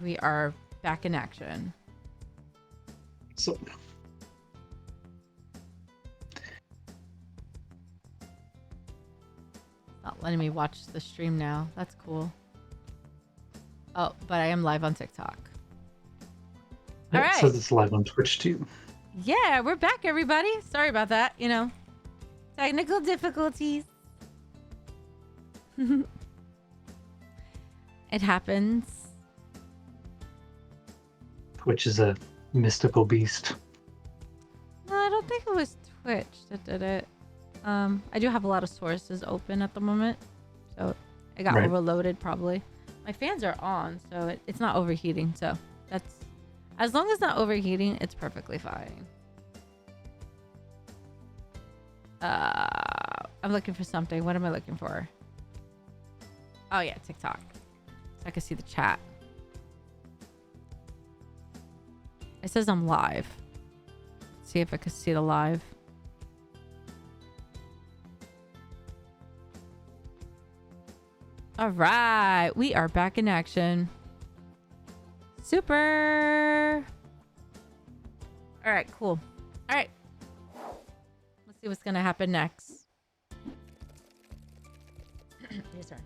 We are back in action. So, Not letting me watch the stream now. That's cool. Oh, but I am live on TikTok. All it right. says it's live on Twitch too. Yeah, we're back, everybody. Sorry about that. Technical difficulties. It happens. Twitch is a mystical beast. No, I don't think it was Twitch that did it. I do have a lot of sources open at the moment, so it got overloaded probably. My fans are on, so it's not overheating. So that's as long as it's not overheating, it's perfectly fine. I'm looking for something. What am I looking for? Oh yeah, TikTok. So I can see the chat. It says I'm live. Let's see if I can see the live. All right, we are back in action. Super. All right, cool. All right. Let's see what's going to happen next. Your turn.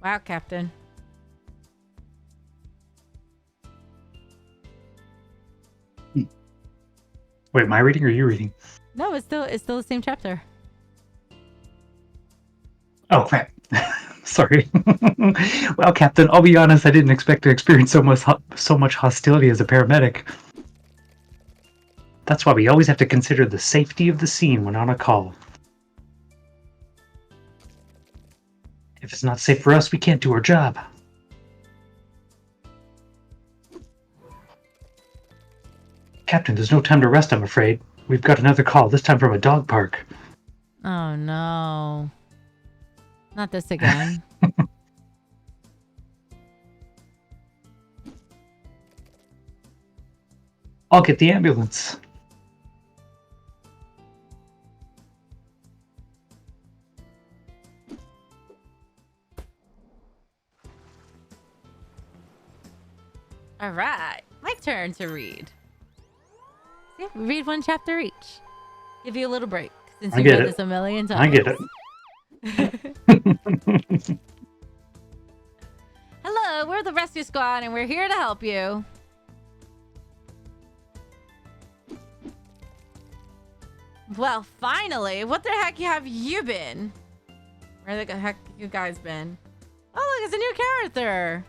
Wow, Captain. Wait, am I reading or are you reading? No, it's still the same chapter. Oh, crap. Sorry. Well, Captain, I'll be honest, I didn't expect to experience so much hostility as a paramedic. That's why we always have to consider the safety of the scene when on a call. If it's not safe for us, we can't do our job. Captain, there's no time to rest, I'm afraid. We've got another call, this time from a dog park. Oh, no. Not this again. I'll get the ambulance. All right, my turn to read. See, we read one chapter each. Give you a little break since you've read this a million times. I get it. Hello, we're the rescue squad and we're here to help you. Well, finally, what the heck have you been? Where the heck you guys been? Oh, look, it's a new character.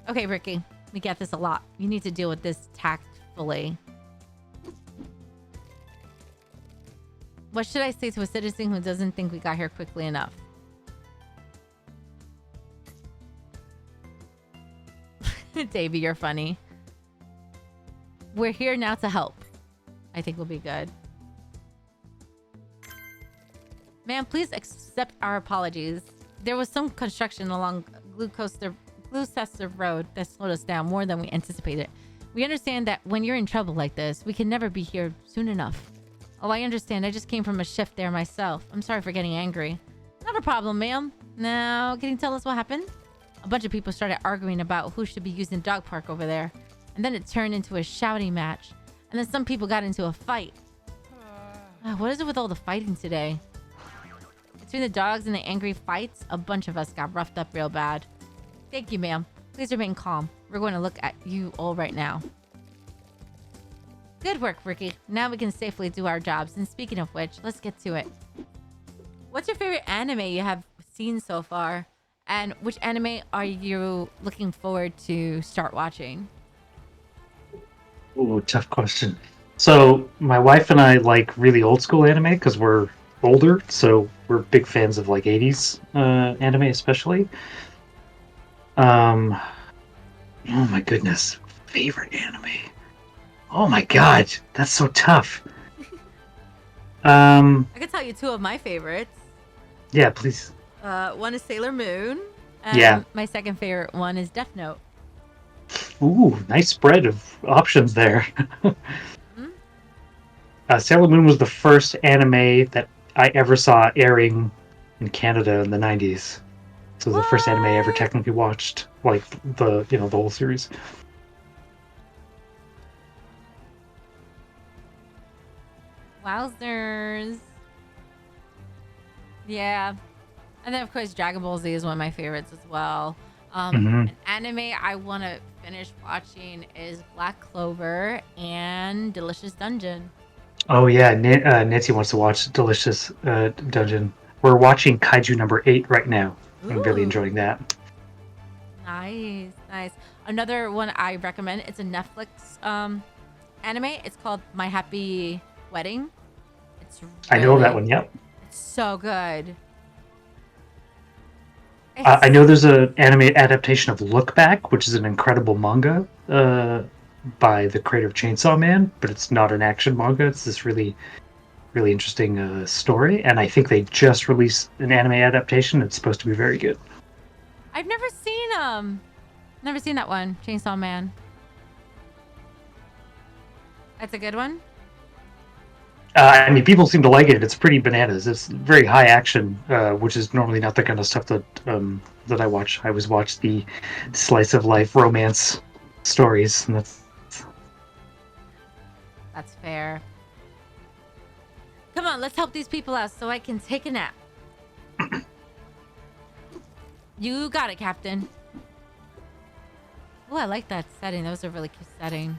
Okay, Ricky, we get this a lot. You need to deal with this tactfully. What should I say to a citizen who doesn't think we got here quickly enough? Davey, you're funny. We're here now to help. I think we'll be good. Ma'am, please accept our apologies. There was some construction along Gloucester Road that slowed us down more than we anticipated. We understand that when you're in trouble like this, we can never be here soon enough. Oh, I understand. I just came from a shift there myself. I'm sorry for getting angry. Not a problem, ma'am. Now, can you tell us what happened? A bunch of people started arguing about who should be using the dog park over there. And then it turned into a shouting match. And then some people got into a fight. What is it with all the fighting today? Between the dogs and the angry fights, a bunch of us got roughed up real bad. Thank you, ma'am. Please remain calm. We're going to look at you all right now. Good work, Ricky. Now we can safely do our jobs. And speaking of which, let's get to it. What's your favorite anime you have seen so far? And which anime are you looking forward to start watching? Ooh, tough question. So, my wife and I like really old school anime because we're older, so we're big fans of like 80s anime especially. Oh my goodness. Favorite anime. Oh my god, that's so tough. I can tell you two of my favorites. Yeah, please. One is Sailor Moon. And Yeah. my second favorite one is Death Note. Ooh, nice spread of options there. Sailor Moon was the first anime that I ever saw airing in Canada in the 90s. So it was the first anime I ever What? technically watched, like the whole series. Wowzers. Yeah. And then, of course, Dragon Ball Z is one of my favorites as well. Hmm. An anime I want to finish watching is Black Clover and Delicious Dungeon. Oh yeah, Nancy wants to watch Delicious Dungeon. We're watching Kaiju number 8 right now. I'm really Ooh, enjoying that. nice, nice. Another one I recommend. It's a Netflix anime. It's called My Happy Wedding. It's I know that one. Yep. it's so good. I It's know there's an anime adaptation of Look Back, which is an incredible manga by the creator of Chainsaw Man, but it's not an action manga. It's this really interesting story, and I think they just released an anime adaptation. It's supposed to be very good. I've never seen that one. Chainsaw Man. That's a good one. I mean, people seem to like it. It's pretty bananas. It's very high action, which is normally not the kind of stuff that I watch. I always watch the slice of life romance stories, and that's That's fair. Come on, let's help these people out so I can take a nap. You got it, Captain. Oh, I like that setting. That was a really cute setting.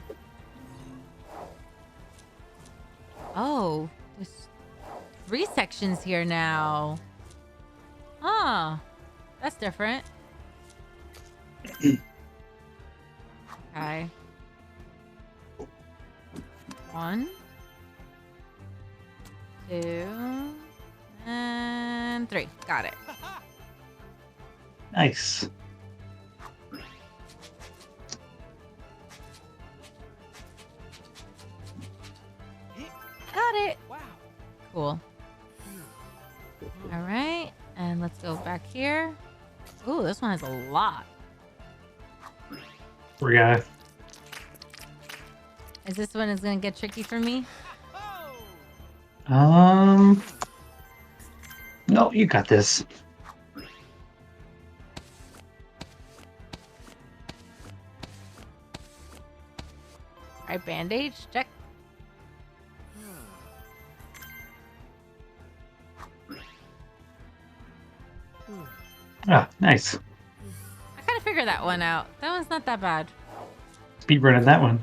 Oh, there's 3 sections here now. Huh. That's different. Okay. 1, 2, and 3. Got it. nice. Got it. Cool. All right. And let's go back here. Ooh, this one has a lot. We're gonna. Is this one is going to get tricky for me? No, you got this. All right, bandage. Check. Ah, nice. I kind of figured that one out. That one's not that bad. Speed running that one.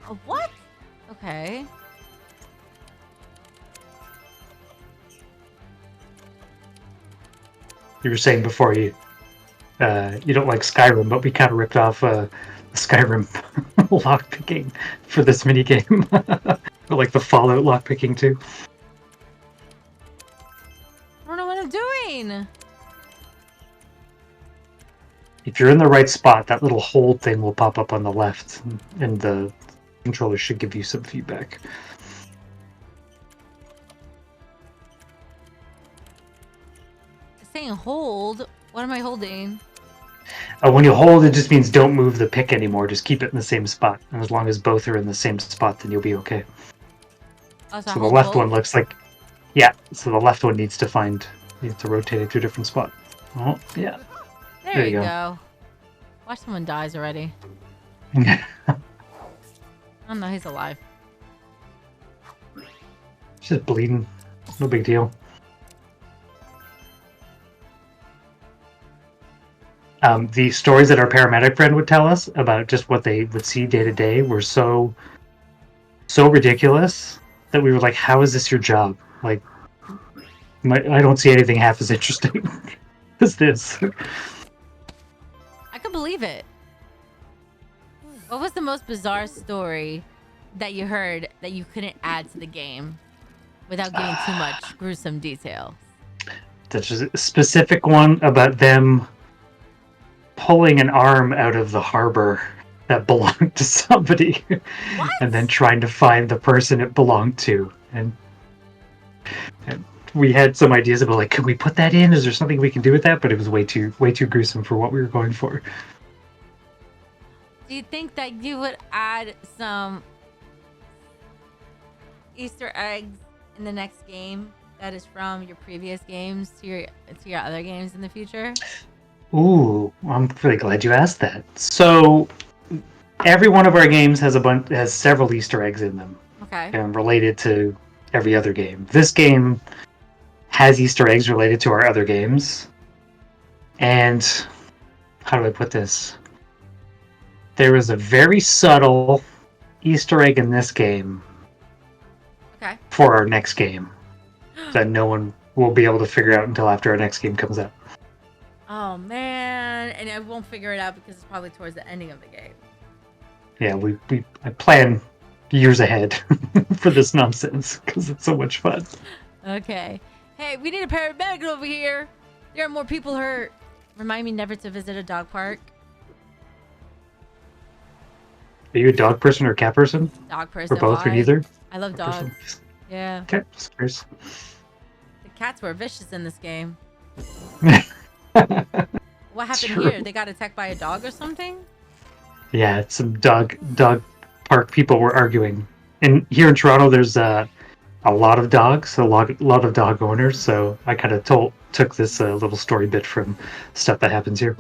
Oh, what? Okay. You were saying before you don't like Skyrim, but we kind of ripped off Skyrim lockpicking for this mini game. But like the Fallout lockpicking too. I don't know what I'm doing. If you're in the right spot, that little hold thing will pop up on the left, and the controller should give you some feedback. It's saying hold. What am I holding? When you hold, it just means don't move the pick anymore. Just keep it in the same spot. And as long as both are in the same spot, then you'll be okay. Oh, so I So the hold left both? one looks like, yeah. So the left one needs to rotate it to a different spot. Oh, yeah. There you go. Watch someone dies already. Oh no, he's alive. Just bleeding. No big deal. The stories that our paramedic friend would tell us about just what they would see day to day were so ridiculous that we were like, how is this your job? Like, I don't see anything half as interesting as this. I could believe it. What was the most bizarre story that you heard that you couldn't add to the game without giving too much gruesome detail? There's a specific one about them pulling an arm out of the harbor that belonged to somebody What? and then trying to find the person it belonged to. And we had some ideas about like, could we put that in? Is there something we can do with that? But it was way too gruesome for what we were going for. Do you think that you would add some Easter eggs in the next game that is from your previous games to your other games in the future? Ooh, I'm really glad you asked that. So every one of our games has several Easter eggs in them, Okay. and related to every other game. This game has Easter eggs related to our other games, and how do I put this? There is a very subtle Easter egg in this game Okay. for our next game that no one will be able to figure out until after our next game comes out. Oh man, and I won't figure it out because it's probably towards the ending of the game. Yeah, I plan years ahead for this nonsense because it's so much fun. Okay. Hey, we need a paramedic over here. There are more people hurt. Remind me never to visit a dog park. Are you a dog person or a cat person? Dog person. Or both, or Why? neither? I love dogs. Yeah. Okay, just curious. The cats were vicious in this game. What happened True. here? They got attacked by a dog or something? Yeah, some dog park people were arguing. And here in Toronto, there's a lot of dogs, a lot of dog owners. So I kind of took this little story bit from stuff that happens here.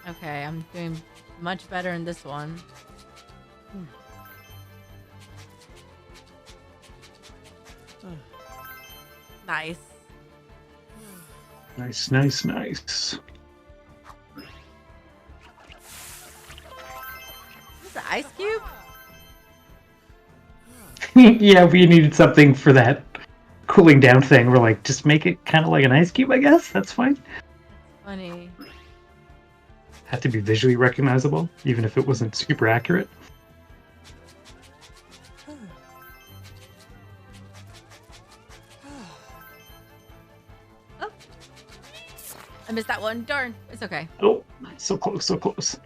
Okay, I'm doing much better in this one. Nice. Nice, nice, nice. Is this an ice cube? Yeah, we needed something for that cooling down thing. We're like, just make it kind of like an ice cube, I guess. That's fine. Funny. Had to be visually recognizable, even if it wasn't super accurate. Oh. I missed that one. Darn. It's okay. Oh, so close, so close.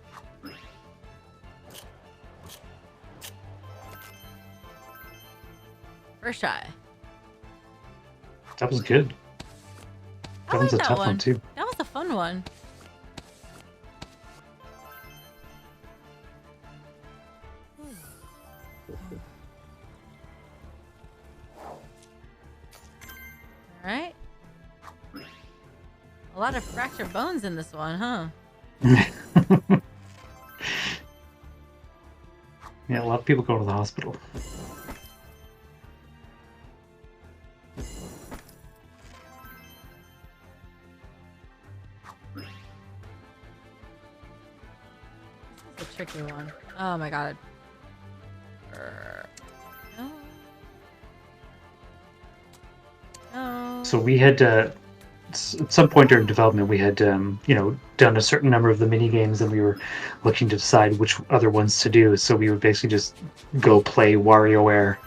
First try. That was good. I That like one's a that tough one, too. That was a fun one. Alright. A lot of fractured bones in this one, huh? Yeah, a lot of people go to the hospital. It's a tricky one. Oh my god. No. No. So we had at some point during development, we had done a certain number of the mini games, and we were looking to decide which other ones to do. So we would basically just go play WarioWare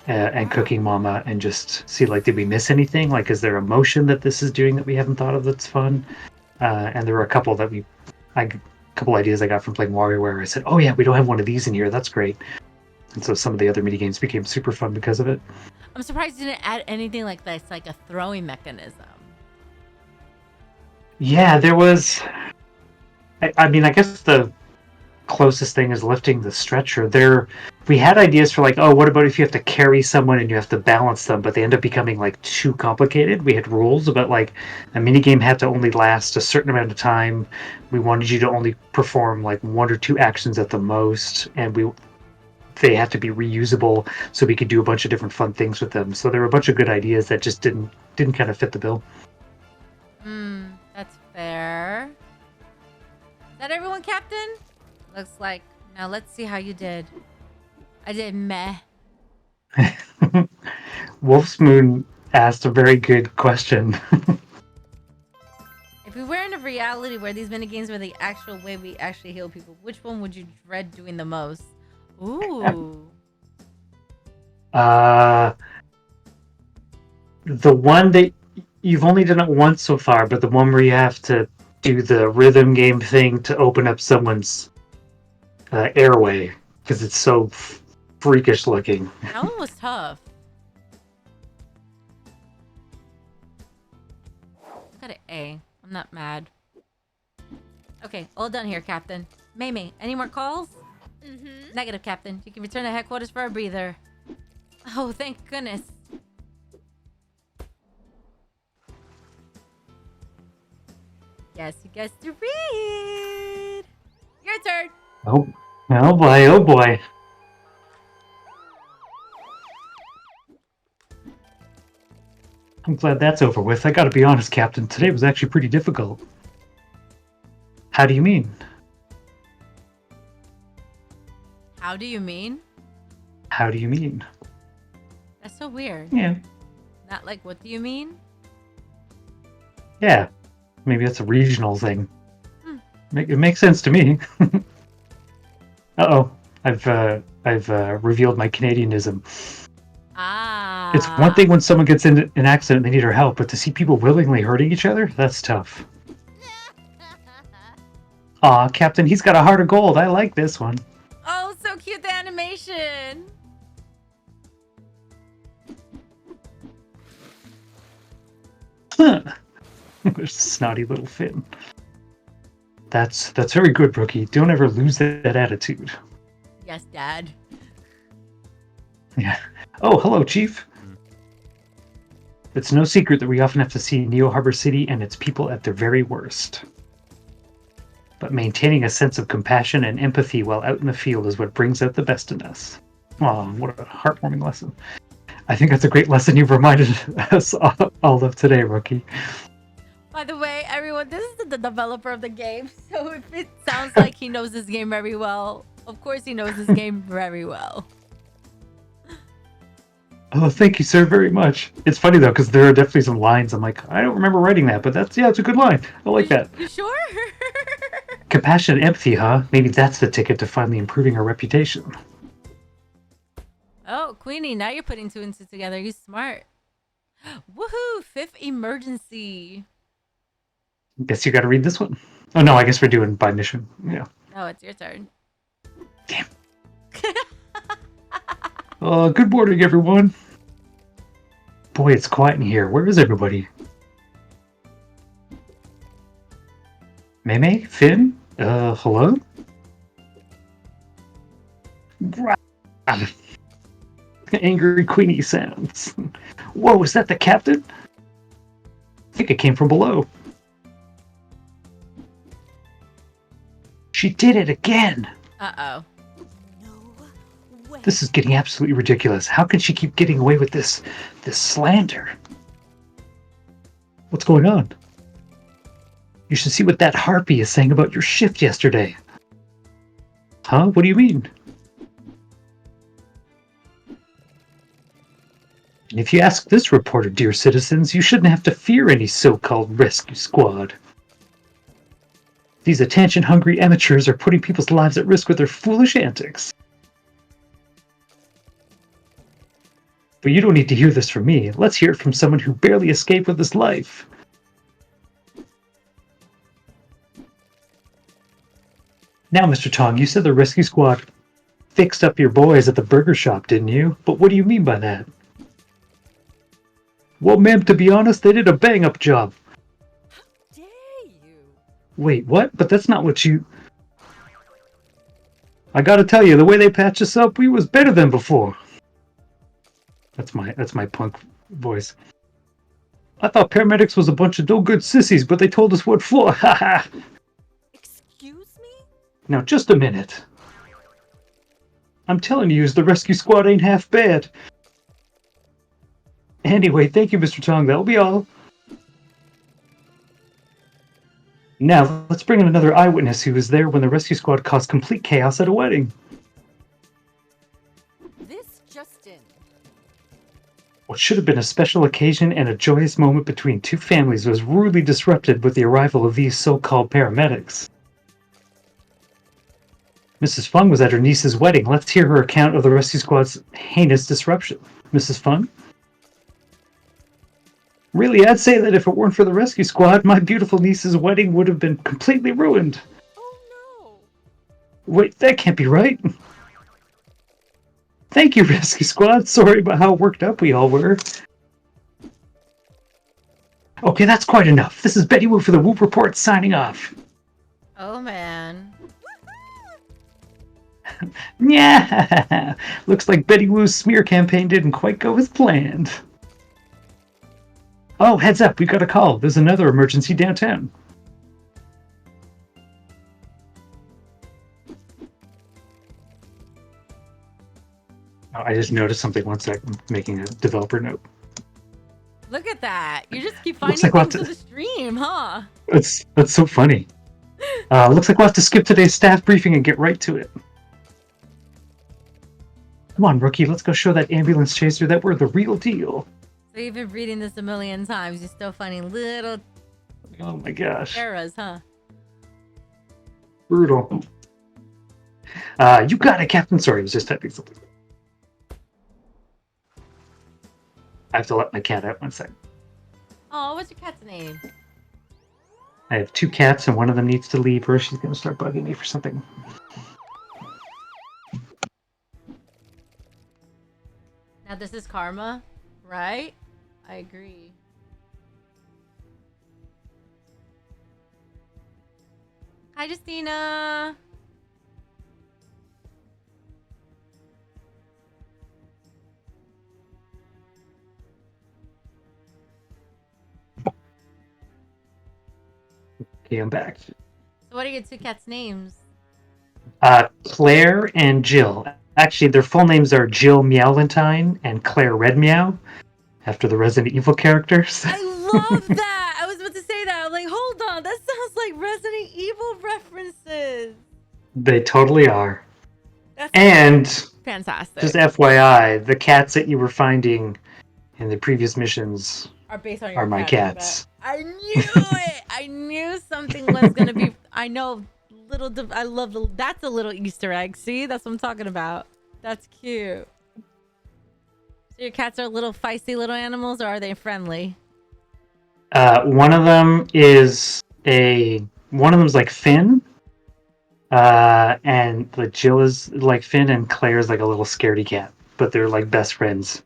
and Cooking Mama, and just see, like, did we miss anything? Like, is there a motion that this is doing that we haven't thought of that's fun? And there were a couple that couple ideas I got from playing WarioWare. I said, oh yeah, we don't have one of these in here. That's great. And so some of the other mini games became super fun because of it. I'm surprised you didn't add anything like this, like a throwing mechanism. Yeah, there was. I mean, I guess the closest thing is lifting the stretcher. We had ideas for, like, oh, what about if you have to carry someone and you have to balance them, but they end up becoming like too complicated. We had rules about, like, a minigame had to only last a certain amount of time. We wanted you to only perform like one or two actions at the most, and they had to be reusable so we could do a bunch of different fun things with them. So there were a bunch of good ideas that just didn't kind of fit the bill. That's fair. Is that everyone, Captain? Looks like. Now let's see how you did. I did meh. Wolf's Moon asked a very good question. If we were in a reality where these minigames were the actual way we actually heal people, which one would you dread doing the most? Ooh. The one that you've only done it once so far, but the one where you have to do the rhythm game thing to open up someone's airway because it's so freakish looking. That one was tough. I got an A. I'm not mad. Okay, all done here, Captain. May, any more calls? Mm-hmm. Negative, Captain. You can return to headquarters for a breather. Oh, thank goodness. Yes, you guys to read. Your turn. Oh, oh boy, oh boy. I'm glad that's over with. I gotta be honest, Captain. Today was actually pretty difficult. How do you mean? How do you mean? How do you mean? That's so weird. Yeah. Not like, what do you mean? Yeah. Maybe that's a regional thing. Hmm. It makes sense to me. Uh-oh. I've revealed my Canadianism. Ah. It's one thing when someone gets in an accident and they need our help, but to see people willingly hurting each other, that's tough. Aw, Captain, he's got a heart of gold. I like this one. Oh, so cute, the animation. Snotty little Finn. That's very good, Rookie. Don't ever lose that attitude. Yes, Dad. Yeah. Oh, hello, Chief. It's no secret that we often have to see Neo Harbor City and its people at their very worst. But maintaining a sense of compassion and empathy while out in the field is what brings out the best in us. Oh, what a heartwarming lesson. I think that's a great lesson you've reminded us all of today, Rookie. By the way, everyone, this is the developer of the game, so if it sounds like he knows this game very well, of course he knows this game very well. Oh, thank you, sir, very much. It's funny, though, because there are definitely some lines I'm like, I don't remember writing that, but it's a good line. I like that. You sure? Compassion and empathy, huh? Maybe that's the ticket to finally improving our reputation. Oh, Queenie, now you're putting two and two together. You're smart. Woohoo! Fifth emergency. Guess you gotta read this one. Oh, no, I guess we're doing by mission. Yeah. No, it's your turn. Damn. Good morning, everyone. Boy, it's quiet in here. Where is everybody? Meme? Finn? Hello? Angry Queenie sounds. Whoa, is that the captain? I think it came from below. She did it again! Uh-oh. This is getting absolutely ridiculous. How can she keep getting away with this slander? What's going on? You should see what that harpy is saying about your shift yesterday. Huh? What do you mean? And if you ask this reporter, dear citizens, you shouldn't have to fear any so-called rescue squad. These attention-hungry amateurs are putting people's lives at risk with their foolish antics. But you don't need to hear this from me. Let's hear it from someone who barely escaped with his life. Now, Mr. Tong, you said the rescue squad fixed up your boys at the burger shop, didn't you? But what do you mean by that? Well, ma'am, to be honest, they did a bang-up job. How dare you? Wait, what? But that's not what you... I gotta tell you, the way they patched us up, we was better than before. That's my punk voice. I thought paramedics was a bunch of no-good sissies, but they told us what for. Ha ha! Excuse me? Now, just a minute. I'm telling you, the rescue squad ain't half bad. Anyway, thank you, Mr. Tong. That'll be all. Now, let's bring in another eyewitness who was there when the rescue squad caused complete chaos at a wedding. This just in. What should have been a special occasion and a joyous moment between two families was rudely disrupted with the arrival of these so-called paramedics. Mrs. Fung was at her niece's wedding. Let's hear her account of the rescue squad's heinous disruption. Mrs. Fung? Really, I'd say that if it weren't for the rescue squad, my beautiful niece's wedding would have been completely ruined. Oh no! Wait, that can't be right. Thank you, rescue squad. Sorry about how worked up we all were. Okay, that's quite enough. This is Betty Woo for the Whoop Report signing off. Oh man. Yeah. Looks like Betty Woo's smear campaign didn't quite go as planned. Oh, heads up, we got a call. There's another emergency downtown. Oh, I just noticed something. One sec. I'm making a developer note. Look at that. You just keep Looks finding like we'll things have to to- the stream, huh? That's so funny. Looks like we'll have to skip today's staff briefing and get right to it. Come on, rookie. Let's go show that ambulance chaser that we're the real deal. So you've been reading this a million times. You're still finding little Oh my gosh. errors, huh? Brutal. You got it, Captain. Sorry, I was just typing something. I have to let my cat out 1 second. Oh, what's your cat's name? I have 2 cats and one of them needs to leave or she's going to start bugging me for something. Now this is karma, right? I agree. Hi, Justina. Okay, I'm back. So what are your 2 cats' names? Claire and Jill. Actually, their full names are Jill Meowlentine and Claire Red Meow, after the Resident Evil characters. I love that. I was about to say that. I'm like, hold on. That sounds like Resident Evil references. They totally are. That's And fantastic. just FYI, the cats that you were finding in the previous missions Are based on your are my cat, cats. I bet. I knew it. I knew something was gonna be. I know. I love the. That's a little Easter egg. See, that's what I'm talking about. That's cute. So your cats are little feisty little animals, or are they friendly? One of them is one of them's like Finn, and the Jill is like Finn, and Claire's like a little scaredy cat. But they're like best friends,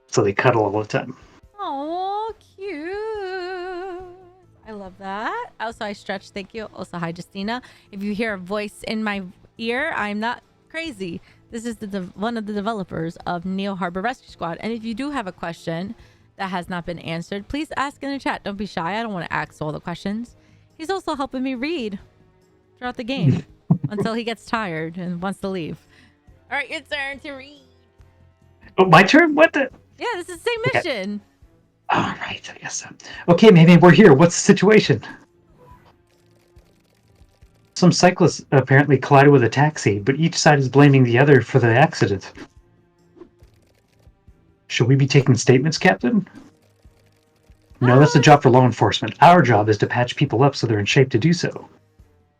so they cuddle all the time. Oh, cute. I love that. Also, I stretch. Thank you. Also, hi, Justina. If you hear a voice in my ear, I'm not crazy. This is one of the developers of Neo Harbor Rescue Squad. And if you do have a question that has not been answered, please ask in the chat. Don't be shy. I don't want to ask all the questions. He's also helping me read throughout the game until he gets tired and wants to leave. All right, your turn to read. Oh, my turn? What the? Yeah, this is the same Okay. mission. All right, I guess so. Okay, maybe we're here. What's the situation? Some cyclists apparently collided with a taxi, but each side is blaming the other for the accident. Should we be taking statements, Captain? No, that's a job for law enforcement. Our job is to patch people up so they're in shape to do so.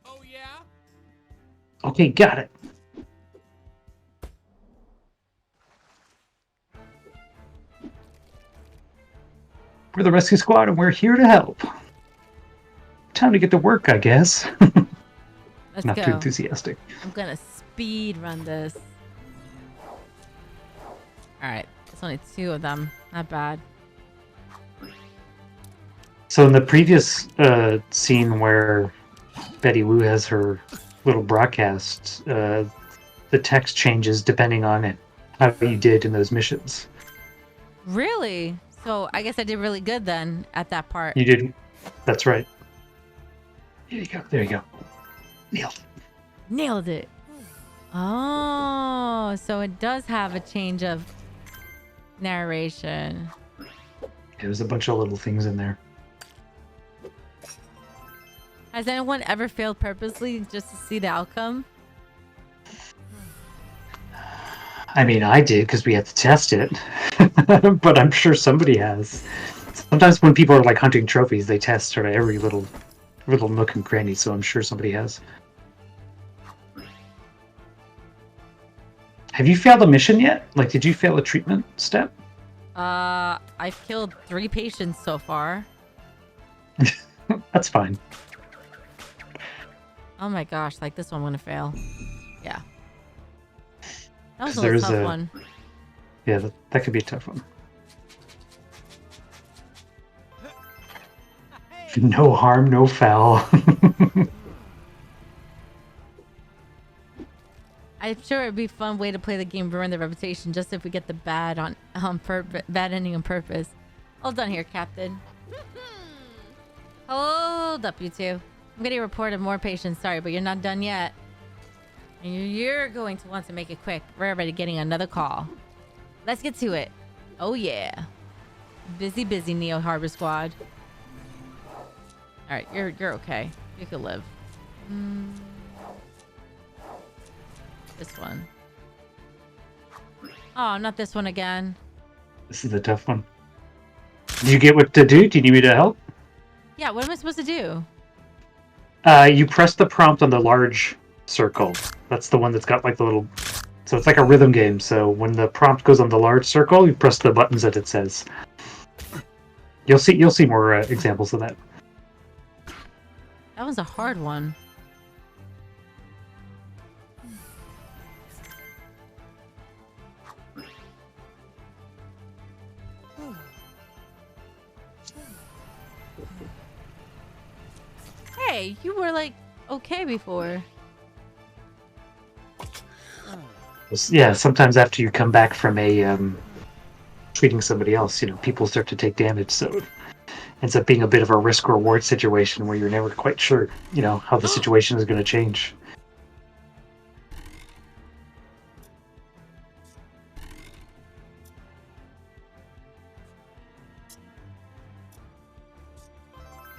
Oh yeah? Okay, got it. We're the rescue squad and we're here to help. Time to get to work, I guess. Let's Not go. too enthusiastic. I'm gonna speed run this. All right, there's only 2 of them. Not bad. So in the previous scene where Betty Woo has her little broadcast, the text changes depending on it, how you did in those missions. Really? So I guess I did really good then at that part. You did. That's right. There you go. There you go. Nailed it. Nailed it. Oh, so it does have a change of narration. There's a bunch of little things in there. Has anyone ever failed purposely just to see the outcome? I mean, I did because we had to test it, but I'm sure somebody has. Sometimes when people are like hunting trophies, they test sort of every little nook and cranny. So I'm sure somebody has. Have you failed a mission yet? Like, did you fail a treatment step? I've killed 3 patients so far. That's fine. Oh my gosh, like this one I'm gonna fail. Yeah. That was 'Cause a there little is tough a- one. Yeah, that could be a tough one. No harm, no foul. I'm sure it'd be a fun way to play the game, ruin the reputation, just if we get the bad bad ending on purpose. All done here, Captain. Hold up, you two. I'm getting a report of more patients. Sorry, but you're not done yet. And you're going to want to make it quick. We're already getting another call. Let's get to it. Oh yeah. Busy, busy, Neo Harbor Squad. All right, you're okay. You can live. This one. Oh, not this one again. This is a tough one. Did you get what to do? Do you need me to help? Yeah, what am I supposed to do? You press the prompt on the large circle. That's the one that's got like the little... So it's like a rhythm game. So when the prompt goes on the large circle, you press the buttons that it says. You'll see more examples of that. That was a hard one. Hey, you were like okay before. Yeah, sometimes after you come back from a treating somebody else, people start to take damage, so it ends up being a bit of a risk-reward situation where you're never quite sure, how the situation is going to change.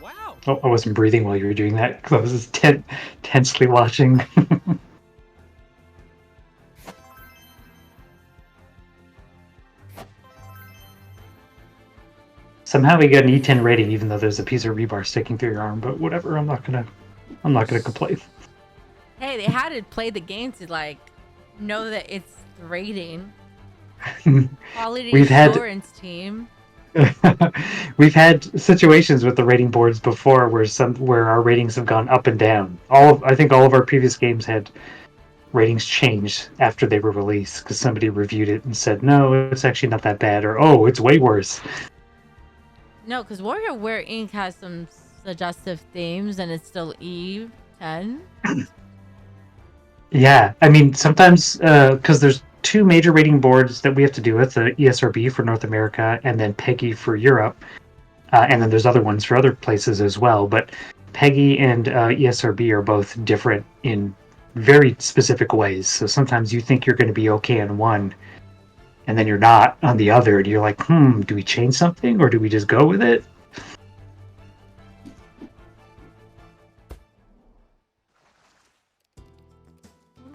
Wow. Oh, I wasn't breathing while you were doing that. I was just tensely watching. Somehow we got an E10 rating, even though there's a piece of rebar sticking through your arm. But whatever, I'm not gonna complain. Hey, they had to play the game to like know that it's the rating. Quality assurance team. We've had situations with the rating boards before where our ratings have gone up and down. I think all of our previous games had ratings changed after they were released because somebody reviewed it and said, no, it's actually not that bad, or oh, it's way worse. No, because WarioWare Inc. has some suggestive themes and it's still E10. Yeah, I mean, sometimes, because there's two major rating boards that we have to do with, the ESRB for North America and then PEGI for Europe. And then there's other ones for other places as well. But PEGI and ESRB are both different in very specific ways. So sometimes you think you're going to be okay on one, and then you're not on the other. And you're like, do we change something or do we just go with it?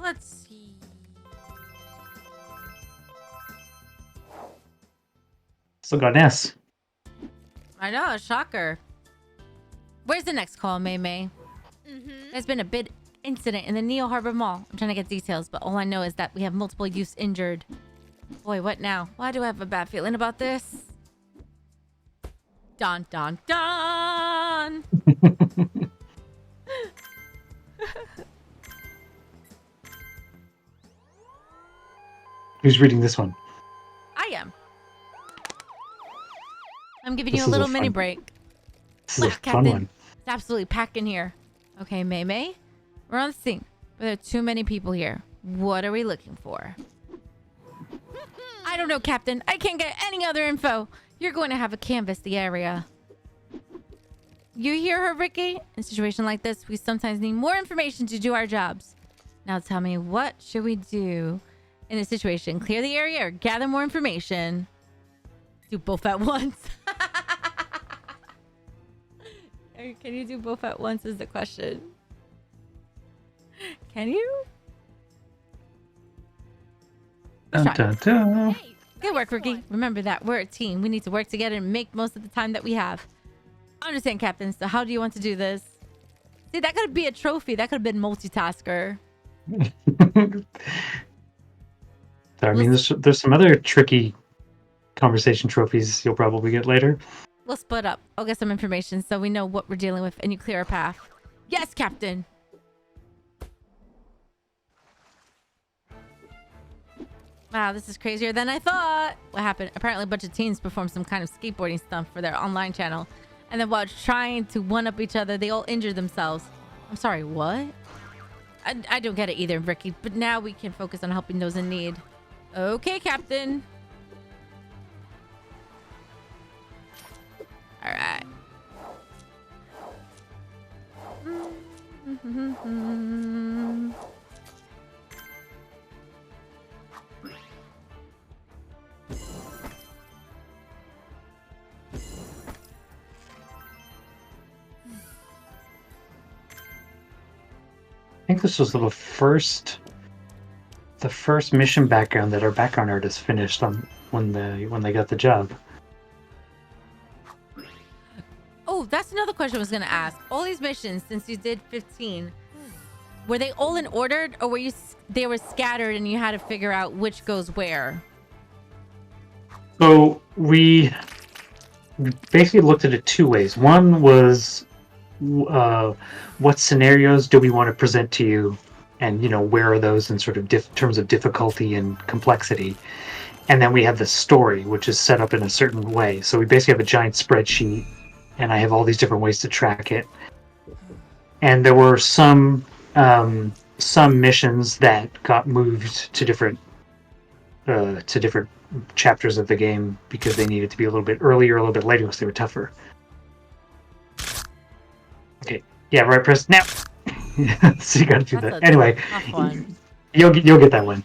Let's see. Still got an S. I know, a shocker. Where's the next call, May May? There's been a big incident in the Neo Harbor Mall. I'm trying to get details, but all I know is that we have multiple youths injured. Boy, what now? Why do I have a bad feeling about this? Dun, dun, dun! Who's reading this one? I am. I'm giving This you a is a little mini fun- break. This is a Wow, fun Captain. one. It's absolutely packed in here. Okay, May May, we're on the scene, but there are too many people here. What are we looking for? I don't know, Captain. I can't get any other info. You're going to have to canvass the area. You hear her, Ricky? In a situation like this, we sometimes need more information to do our jobs. Now tell me, what should we do in a situation? Clear the area or gather more information? Do both at once. Can you do both at once is the question. Can you? Let's try. Dun, dun, dun. Hey, Good work, nice Ricky. one. Remember that we're a team. We need to work together and make most of the time that we have. I understand, Captain. So how do you want to do this? See, that could be a trophy. That could have been multitasker. So, I mean, there's some other tricky conversation trophies you'll probably get later. We'll split up. I'll get some information so we know what we're dealing with and you clear a path. Yes, Captain. Wow, this is crazier than I thought. What happened? Apparently a bunch of teens performed some kind of skateboarding stunt for their online channel. And then while trying to one-up each other, they all injured themselves. I'm sorry, what? I don't get it either, Ricky. But now we can focus on helping those in need. Okay, Captain. All right. I think this was the first mission background that our background artist finished on when they got the job. Oh, that's another question I was gonna ask. All these missions, since you did 15, were they all in order, or were they were scattered and you had to figure out which goes where? So we basically looked at it two ways. One was what scenarios do we want to present to you, and where are those in sort of terms of difficulty and complexity. And then we have the story, which is set up in a certain way. So we basically have a giant spreadsheet, and I have all these different ways to track it. And there were some missions that got moved to different chapters of the game because they needed to be a little bit earlier, a little bit later, because they were tougher. Okay, yeah, right. Press now. So you got to do that anyway. Tough one. You'll get that one.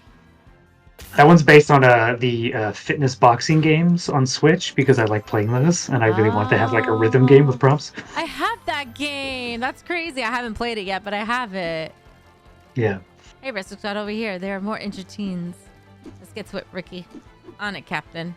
That one's based on the fitness boxing games on Switch because I like playing those, and I really want to have like a rhythm game with prompts. I have that game. That's crazy. I haven't played it yet, but I have it. Yeah. Hey, Rescue Squad over here. There are more inter-teens. Let's get to it, Ricky. On it, Captain.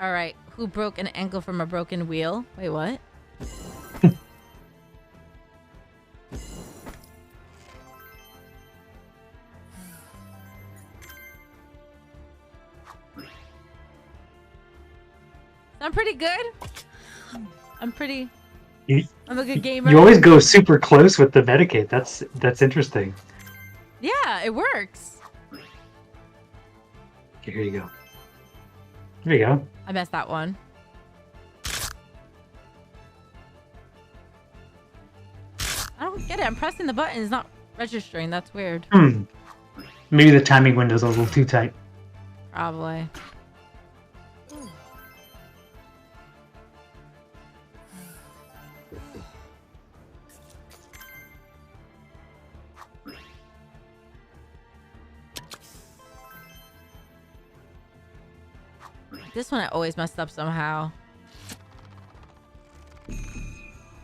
All right. Who broke an ankle from a broken wheel? Wait, what? I'm pretty good. I'm a good gamer. You always go super close with the Medicaid. That's interesting. Yeah, it works. Okay, here you go. There you go. I messed that one. I don't get it. I'm pressing the button. It's not registering. That's weird. Maybe the timing window's a little too tight. Probably. This one I always messed up somehow.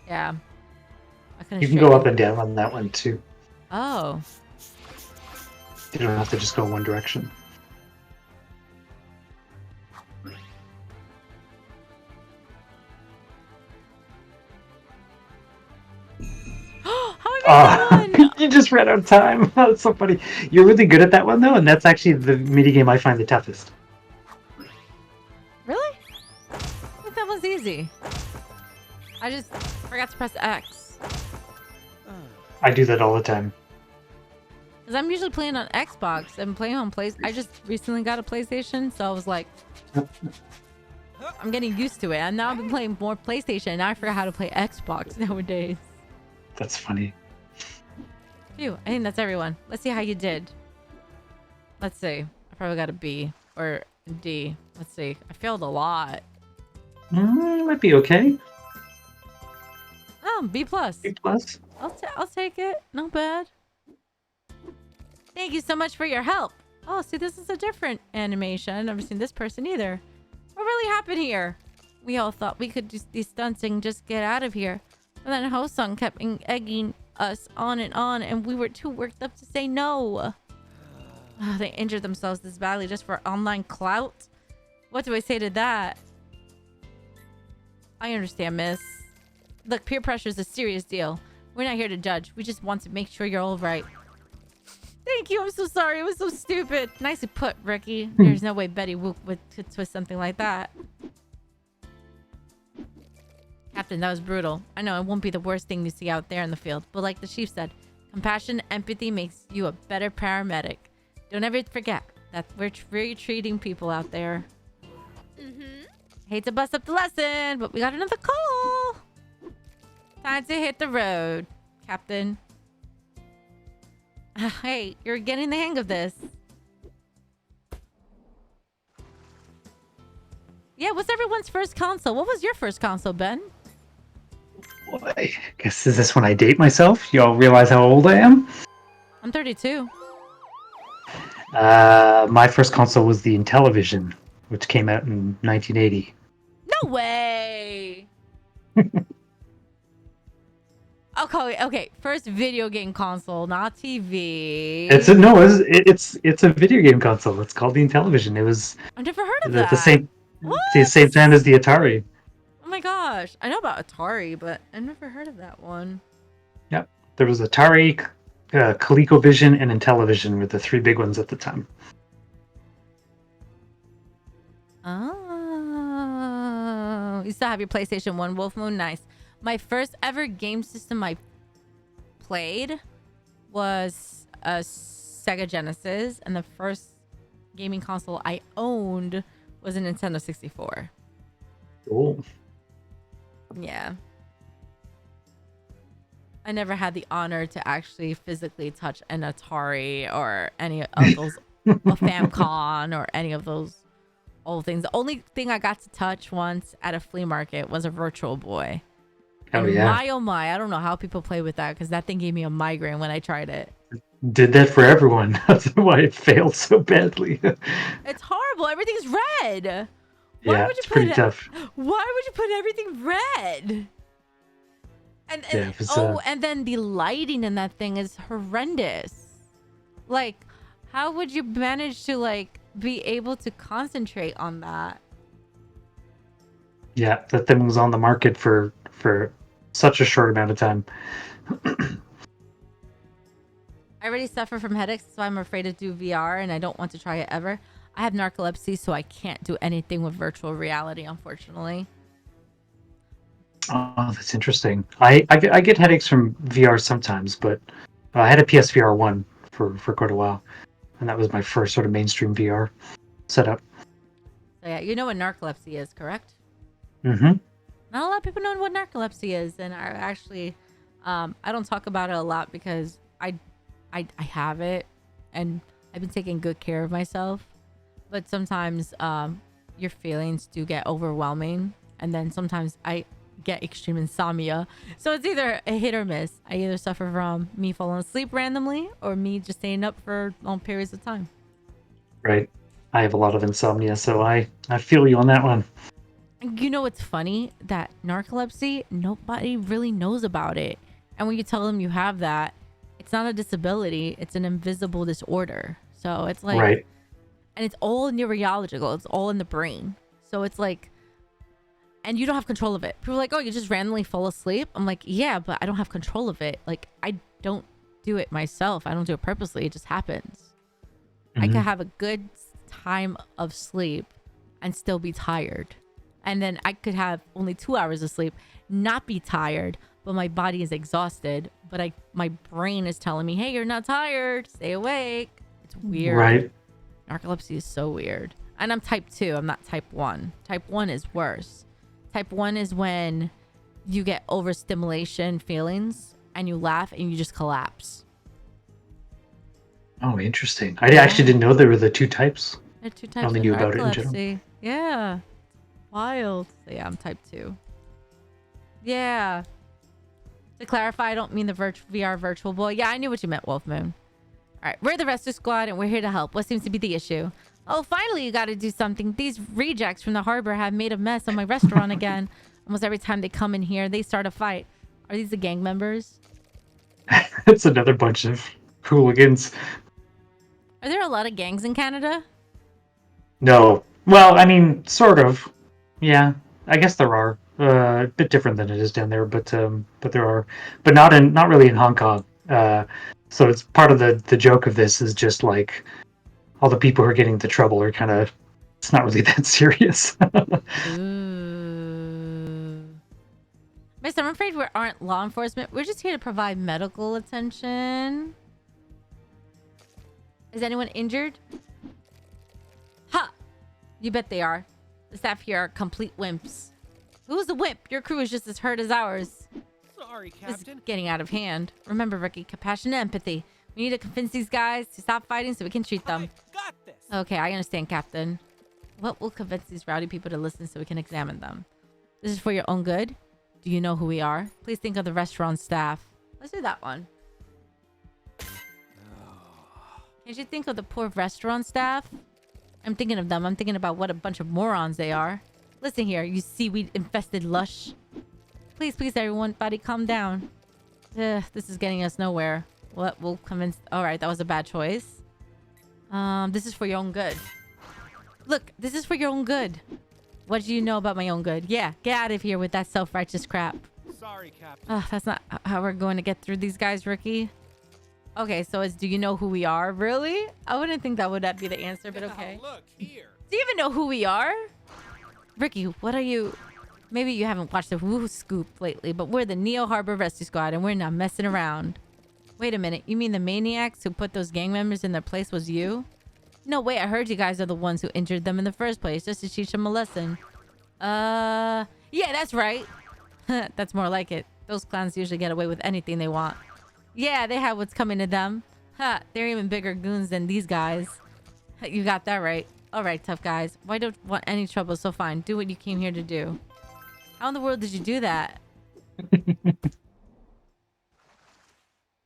Yeah. I couldn't You can go up and down on that one too. Oh. You don't have to just go one direction. How am I missing one? You just ran out of time. That's so funny. You're really good at that one though, and that's actually the minigame I find the toughest. Really? I think that was easy. I just forgot to press X. I do that all the time. Because I'm usually playing on Xbox and playing on I just recently got a PlayStation, so I was like, I'm getting used to it. And now I've been playing more PlayStation, and I forgot how to play Xbox nowadays. That's funny. Phew, I think that's everyone. Let's see how you did. Let's see. I probably got a B or a D. Let's see. I failed a lot. Might be okay. Oh, B plus. B plus. I'll take it. Not bad. Thank you so much for your help. Oh, see, this is a different animation. I've never seen this person either. What really happened here? We all thought we could do these stunts and just get out of here. But then Ho-sung kept egging us on, and we were too worked up to say no. Oh, they injured themselves this badly just for online clout? What do I say to that? I understand, miss. Look, peer pressure is a serious deal. We're not here to judge. We just want to make sure you're all right. Thank you. I'm so sorry. It was so stupid. Nicely put, Ricky. There's no way Betty Whoop would twist something like that. Captain, that was brutal. I know it won't be the worst thing you see out there in the field, but like the chief said, compassion, empathy makes you a better paramedic. Don't ever forget, That we're treating people out there. Mm-hmm. Hate to bust up the lesson, but we got another call. Time to hit the road, Captain. Hey, you're getting the hang of this. Yeah, what's everyone's first console? What was your first console, Ben? Well, I guess is this when I date myself? Y'all realize how old I am? I'm 32. My first console was the Intellivision, which came out in 1980. No way. Okay. First video game console, not TV. It's a video game console. It's called the Intellivision. It was I've never heard of the that. same What? the same time as the Atari. Oh my gosh, I know about Atari, but I never heard of that one. Yep, there was Atari, ColecoVision, and Intellivision were the three big ones at the time. Oh, you still have your PlayStation 1, Wolf Moon? Nice. My first ever game system I played was a Sega Genesis, and the first gaming console I owned was a Nintendo 64. Cool. Yeah. I never had the honor to actually physically touch an Atari or any of those, a Famicom or any of those old things. The only thing I got to touch once at a flea market was a Virtual Boy. Oh, And yeah. oh my, I don't know how people play with that because that thing gave me a migraine when I tried it. Did that for everyone. That's why it failed so badly. It's horrible. Everything's red. Why Yeah, would you it's put pretty it? tough. Why would you put everything red? And Yeah, it was, and then the lighting in that thing is horrendous. Like, how would you manage to like be able to concentrate on that? Yeah, that thing was on the market for such a short amount of time. I already suffer from headaches, so I'm afraid to do VR, and I don't want to try it ever. I have narcolepsy, so I can't do anything with virtual reality, unfortunately. Oh, that's interesting. I get headaches from VR sometimes, but I had a PSVR 1 for quite a while, and that was my first sort of mainstream VR setup. So yeah, you know what narcolepsy is, correct? Mm-hmm. Not a lot of people know what narcolepsy is, and I actually, I don't talk about it a lot because I have it, and I've been taking good care of myself. But sometimes your feelings do get overwhelming, and then sometimes I get extreme insomnia. So it's either a hit or miss. I either suffer from me falling asleep randomly or me just staying up for long periods of time. Right. I have a lot of insomnia, so I feel you on that one. You know what's funny? That narcolepsy, nobody really knows about it. And when you tell them you have that, it's not a disability, it's an invisible disorder. So it's like, Right. and it's all neurological, it's all in the brain. So it's like, and you don't have control of it. People are like, oh, you just randomly fall asleep. I'm like, yeah, but I don't have control of it. Like, I don't do it myself. I don't do it purposely. It just happens. I could Mhm. have a good time of sleep and still be tired. And then I could have only 2 hours of sleep, not be tired, but my body is exhausted. But my brain is telling me, hey, you're not tired. Stay awake. It's weird. Right. Narcolepsy is so weird. And I'm type 2. I'm not type 1. Type 1 is worse. Type 1 is when you get overstimulation feelings and you laugh and you just collapse. Oh, interesting. I actually didn't know there were the two types. There are 2 I types only of knew about it in general. narcolepsy. Yeah. Wild. So yeah, I'm type 2. Yeah. To clarify, I don't mean the VR Virtual Boy. Yeah, I knew what you meant, Wolf Moon. All right, we're the Rescue Squad, and we're here to help. What seems to be the issue? Oh, finally, you got to do something. These rejects from the harbor have made a mess of my restaurant again. Almost every time they come in here, they start a fight. Are these the gang members? It's another bunch of hooligans. Are there a lot of gangs in Canada? No. Well, I mean, sort of. Yeah, I guess there are. A bit different than it is down there, but there are. But not really in Hong Kong. So it's part of the joke of this is just like all the people who are getting into trouble are kind of. It's not really that serious. Ooh. Miss, I'm afraid we aren't law enforcement. We're just here to provide medical attention. Is anyone injured? You bet they are. The staff here are complete wimps. Who's a wimp? Your crew is just as hurt as ours. Sorry, This is Captain. getting out of hand. Remember, Ricky, compassion and empathy. We need to convince these guys to stop fighting so we can treat them. I got this. Okay, I understand, Captain. What will convince these rowdy people to listen so we can examine them? This is for your own good. Do you know who we are? Please think of the restaurant staff. Let's do that one. Can't you think of the poor restaurant staff? I'm thinking of them. I'm thinking about what a bunch of morons they are. Listen here, you seaweed-infested lush. Please, please, everyone, buddy, calm down. This is getting us nowhere. What will convince... Alright, that was a bad choice. This is for your own good. Look, this is for your own good. What do you know about my own good? Yeah, get out of here with that self-righteous crap. Sorry, Captain. Ugh, that's not how we're going to get through these guys, Ricky. Okay, so it's do you know who we are? Really? I wouldn't think that would be the answer, but okay. Now, look here. Do you even know who we are? Ricky, what are you... Maybe you haven't watched the Woo Scoop lately, but we're the Neo Harbor Rescue Squad and we're not messing around. Wait a minute, you mean the maniacs who put those gang members in their place was you? No, wait, I heard you guys are the ones who injured them in the first place, just to teach them a lesson. Yeah, that's right. That's more like it. Those clowns usually get away with anything they want. Yeah, they have what's coming to them. They're even bigger goons than these guys. You got that right. Alright, tough guys. Why don't you want any trouble? So fine, do what you came here to do. How in the world did you do that?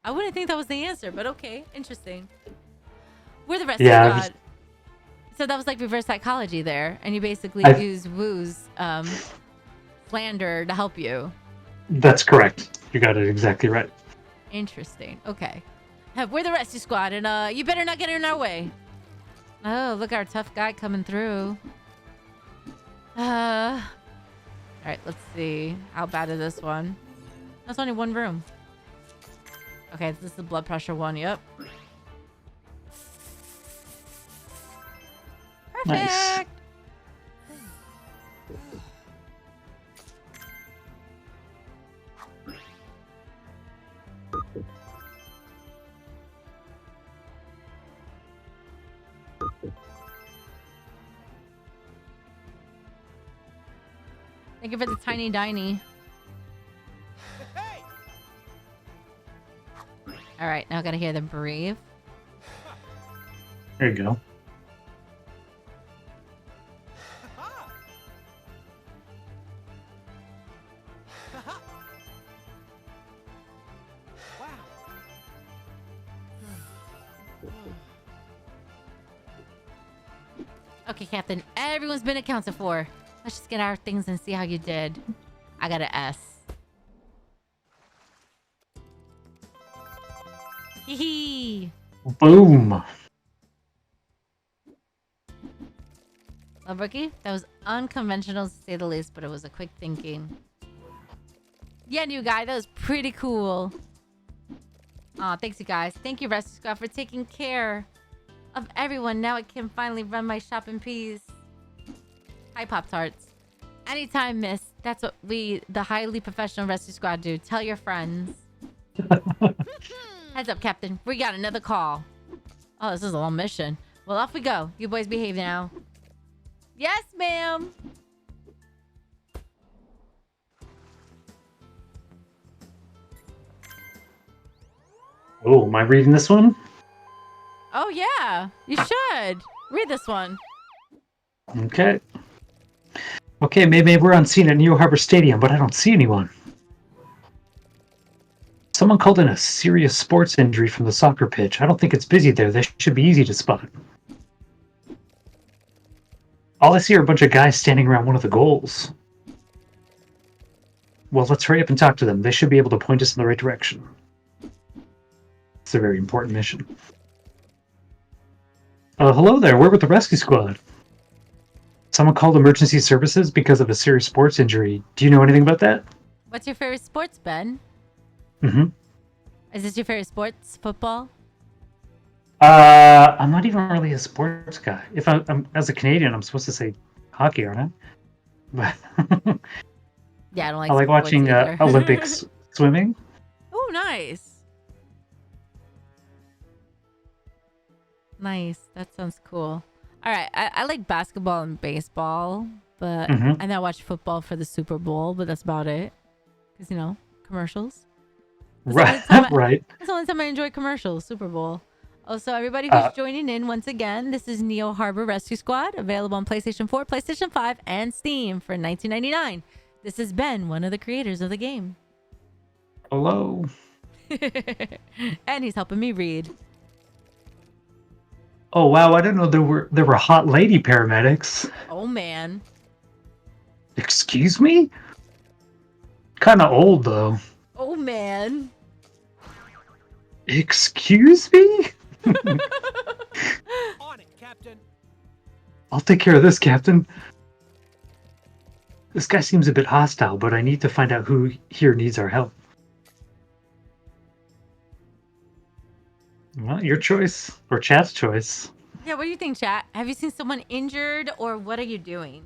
I wouldn't think that was the answer, but okay. Interesting. We're the rescue squad. So that was like reverse psychology there. And you basically use Woo's slander to help you. That's correct. You got it exactly right. Interesting. Okay. We're the rescue squad, and you better not get in our way. Oh, look, our tough guy coming through. All right, let's see. How bad is this one? That's only one room. Okay, this is the blood pressure one. Yep. Perfect. Nice. Thank you for the tiny diny. Hey! All right, now I gotta hear the brave. There you go. Ha-ha! Ha-ha! Wow. Okay, Captain. Everyone's been accounted for. Let's just get our things and see how you did. I got an S. Hee hee. Boom. Well, Rookie, that was unconventional to say the least, but it was a quick thinking. Yeah, new guy, that was pretty cool. Aw, thanks you guys. Thank you, Rescue Squad, for taking care of everyone. Now I can finally run my shop in peace. Hi, Pop-Tarts. Anytime, miss. That's what we, the highly professional Rescue Squad, do. Tell your friends. Heads up, Captain. We got another call. Oh, this is a long mission. Well, off we go. You boys behave now. Yes, ma'am. Oh, am I reading this one? Oh, yeah. You should. Read this one. Okay. Okay, maybe we're on scene at Neo Harbor Stadium, but I don't see anyone. Someone called in a serious sports injury from the soccer pitch. I don't think it's busy there. They should be easy to spot. All I see are a bunch of guys standing around one of the goals. Well, let's hurry up and talk to them. They should be able to point us in the right direction. It's a very important mission. Hello there. We're with the rescue squad. Someone called emergency services because of a serious sports injury. Do you know anything about that? What's your favorite sports, Ben? Mm-hmm. Is this your favorite sports? Football? I'm not even really a sports guy. If I'm as a Canadian, I'm supposed to say hockey, aren't I? But Yeah, I don't like I like sports watching either. Olympics swimming. Oh, nice. Nice. That sounds cool. All right, I like basketball and baseball, but Mhm. and I watch football for the Super Bowl, but that's about it. Because commercials. That's the only Right, time I, right. that's the only time I enjoy commercials. Super Bowl. Also, everybody who's Uh, joining in once again, this is Neo Harbor Rescue Squad, available on PlayStation 4, PlayStation 5, and Steam for $19.99. This is Ben, one of the creators of the game, hello. and he's helping me read. Oh wow, I didn't know there were hot lady paramedics. Oh man. Excuse me? Kind of old though. Oh man. Excuse me? On it, Captain. I'll take care of this, Captain. This guy seems a bit hostile, but I need to find out who here needs our help. Well, your choice, or chat's choice. Yeah, what do you think, chat? Have you seen someone injured, or what are you doing?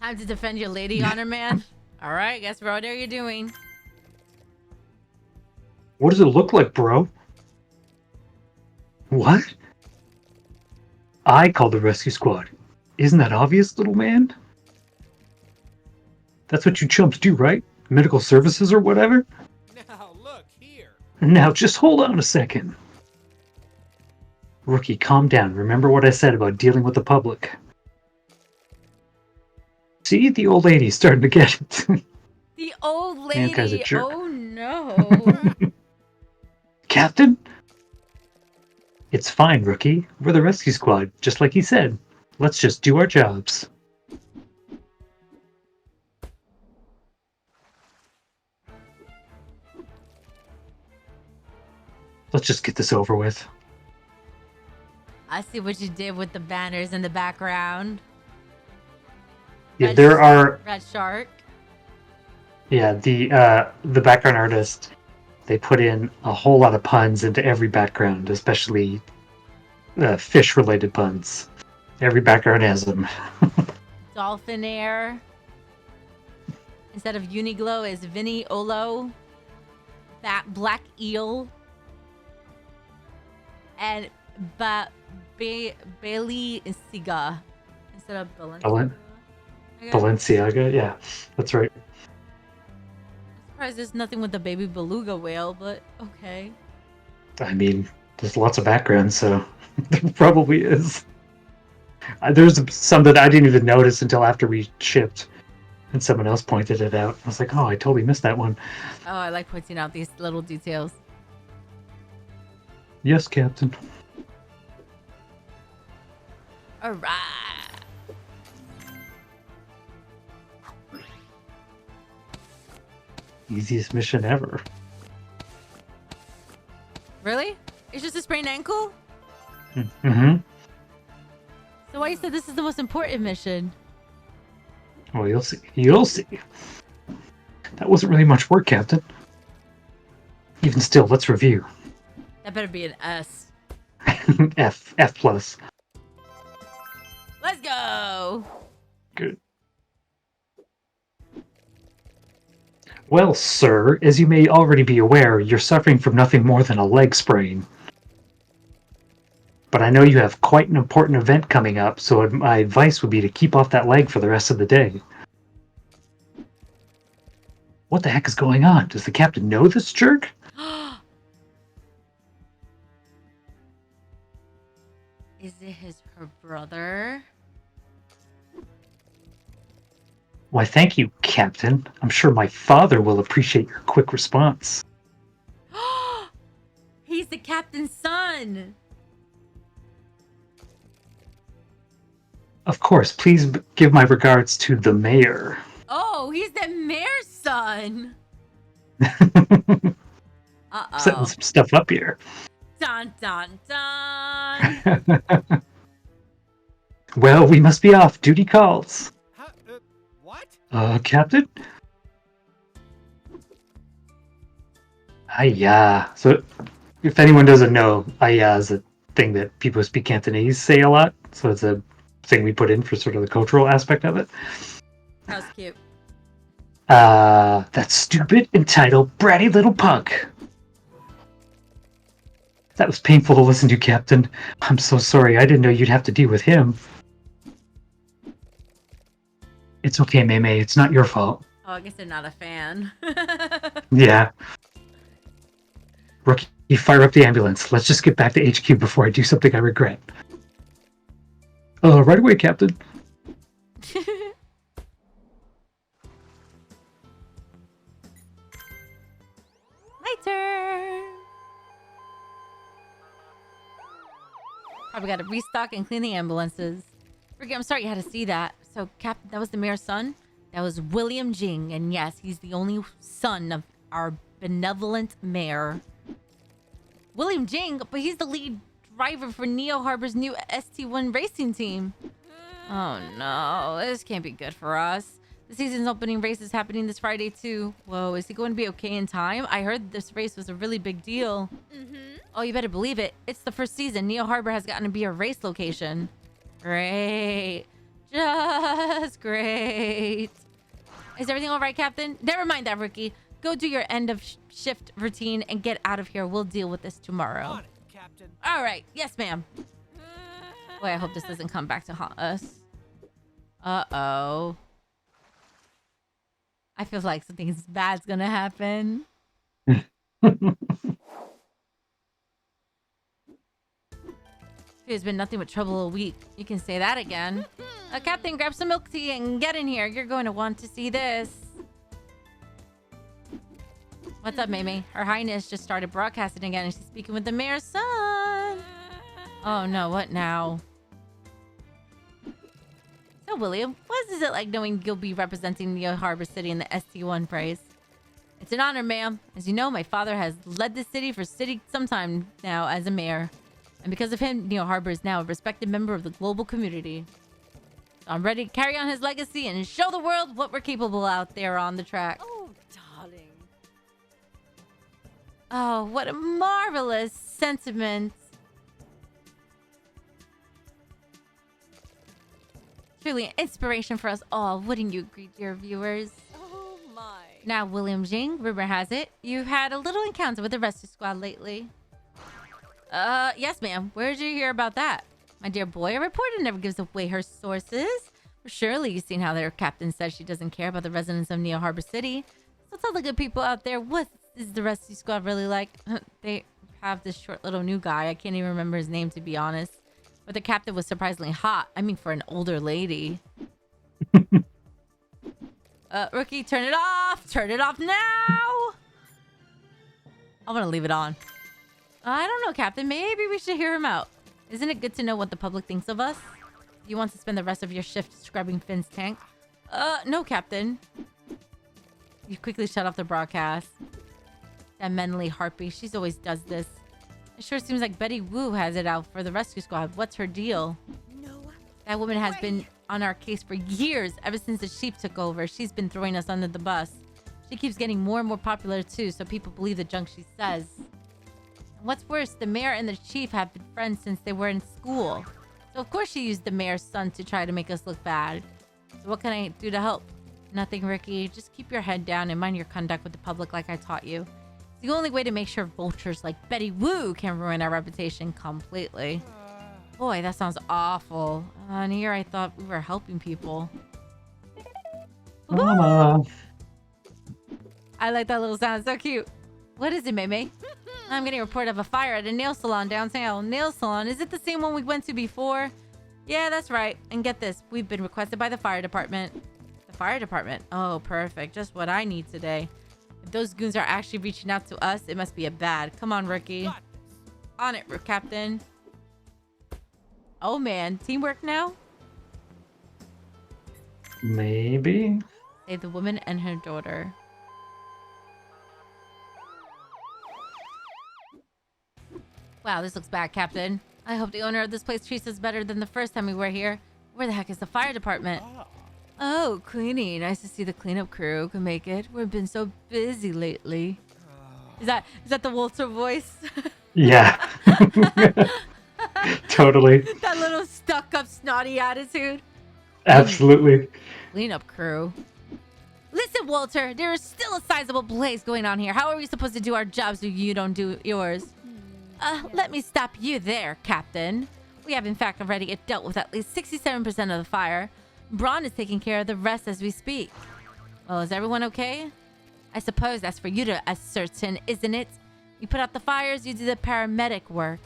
Time to defend your lady honor, man. All right, guess what are you doing? What does it look like, bro? What? I called the rescue squad. Isn't that obvious, little man? That's what you chumps do, right? Medical services or whatever? Now look here. Now, just hold on a second. Rookie, calm down. Remember what I said about dealing with the public. See, the old lady's starting to get it. The old Man, guy's a lady. jerk. Oh no. Captain? It's fine, Rookie. We're the rescue squad, just like he said. Let's just do our jobs. Let's just get this over with. I see what you did with the banners in the background. Yeah, Red there are. Red Shark. Yeah, the background artist. They put in a whole lot of puns into every background, especially fish-related puns. Every background has them. Dolphin Air. Instead of Uniglow is Vinny Olo. That Black Eel. And Bailey Siga. Instead of Balenciaga. Balenciaga, yeah, that's right. I'm surprised there's nothing with the baby beluga whale, but okay. I mean, there's lots of backgrounds, so there probably is. There's some that I didn't even notice until after we shipped, and someone else pointed it out. I was like, oh, I totally missed that one. Oh, I like pointing out these little details. Yes, Captain. All right. Easiest mission ever. Really? It's just a sprained ankle? Mm-hmm. So why you said this is the most important mission? Well, you'll see. You'll see. That wasn't really much work, Captain. Even still, let's review. That better be an S. F plus. Let's go. Good. Well, sir, as you may already be aware, you're suffering from nothing more than a leg sprain. But I know you have quite an important event coming up, so my advice would be to keep off that leg for the rest of the day. What the heck is going on? Does the captain know this jerk? Is it her brother? Why, thank you, Captain. I'm sure my father will appreciate your quick response. He's the captain's son. Of course, please give my regards to the mayor. Oh, he's the mayor's son. Setting Uh-oh. some stuff up here. Dun, dun, dun. Well, we must be off. Duty calls. What? Captain? Hiya. So, if anyone doesn't know, Hiya is a thing that people who speak Cantonese say a lot. So it's a thing we put in for sort of the cultural aspect of it. That was cute. That stupid, entitled, bratty little punk. That was painful to listen to, Captain. I'm so sorry. I didn't know you'd have to deal with him. It's okay, Mei Mei. It's not your fault. Oh, I guess they're not a fan. Yeah. Rookie, you fire up the ambulance. Let's just get back to HQ before I do something I regret. Right away, Captain. My turn. Probably got to restock and clean the ambulances. Ricky, I'm sorry you had to see that. So, Captain, that was the mayor's son? That was William Jing. And yes, he's the only son of our benevolent mayor. William Jing? But he's the lead driver for Neo Harbor's new ST1 racing team. Oh, no. This can't be good for us. The season's opening race is happening this Friday, too. Whoa, is he going to be okay in time? I heard this race was a really big deal. Oh, you better believe it. It's the first season. Neo Harbor has gotten to be a race location. Great. Just great. Is everything all right, Captain? Never mind that, Rookie. Go do your end of shift routine and get out of here. We'll deal with this tomorrow. On it, Captain. All right. Yes, ma'am. Boy, I hope this doesn't come back to haunt us. Uh-oh. I feel like something bad's gonna happen. There's been nothing but trouble a week. You can say that again. Captain, grab some milk tea and get in here. You're going to want to see this. What's up, Mimi? Her Highness just started broadcasting again and she's speaking with the mayor's son. Oh no, what now? So, William, what is it like knowing you'll be representing Neo Harbor City in the ST1 praise? It's an honor, ma'am. As you know, my father has led the city for some time now as a mayor. And because of him, Neo Harbor is now a respected member of the global community. So I'm ready to carry on his legacy and show the world what we're capable out there on the track. Oh, darling. Oh, what a marvelous sentiment. Truly an inspiration for us all. Wouldn't you agree, dear viewers? Oh, my. Now, William Jing, rumor has it, you've had a little encounter with the rescue squad lately. Yes, ma'am. Where did you hear about that? My dear boy, a reporter never gives away her sources. But surely you've seen how their captain says she doesn't care about the residents of Neo Harbor City. So tell the good people out there, what is the rescue squad really like? They have this short little new guy. I can't even remember his name, to be honest. But the captain was surprisingly hot. I mean, for an older lady. Rookie, turn it off! Turn it off now! I'm gonna leave it on. I don't know, Captain. Maybe we should hear him out. Isn't it good to know what the public thinks of us? Do you want to spend the rest of your shift scrubbing Finn's tank? No, Captain. You quickly shut off the broadcast. That mentally harpy. She's always does this. It sure seems like Betty Wu has it out for the rescue squad. What's her deal? No. That woman has been on our case for years, ever since the sheep took over. She's been throwing us under the bus. She keeps getting more and more popular too, so people believe the junk she says. What's worse, the mayor and the chief have been friends since they were in school. So of course she used the mayor's son to try to make us look bad. So what can I do to help? Nothing, Ricky. Just keep your head down and mind your conduct with the public like I taught you. It's the only way to make sure vultures like Betty Wu can ruin our reputation completely. Boy, that sounds awful. And here I thought we were helping people. Mama. I like that little sound. It's so cute. What is it, Mei Mei? I'm getting a report of a fire at a nail salon downtown. Nail salon? Is it the same one we went to before? Yeah, that's right. And get this. We've been requested by the fire department. The fire department? Oh, perfect. Just what I need today. If those goons are actually reaching out to us, it must be a bad. Come on, Rookie. Got this. On it, Captain. Oh, man. Teamwork now? Maybe. Save the woman and her daughter. Wow, this looks bad, Captain. I hope the owner of this place treats us better than the first time we were here. Where the heck is the fire department? Oh, Queenie. Nice to see the cleanup crew can make it. We've been so busy lately. Is that the Walter voice? Yeah. Totally. That little stuck-up, snotty attitude. Absolutely. Clean up crew. Listen, Walter, there is still a sizable blaze going on here. How are we supposed to do our jobs if you don't do yours? Let me stop you there, Captain. We have in fact already dealt with at least 67% of the fire. Braun is taking care of the rest as we speak. Well, is everyone okay? I suppose that's for you to ascertain, isn't it? You put out the fires, you do the paramedic work.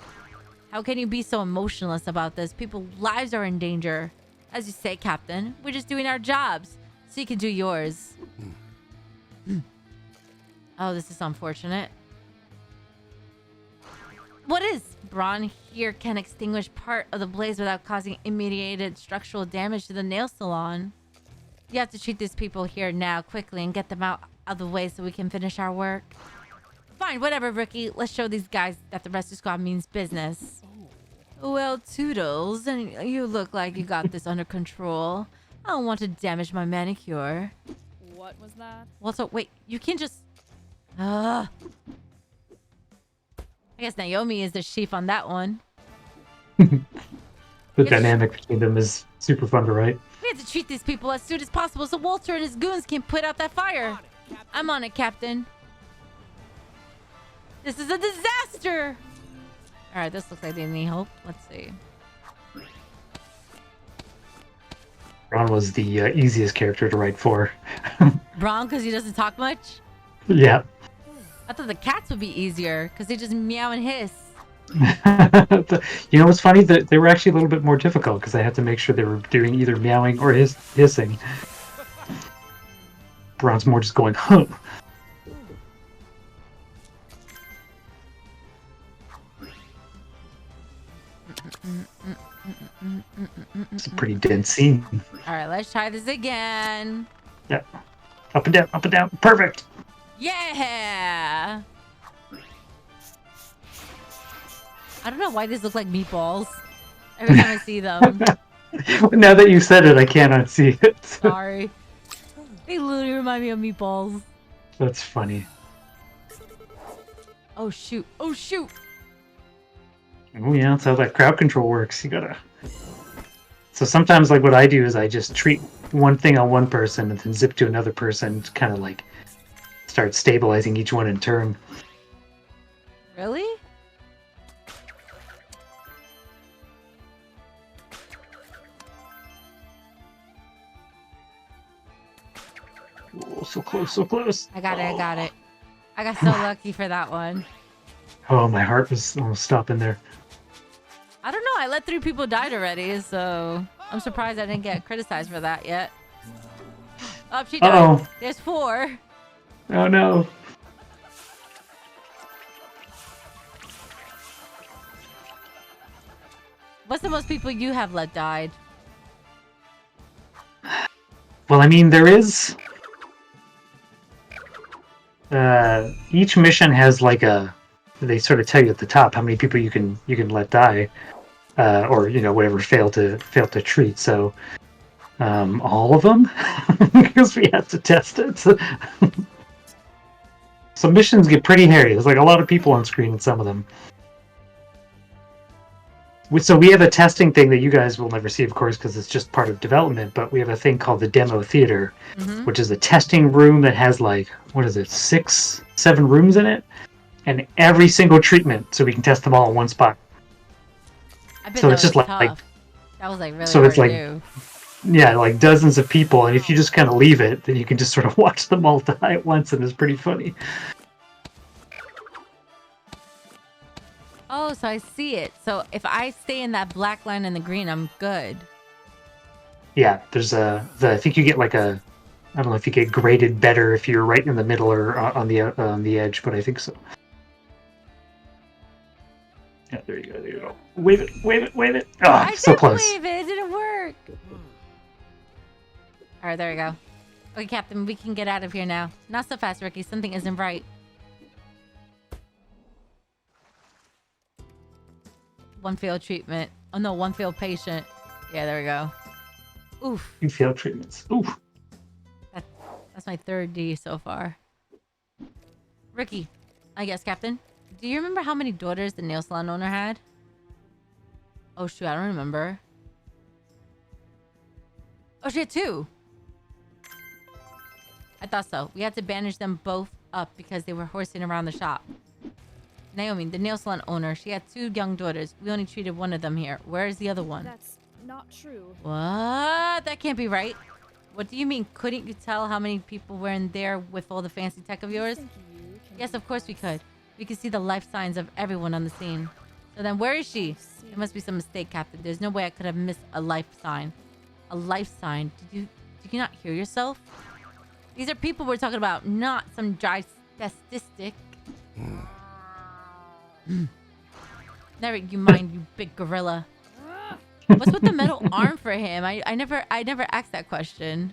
How can you be so emotionless about this? People's lives are in danger. As you say, Captain, we're just doing our jobs, so you can do yours. Oh, this is unfortunate. What is? Braun here can extinguish part of the blaze without causing immediate structural damage to the nail salon. You have to treat these people here now quickly and get them out of the way so we can finish our work. Fine, whatever, Rookie. Let's show these guys that the rescue squad means business. Well, Toodles, and you look like you got this under control. I don't want to damage my manicure. What was that? Also, wait, you can just... I guess Naomi is the chief on that one. The It's- dynamic between them is super fun to write. We have to treat these people as soon as possible so Walter and his goons can put out that fire. On it, Captain. I'm on it, Captain. This is a disaster! Alright, this looks like they need help. Let's see. Ron was the easiest character to write for. Braun, because he doesn't talk much? Yeah. I thought the cats would be easier, because they just meow and hiss. You know what's funny? They were actually a little bit more difficult because I had to make sure they were doing either meowing or hissing. Ron's more just going, huh. It's a pretty dense scene. Alright, let's try this again. Yeah. Up and down, up and down. Perfect. Yeah! I don't know why these look like meatballs. Every time I see them. Now that you said it, I can't unsee it. Sorry. They literally remind me of meatballs. That's funny. Oh shoot. Oh shoot! Oh yeah, that's how that crowd control works. You gotta. So sometimes, like what I do is I just treat one thing on one person and then zip to another person to kind of like start stabilizing each one in turn. Really? Oh, so close, so close. I got it, I got it. I got so lucky for that one. Oh, my heart was almost stopping there. I don't know, I let 3 people die already, so I'm surprised I didn't get criticized for that yet. Oh, she died. Uh-oh. There's 4. Oh no. What's the most people you have let died? Well, I mean, there is. Each mission has like a. They sort of tell you at the top how many people you can let die, or you know whatever fail to treat. So, all of them, because we had to test it. So missions get pretty hairy. There's like a lot of people on screen in some of them. So we have a testing thing that you guys will never see, of course, because it's just part of development. But we have a thing called the demo theater, which is a testing room that has like, what is it, 6, 7 rooms in it, and every single treatment, so we can test them all in one spot. I bet So that it's was just tough. like That was like really so hard it's like- to do. Yeah, like dozens of people, and if you just kind of leave it, then you can just sort of watch them all die at once, and it's pretty funny. Oh, so I see it. So if I stay in that black line and the green, I'm good. Yeah, there's I think you get like a, I don't know if you get graded better if you're right in the middle or on the edge, but I think so. Yeah, there you go, there you go. Wave it, wave it, wave it. Ah, I so did close. wave it. It didn't work. All right, there we go. Okay, Captain, we can get out of here now. Not so fast, Ricky. Something isn't right. One failed treatment. Oh no, one failed patient. Yeah, there we go. Oof. You failed treatments. Oof. That's my 3rd D so far. Ricky, I guess, Captain. Do you remember how many daughters the nail salon owner had? Oh shoot, I don't remember. Oh, she had 2. I thought so. We had to bandage them both up because they were horsing around the shop. Naomi, the nail salon owner, she had 2 young daughters. We only treated one of them here. Where is the other one? That's not true. What? That can't be right. What do you mean? Couldn't you tell how many people were in there with all the fancy tech of yours? Think you can Yes, do of course we this. could. We could see the life signs of everyone on the scene. So then where is she? see. There must be some mistake, Captain. There's no way I could have missed a life sign. A life sign? Did you not hear yourself? These are people we're talking about, not some dry statistic. Never you mind, you big gorilla. What's with the metal arm for him? I never asked that question.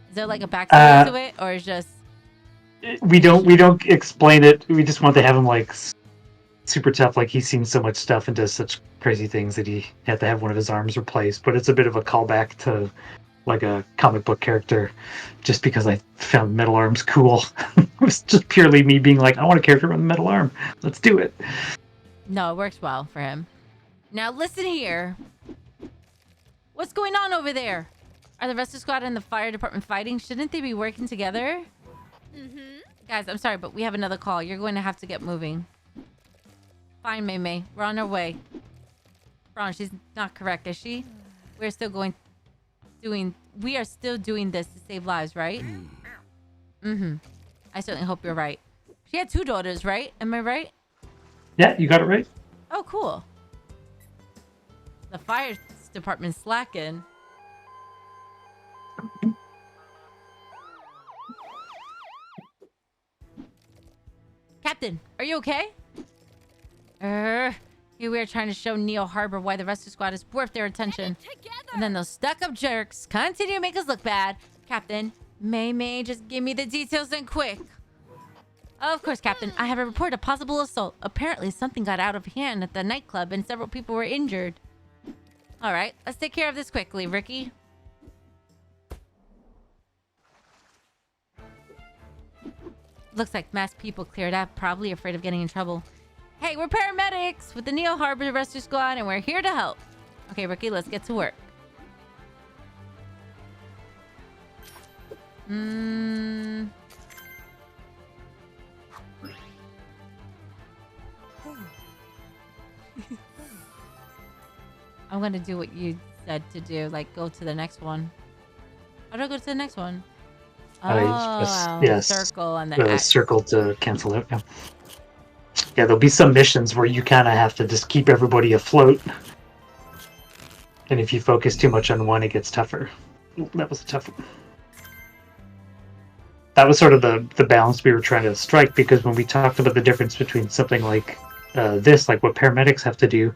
Is there like a backstory to it, or is just We don't explain it. We just want to have him like super tough. Like he's seen so much stuff and does such crazy things that he had to have one of his arms replaced. But it's a bit of a callback to like a comic book character, just because I found metal arms cool. It was just purely me being like, I want a character with a metal arm. Let's do it. no? It works well for him. Now listen here. What's going on over there? Are the rescue squad and the fire department fighting? Shouldn't they be working together? Guys, I'm sorry, but we have another call. You're going to have to get moving. Fine, Mei Mei. We're on our way. Ron, she's not correct, is she? We are still doing this to save lives, right? Mm-hmm. I certainly hope you're right. She had 2 daughters, right? Am I right? Yeah, you got it right. Oh, cool. The fire department's slacking. Captain, are you okay? Here we are trying to show Neo Harbor why the rescue squad is worth their attention. And then those stuck-up jerks continue to make us look bad. Captain, Mei Mei, just give me the details and quick. Of course, Captain. I have a report of possible assault. Apparently, something got out of hand at the nightclub and several people were injured. All right, let's take care of this quickly, Ricky. Looks like mass people cleared out, probably afraid of getting in trouble. Hey, we're paramedics with the Neo Harbor Rescue Squad, and we're here to help. Okay, Ricky, let's get to work. I'm gonna do what you said to do, like go to the next one. How do I go to the next one? Yes. Circle and The the X. circle to cancel it. Yeah. Yeah, there'll be some missions where you kind of have to just keep everybody afloat. And if you focus too much on one, it gets tougher. That was a tough one. That was sort of the balance we were trying to strike, because when we talked about the difference between something like this, like what paramedics have to do,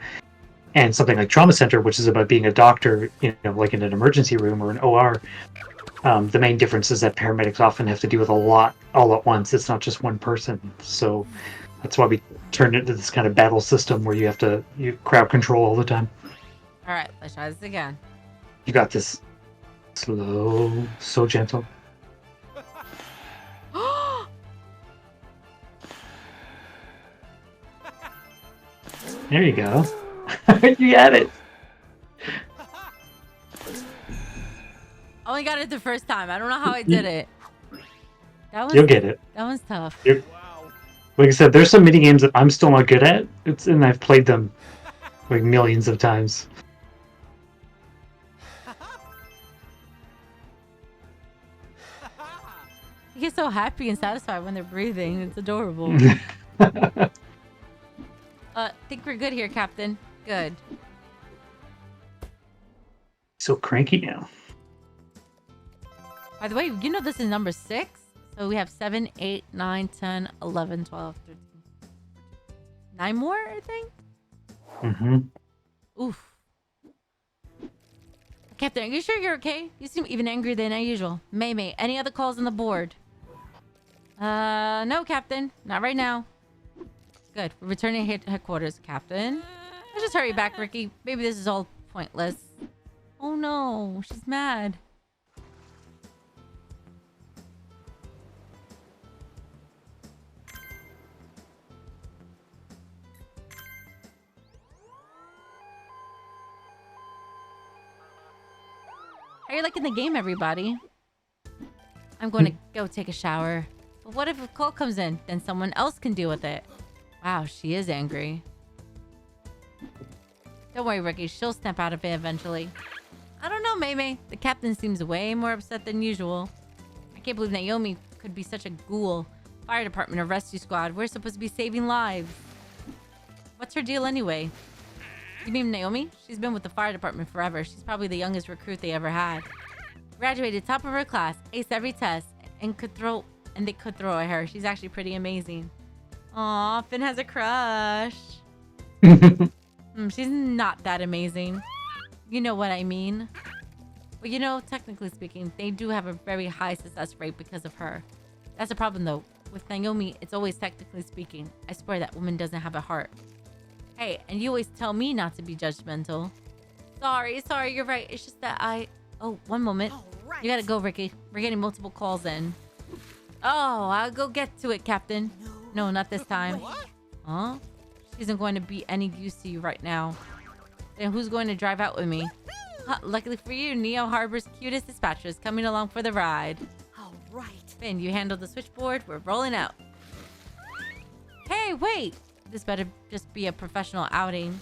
and something like Trauma Center, which is about being a doctor, like in an emergency room or an OR, the main difference is that paramedics often have to deal with a lot all at once. It's not just one person. So that's why we turned it into this kind of battle system where you crowd control all the time. All right, let's try this again. You got this. Slow, so gentle. There you go. You got it. Only got it the first time. I don't know how I did it. You'll get it. That one's tough. Wow. Like I said, there's some mini games that I'm still not good at. And I've played them like millions of times. You get so happy and satisfied when they're breathing. It's adorable. Think we're good here, Captain. Good. So cranky now. By the way, you know this is number 6? So we have 7, 8, 9, 10, 11, 12, 13. 9 more, I think? Mm-hmm. Oof. Captain, are you sure you're okay? You seem even angrier than usual. Mei Mei, any other calls on the board? No, Captain. Not right now. Good. We're returning to headquarters, Captain. Let's just hurry back, Ricky. Maybe this is all pointless. Oh no, she's mad. How you liking the game, everybody? I'm going to go take a shower. But what if a call comes in? Then someone else can deal with it. Wow, she is angry. Don't worry, Ricky. She'll snap out of it eventually. I don't know, Maymay. The captain seems way more upset than usual. I can't believe Naomi could be such a ghoul. Fire department or rescue squad. We're supposed to be saving lives. What's her deal anyway? You mean Naomi? She's been with the fire department forever. She's probably the youngest recruit they ever had. Graduated top of her class, aced every test, and they could throw at her. She's actually pretty amazing. Aw, Finn has a crush. She's not that amazing. You know what I mean. But you know, technically speaking, they do have a very high success rate because of her. That's the problem though. With Naomi, it's always technically speaking. I swear that woman doesn't have a heart. Hey, and you always tell me not to be judgmental. Sorry, you're right. It's just that Oh, one moment. Right. You gotta go, Ricky. We're getting multiple calls in. Oh, I'll go get to it, Captain. No, not this time. What? Huh? She isn't going to be any use to you right now. Then who's going to drive out with me? Huh, luckily for you, Neo Harbor's cutest dispatcher is coming along for the ride. All right. Finn, you handle the switchboard. We're rolling out. Hey, wait! This better just be a professional outing.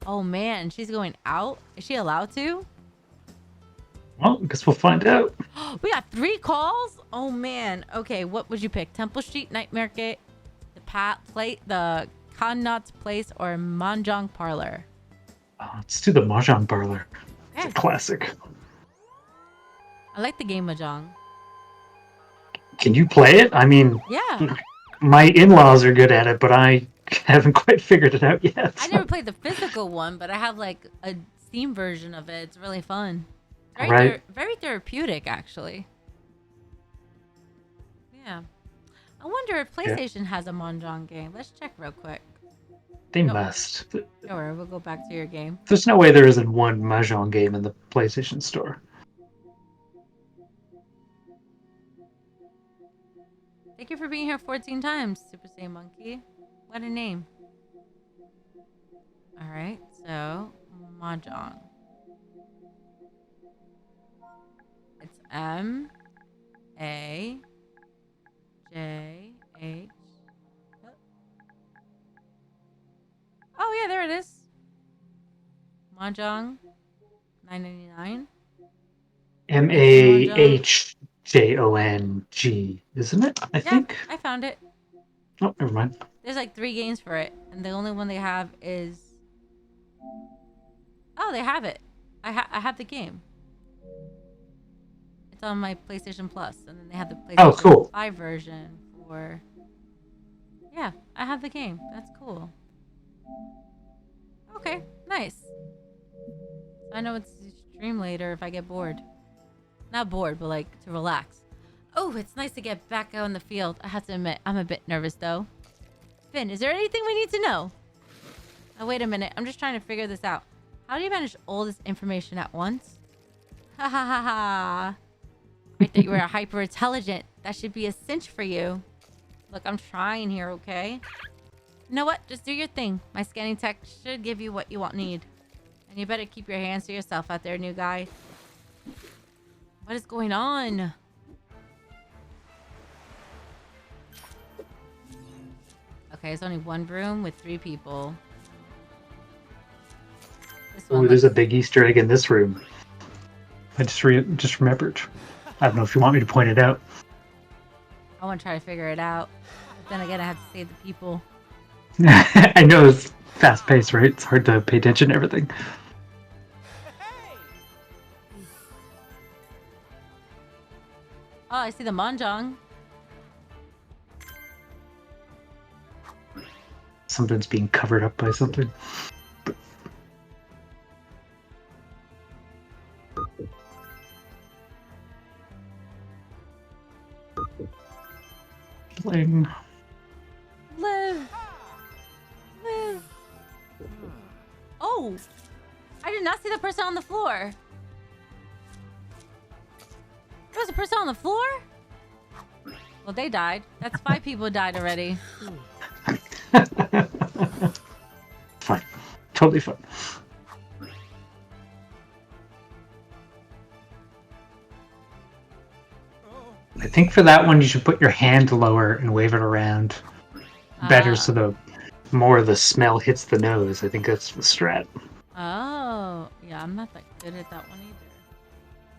Oh man, she's going out? Is she allowed to? Well, I guess we'll find out. We got 3 calls? Oh man. Okay, what would you pick? Temple Street Nightmare Gate, the Connaught's Place, or Mahjong Parlor? Let's do the Mahjong Parlor. It's Okay. a classic. I like the game Mahjong. Can you play it? I mean, Yeah. my in-laws are good at it, but I haven't quite figured it out yet. I never played the physical one, but I have like a Steam version of it. It's really fun. Very, Right. very therapeutic, actually. Yeah. I wonder if PlayStation has a Mahjong game. Let's check real quick. They No. must. Don't worry, we'll go back to your game. There's no way there isn't one Mahjong game in the PlayStation Store. Thank you for being here 14 times, Super Saiyan Monkey. What a name. Alright, so Mahjong. It's M A J H. Oh yeah, there it is. Mahjong 9.99. Mahjong, isn't it? I Yeah, think. I found it. Oh, never mind. There's like 3 games for it, and the only one they have is. Oh, they have it. I have the game. It's on my PlayStation Plus, and then they have the PlayStation Oh, cool. 5 version for. Yeah, I have the game. That's cool. Okay, nice. I know it's stream later if I get bored. Not bored, but like to relax. Oh, it's nice to get back out in the field. I have to admit, I'm a bit nervous though. Finn, is there anything we need to know? Oh, wait a minute. I'm just trying to figure this out. How do you manage all this information at once? Ha ha ha ha. I thought you were hyper intelligent. That should be a cinch for you. Look, I'm trying here, okay? You know what? Just do your thing. My scanning tech should give you what you need. And you better keep your hands to yourself out there, new guy. What is going on? Okay, it's only one room with 3 people. This Oh, one there's a looks- big Easter egg in this room. I just remembered. I don't know if you want me to point it out. I want to try to figure it out. But then again, I have to save the people. I know it's fast paced, right? It's hard to pay attention to everything. Hey! Oh, I see the Mahjong. Something's being covered up by something. Bling. Live! Live! Oh! I did not see the person on the floor. There was a person on the floor? Well, they died. That's 5 people died already. Fine. Totally fine. I think for that one, you should put your hand lower and wave it around better, so Ah. the more of the smell hits the nose. I think that's the strat. Oh, yeah, I'm not that good at that one either.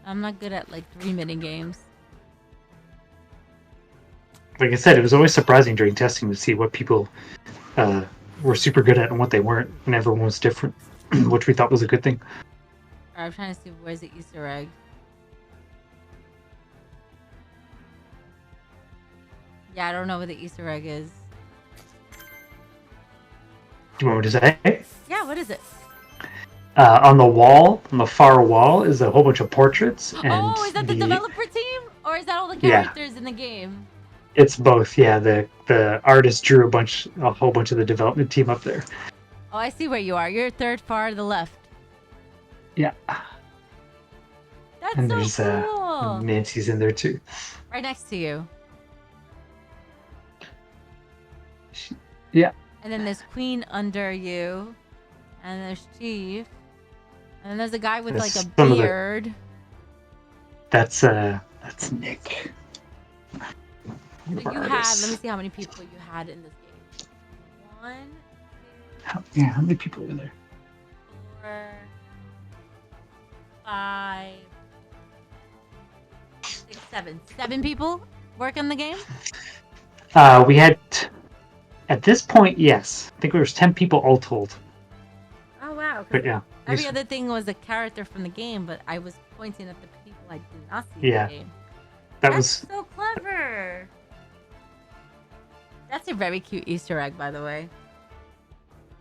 I'm not good at like 3-minute games. Like I said, it was always surprising during testing to see what people were super good at and what they weren't, and everyone was different, which we thought was a good thing. Alright, I'm trying to see where's the Easter egg. Yeah, I don't know where the Easter egg is. Do you want me to say? Yeah, what is it? On the wall, on the far wall, is a whole bunch of portraits. And Oh, is that the developer team? Or is that all the Yeah. characters in the game? It's both. Yeah, the artist drew a whole bunch of the development team up there. Oh, I see where you are. You're third far to the left. Yeah, That's and so there's cool. Nancy's in there too. Right next to you. Yeah. And then there's Queen under you. And there's Chief. And then there's a guy with There's like a some of the- beard. That's Nick. So you had, let me see how many people you had in this game. 1, 2, How many people were there? 4, 5, 6, 7. 7 people work on the game? We had, at this point, yes. I think there was 10 people all told. Oh wow. 'Cause But yeah, every other thing was a character from the game, but I was pointing at the people I did not see in Yeah. the game. that That's was so clever. That's a very cute Easter egg, by the way.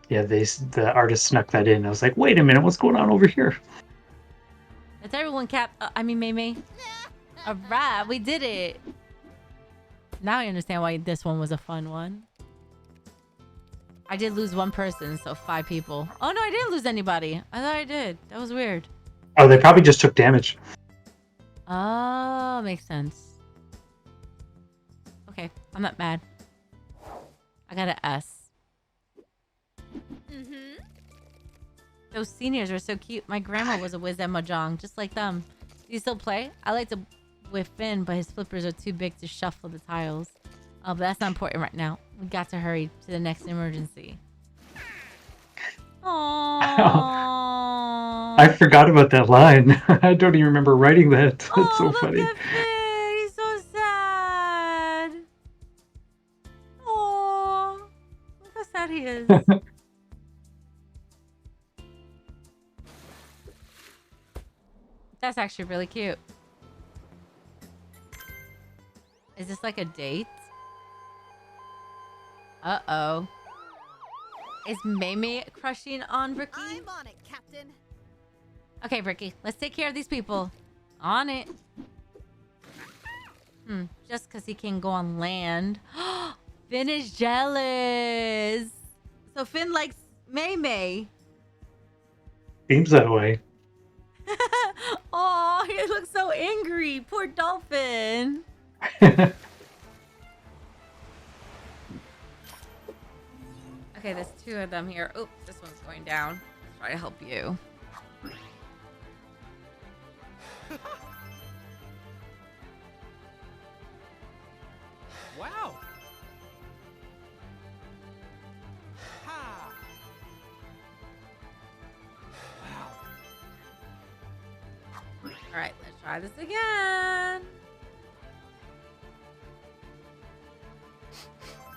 the artist snuck that in. I was like, wait a minute, what's going on over here? That's everyone, Cap. May. Alright, we did it. Now I understand why this one was a fun one. I did lose one person, so 5 people. Oh no, I didn't lose anybody. I thought I did. That was weird. Oh, they probably just took damage. Oh, makes sense. Okay, I'm not mad. I got an S. Mm-hmm. Those seniors were so cute. My grandma was a Wiz at Mahjong, just like them. Do you still play? I like to with Finn, but his flippers are too big to shuffle the tiles. Oh, but that's not important right now. We got to hurry to the next emergency. Aww. I forgot about that line. I don't even remember writing that. That's so look funny. at Finn. He's so sad. Aww. Look how sad he is. That's actually really cute. Is this like a date? Uh-oh. Is May crushing on Ricky? I'm on it, Captain. Okay, Ricky, let's take care of these people. On it. Just because he can go on land. Finn is jealous. So Finn likes May. Seems that way. Oh, he looks so angry. Poor dolphin. Okay, there's 2 of them here. Oh, this one's going down. Let's try to help you. Wow. Ha. Wow. All right, let's try this again.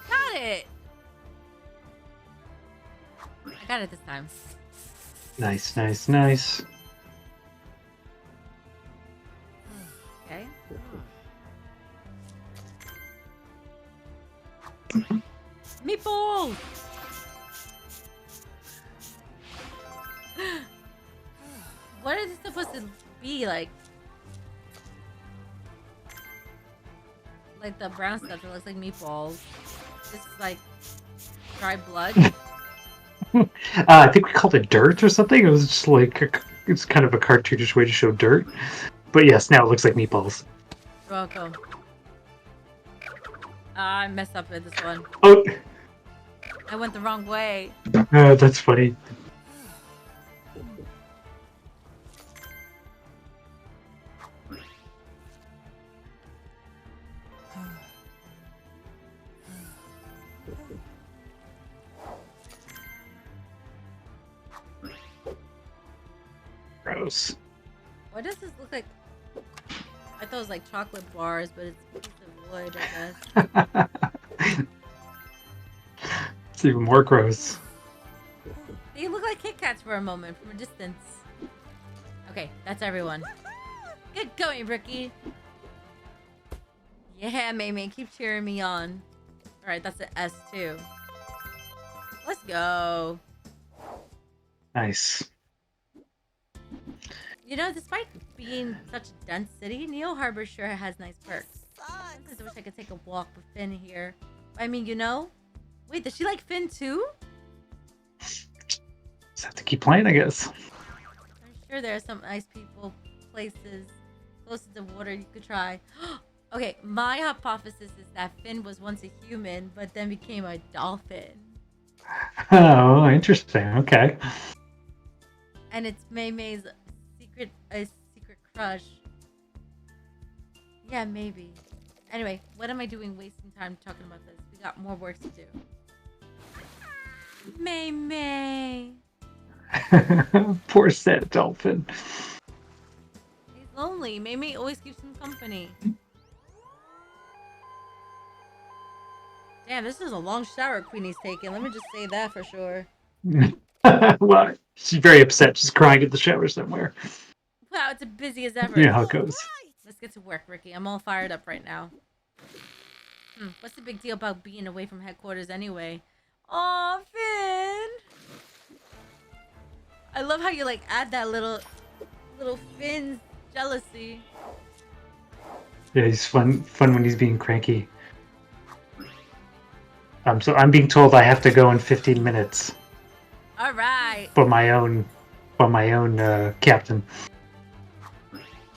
Got it. I got it this time. Nice. Okay. Meatball! What is it supposed to be like? Like the brown stuff that looks like meatballs. It's like dry blood. I think we called it dirt or something. It was just like it's kind of a cartoonish way to show dirt. But yes, now it looks like meatballs. You're welcome. I messed up with this one. Oh, I went the wrong way. that's funny. gross. What does this look like? I thought it was like chocolate bars, but it's a piece of wood, I guess. It's even more gross. They look like Kit Kats for a moment from a distance. Okay, that's everyone. Good going, Rookie. Yeah, May, keep cheering me on. Alright, that's an S too. Let's go. Nice. You know, despite being such a dense city, Neo Harbor sure has nice perks. Sometimes I wish I could take a walk with Finn here. I mean, you know? Wait, does she like Finn too? Just have to keep playing, I guess. I'm sure there are some nice people, places close to the water you could try. Okay, my hypothesis is that Finn was once a human, but then became a dolphin. Oh, interesting. Okay. And it's May's secret crush. Yeah, maybe. Anyway, what am I doing wasting time talking about this? We got more work to do. May. Poor sad dolphin. He's lonely. May always keeps him company. Damn, this is a long shower Queenie's taking. Let me just say that for sure. Well, she's very upset. She's crying at the shower somewhere. Wow, it's as busy as ever. You know how it goes. Let's get to work, Ricky. I'm all fired up right now. What's the big deal about being away from headquarters anyway? Aw, Finn! I love how you like add that little Finn's jealousy. Yeah, he's fun when he's being cranky. So I'm being told I have to go in 15 minutes All right. for my own captain.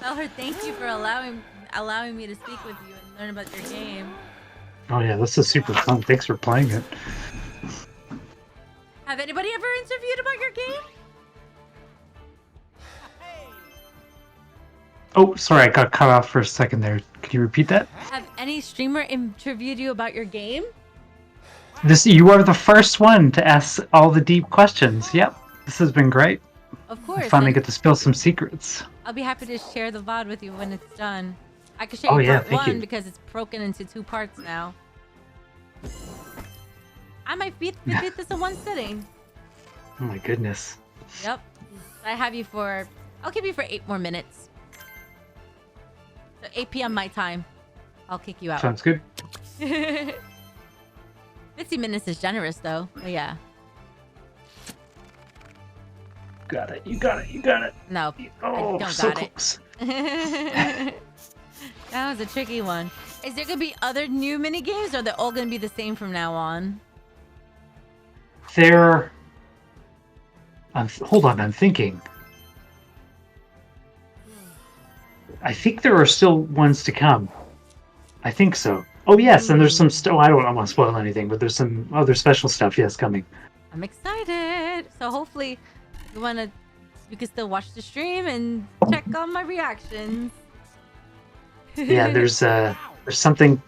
Tell her thank you for allowing me to speak with you and learn about your game. Oh yeah, this is super fun. Thanks for playing it. Have anybody ever interviewed about your game? Oh, sorry, I got cut off for a second there. Can you repeat that? Have any streamer interviewed you about your game? You are the first one to ask all the deep questions. Yep, this has been great. Of course. I finally and get to spill some secrets. I'll be happy to share the VOD with you when it's done. I can share Oh, you yeah, part thank one you. because it's broken into 2 parts now. I might beat this in one sitting. Oh my goodness. Yep. I'll keep you for 8 more minutes. So 8 p.m. my time. I'll kick you out. Sounds good. 50 minutes is generous though. But yeah. Got it. You got it. No. Oh, don't so got it. close. That was a tricky one. Is there gonna be other new mini games, or they're all gonna be the same from now on? Hold on, I'm thinking. I think there are still ones to come. I think so. Oh yes, and there's some I don't want to spoil anything, but there's some other special stuff, yes, coming. I'm excited. So hopefully, you can still watch the stream and check on my reactions. Yeah, there's something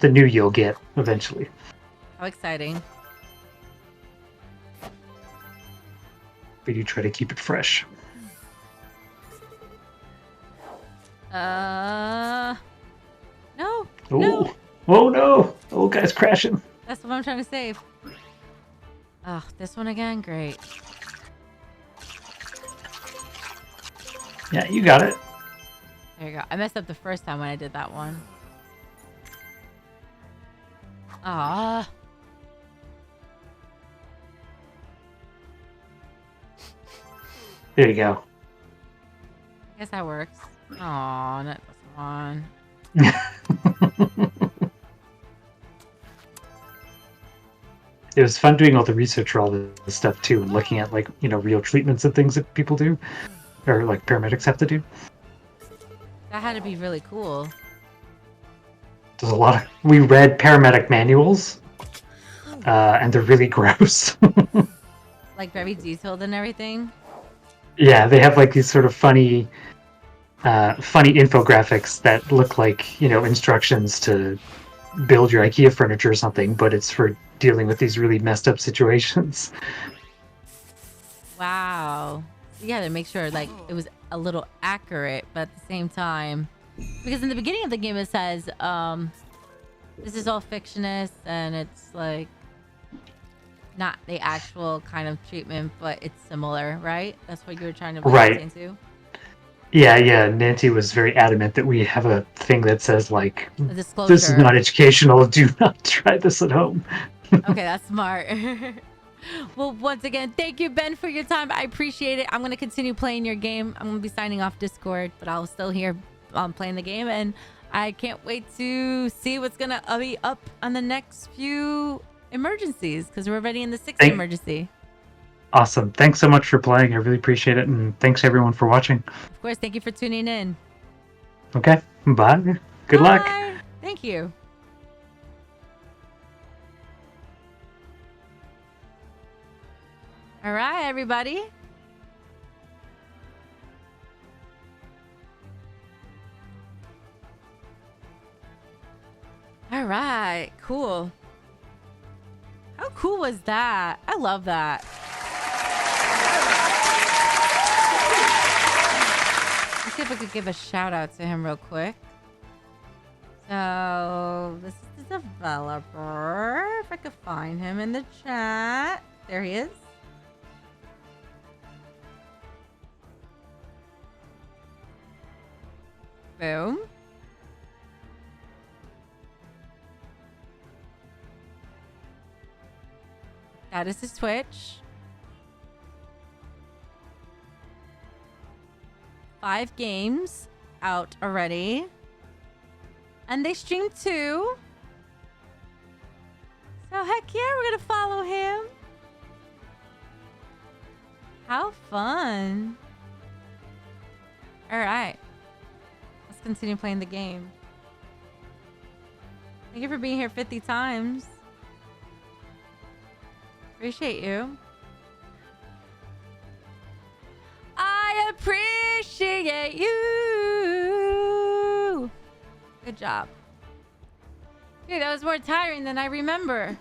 new you'll get eventually. How exciting! But you try to keep it fresh. No. Oh, No. Oh no! Oh, guy's crashing. That's what I'm trying to save. Oh, this one again? Great. Yeah, you got it. There you go. I messed up the first time when I did that one. Ah. There you go. I guess that works. Aw, not this one. It was fun doing all the research for all this stuff too, and looking at real treatments and things that people do, or like paramedics have to do. That had to be really cool. There's a lot of we read paramedic manuals, and they're really gross. Like very detailed and everything. Yeah, they have like these sort of funny infographics that look like instructions to build your IKEA furniture or something, but it's for dealing with these really messed up situations. Wow. yeah, to make sure like it was a little accurate, but at the same time, because in the beginning of the game it says, this is all fictionist and it's like not the actual kind of treatment, but it's similar, right? That's what you were trying to Right. into. Yeah. Nancy was very adamant that we have a thing that says like, A disclosure. this is not educational. Do not try this at home. Okay, that's smart. Well, once again, thank you, Ben, for your time. I appreciate it. I'm going to continue playing your game. I'm going to be signing off Discord, but I'll still here playing the game. And I can't wait to see what's going to be up on the next few emergencies because we're already in the sixth emergency. Awesome. Thanks so much for playing. I really appreciate it. And thanks, everyone, for watching. Of course, thank you for tuning in. Okay. Bye. Good luck. Thank you. All right, everybody. All right, cool. How cool was that? I love that. Let's see if I could give a shout out to him real quick. So, this is the developer. If I could find him in the chat. There he is. Boom. That is his Twitch. 5 games out already. And they stream 2. So heck yeah, we're gonna follow him. How fun. Alright. Let's continue playing the game. Thank you for being here 50 times. Appreciate you. I appreciate you. Good job. Dude, that was more tiring than I remember.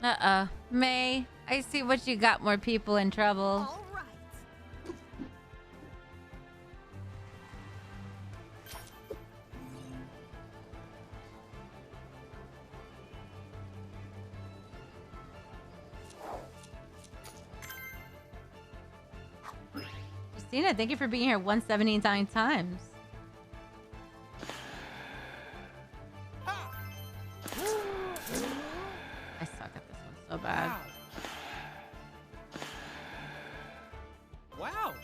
Uh-oh. May, I see what you got more people in trouble. All right. Christina, thank you for being here 179 times. I suck at this one so bad. Wow.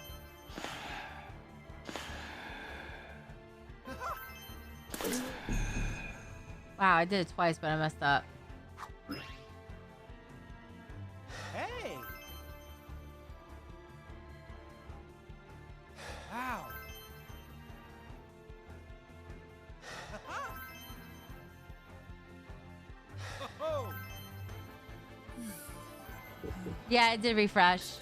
Wow, I did it twice, but I messed up. Hey. Wow. Oh. Yeah, it did refresh.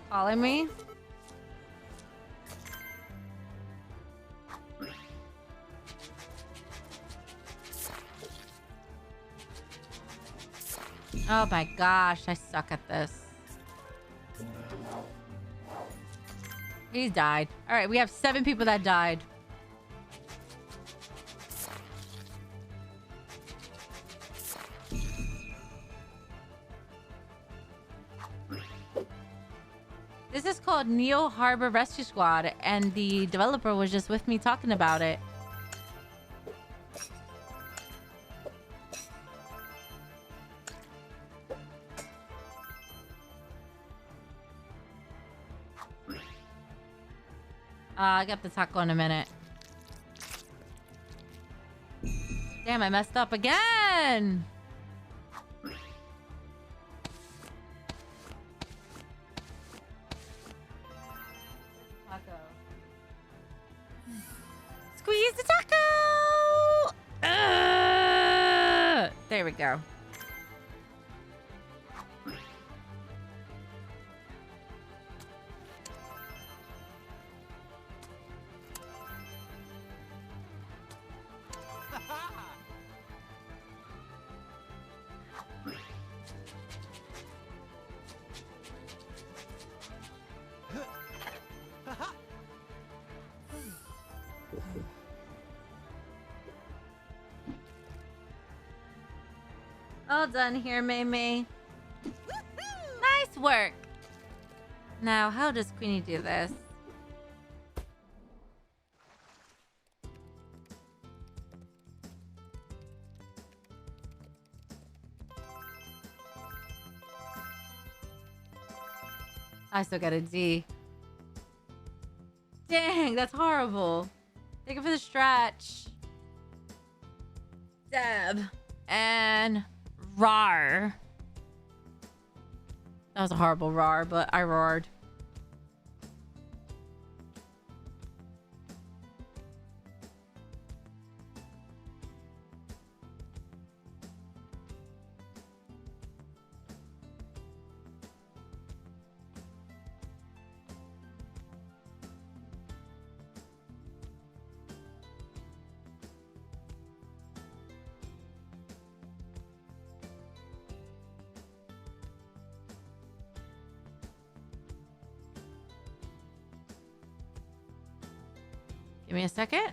Calling me? Oh my gosh, I suck at this. He's died. All right, we have 7 people that died. This is called Neo Harbor Rescue Squad, and the developer was just with me talking about it. I got the taco in a minute. Damn, I messed up again. Taco. Squeeze the taco! There we go. All done here, Mei Mei. Nice work. Now, how does Queenie do this? I still got a D. Dang, that's horrible. Thank you for the stretch. Deb. And rar. That was a horrible rar, but I roared. Give me a second.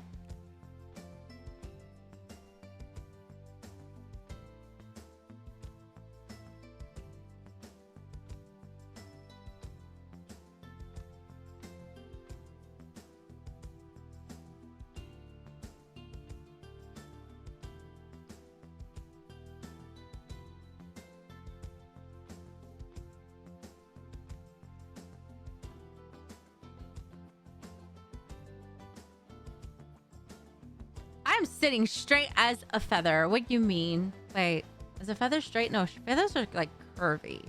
I'm sitting straight as a feather. What do you mean? Wait, is a feather straight? No, feathers are like curvy.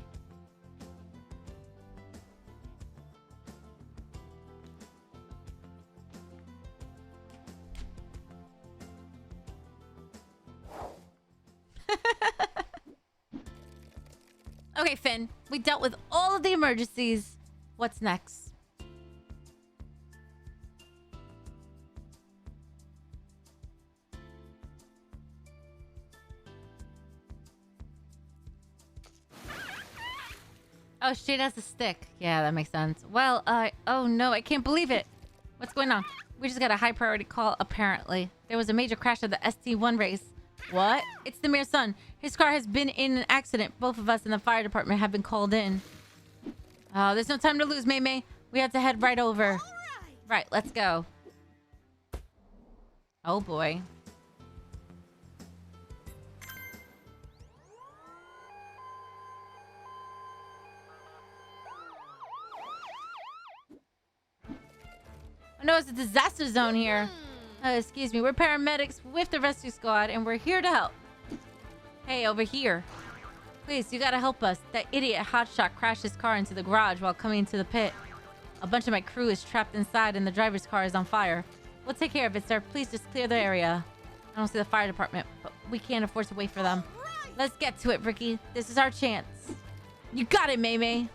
Okay, Finn, we dealt with all of the emergencies. What's next? Oh, she has a stick. Yeah, that makes sense. Well, oh no, I can't believe it. What's going on? We just got a high priority call, apparently. There was a major crash at the ST1 race. What? It's the mayor's son. His car has been in an accident. Both of us in the fire department have been called in. Oh, there's no time to lose, Mei Mei. We have to head right over. Right, let's go. Oh boy. Oh no, it's a disaster zone here. Excuse me, we're paramedics with the rescue squad and we're here to help. Hey, over here. Please, you gotta help us. That idiot hotshot crashed his car into the garage while coming into the pit. A bunch of my crew is trapped inside and the driver's car is on fire. We'll take care of it, sir. Please just clear the area. I don't see the fire department, but we can't afford to wait for them. Let's get to it, Ricky. This is our chance. You got it, Mei Mei.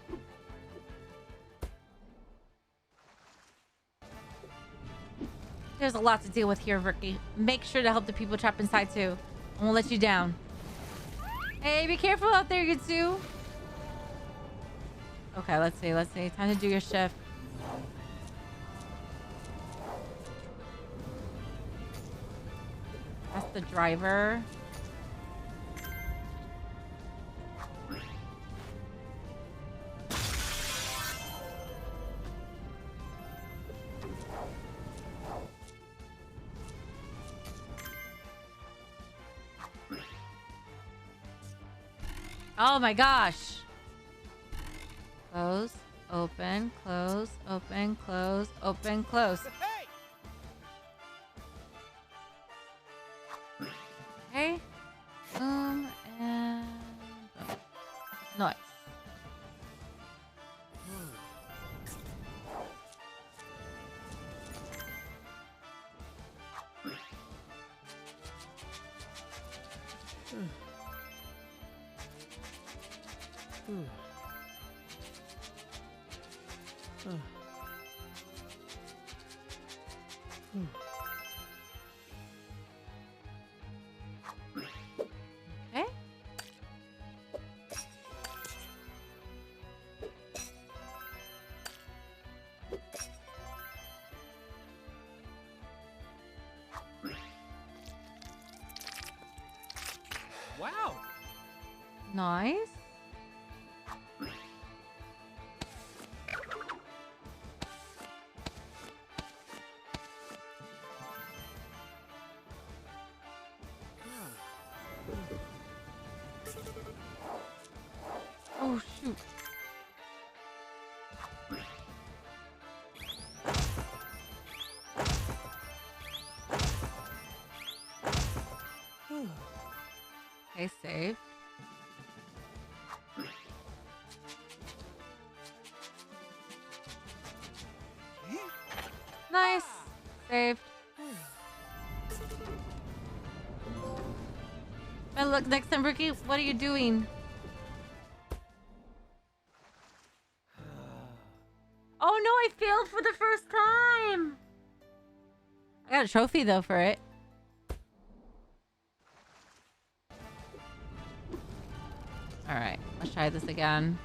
There's a lot to deal with here, Ricky. Make sure to help the people trapped inside too. I won't let you down. Hey, be careful out there, you two. Okay, let's see. Time to do your shift. That's the driver. Oh my gosh. Close. open, close, open, close, open, close. Hey! Okay. Boom and boom. Nice. Okay. Wow! Nice. Oh shoot. Okay, save. Nice. Saved. And look, next time, Ricky, what are you doing? Oh no, I failed for the first time. I got a trophy though for it. All right, let's try this again.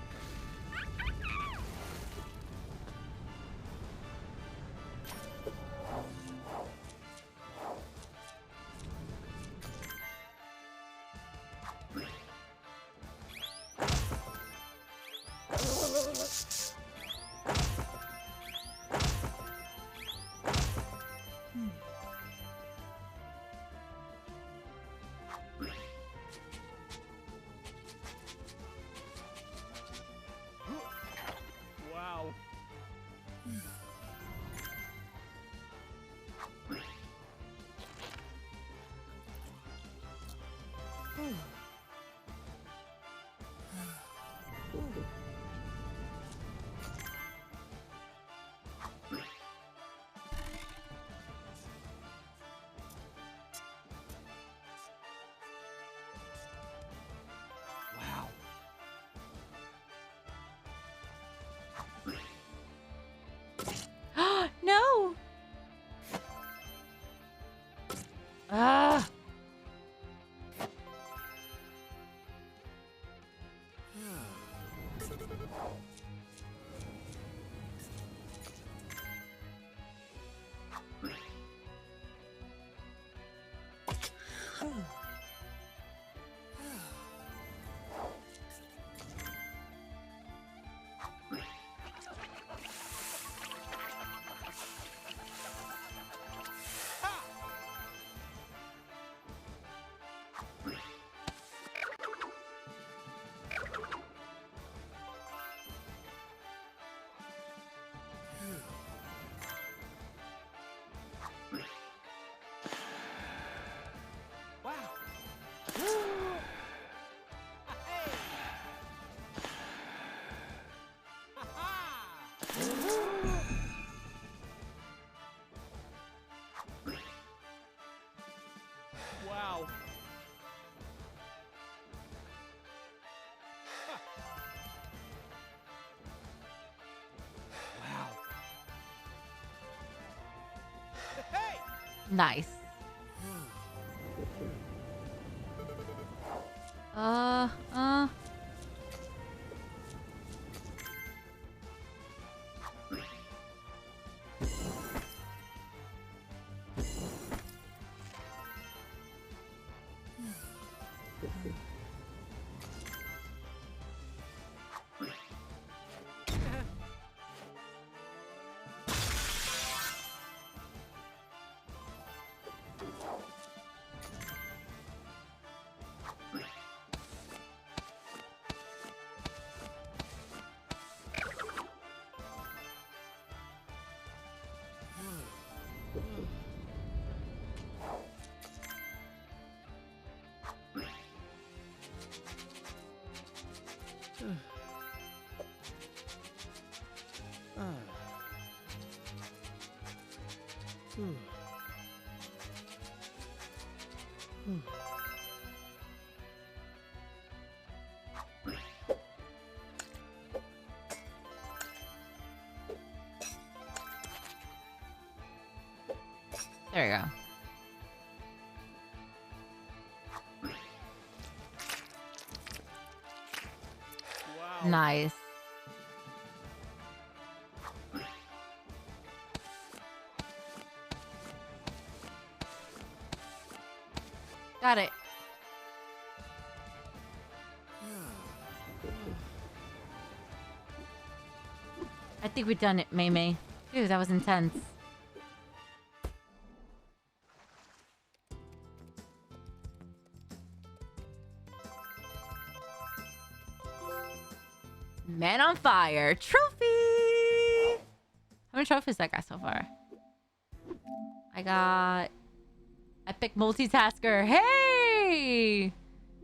Wow. Wow. No. Ah. Wow. Hey! Ha-ha! Wow. Ha. Wow. Hey! Nice. Uh. There you go. Wow. Nice. Got it. I think we've done it, Mei Mei. Dude, that was intense. Man on Fire trophy. How many trophies I got so far? I got Epic Multitasker. Hey,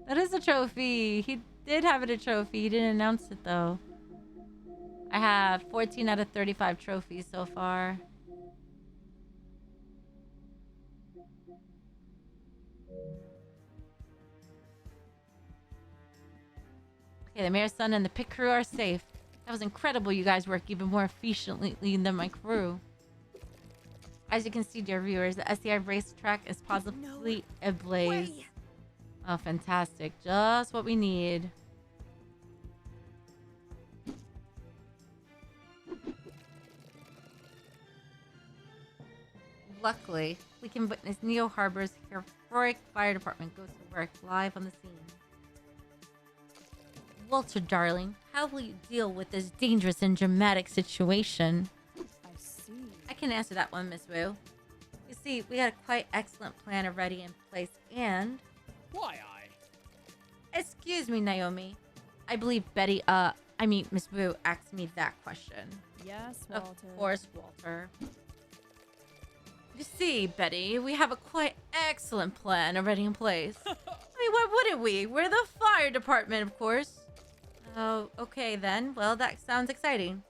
that is a trophy. He did have it a trophy. He didn't announce it though. I have 14 out of 35 trophies so far. Okay, the mayor's son and the pit crew are safe. That was incredible. You guys work even more efficiently than my crew. As you can see, dear viewers, the SCI racetrack is positively ablaze. Way. Oh, fantastic. Just what we need. Luckily, we can witness Neo Harbor's heroic fire department go to work live on the scene. Walter, darling, how will you deal with this dangerous and dramatic situation? I see. I can answer that one, Miss Wu. You see, we had a quite excellent plan already in place, and... Why Excuse me, Naomi. I believe Miss Wu asked me that question. Yes, Walter. Of course, Walter. You see, Betty, we have a quite excellent plan already in place. I mean, why wouldn't we? We're the fire department, of course. Oh, okay then. Well, that sounds exciting.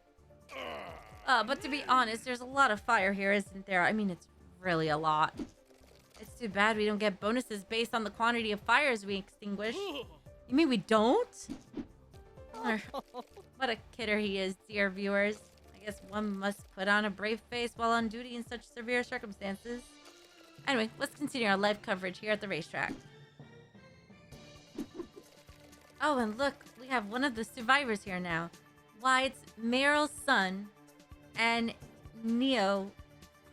But to be honest, there's a lot of fire here, isn't there? I mean, it's really a lot. It's too bad we don't get bonuses based on the quantity of fires we extinguish. You mean we don't? What a kidder he is, dear viewers. I guess one must put on a brave face while on duty in such severe circumstances. Anyway, let's continue our live coverage here at the racetrack. Oh, and look, we have one of the survivors here now. Why, it's Meryl's son and Neo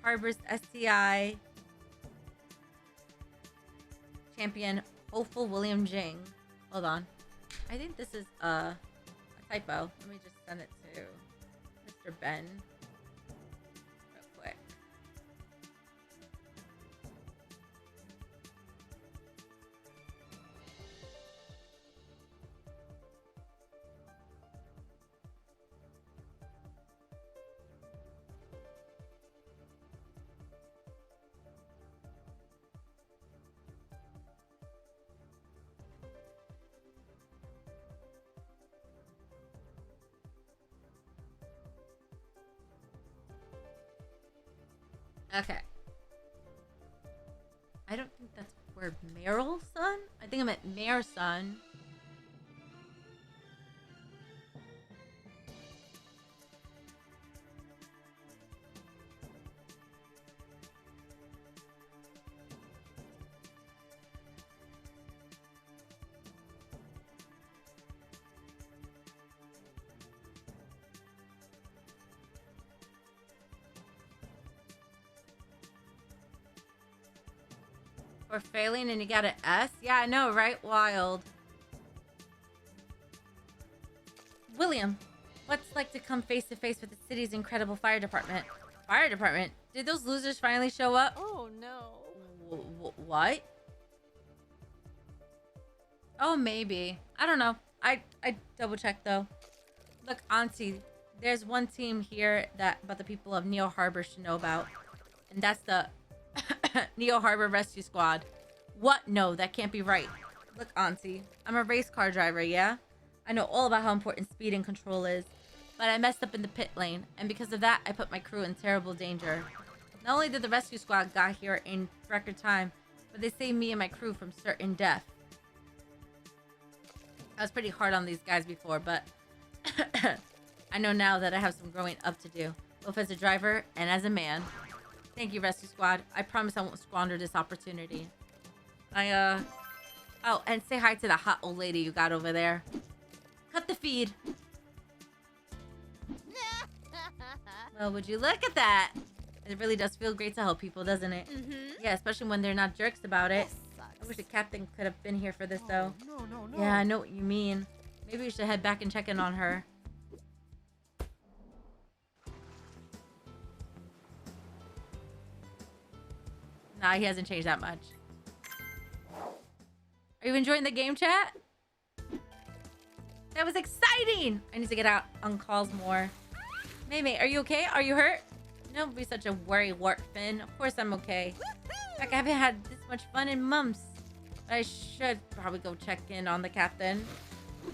Harbor's STI champion, Hopeful William Jing. Hold on. I think this is a typo. Let me just send it to Mr. Ben real quick. Okay. I don't think that's word Meryl's son. I think I meant Mayor's son. For failing and you got an S? Yeah, I know, right? Wild. William, what's it like to come face to face with the city's incredible fire department? Fire department? Did those losers finally show up? Oh no. What? Oh, maybe. I don't know. I double checked though. Look, Auntie, there's one team here but the people of Neo Harbor should know about. And that's the Neo Harbor Rescue Squad. What? No, that can't be right. Look, Auntie, I'm a race car driver, yeah? I know all about how important speed and control is. But I messed up in the pit lane, and because of that, I put my crew in terrible danger. Not only did the rescue squad got here in record time, but they saved me and my crew from certain death. I was pretty hard on these guys before, but I know now that I have some growing up to do, both as a driver and as a man. Thank you, rescue squad. I promise I won't squander this opportunity. Oh, and say hi to the hot old lady you got over there. Cut the feed. Well, would you look at that? It really does feel great to help people, doesn't it? Yeah, especially when they're not jerks about it. I wish the captain could have been here for this, though. No. Yeah, I know what you mean. Maybe we should head back and check in on her. Nah, he hasn't changed that much. Are you enjoying the game, chat? That was exciting! I need to get out on calls more. Mei, are you okay? Are you hurt? Don't be such a worry wart, Finn. Of course I'm okay. Heck, I haven't had this much fun in months. But I should probably go check in on the captain. Do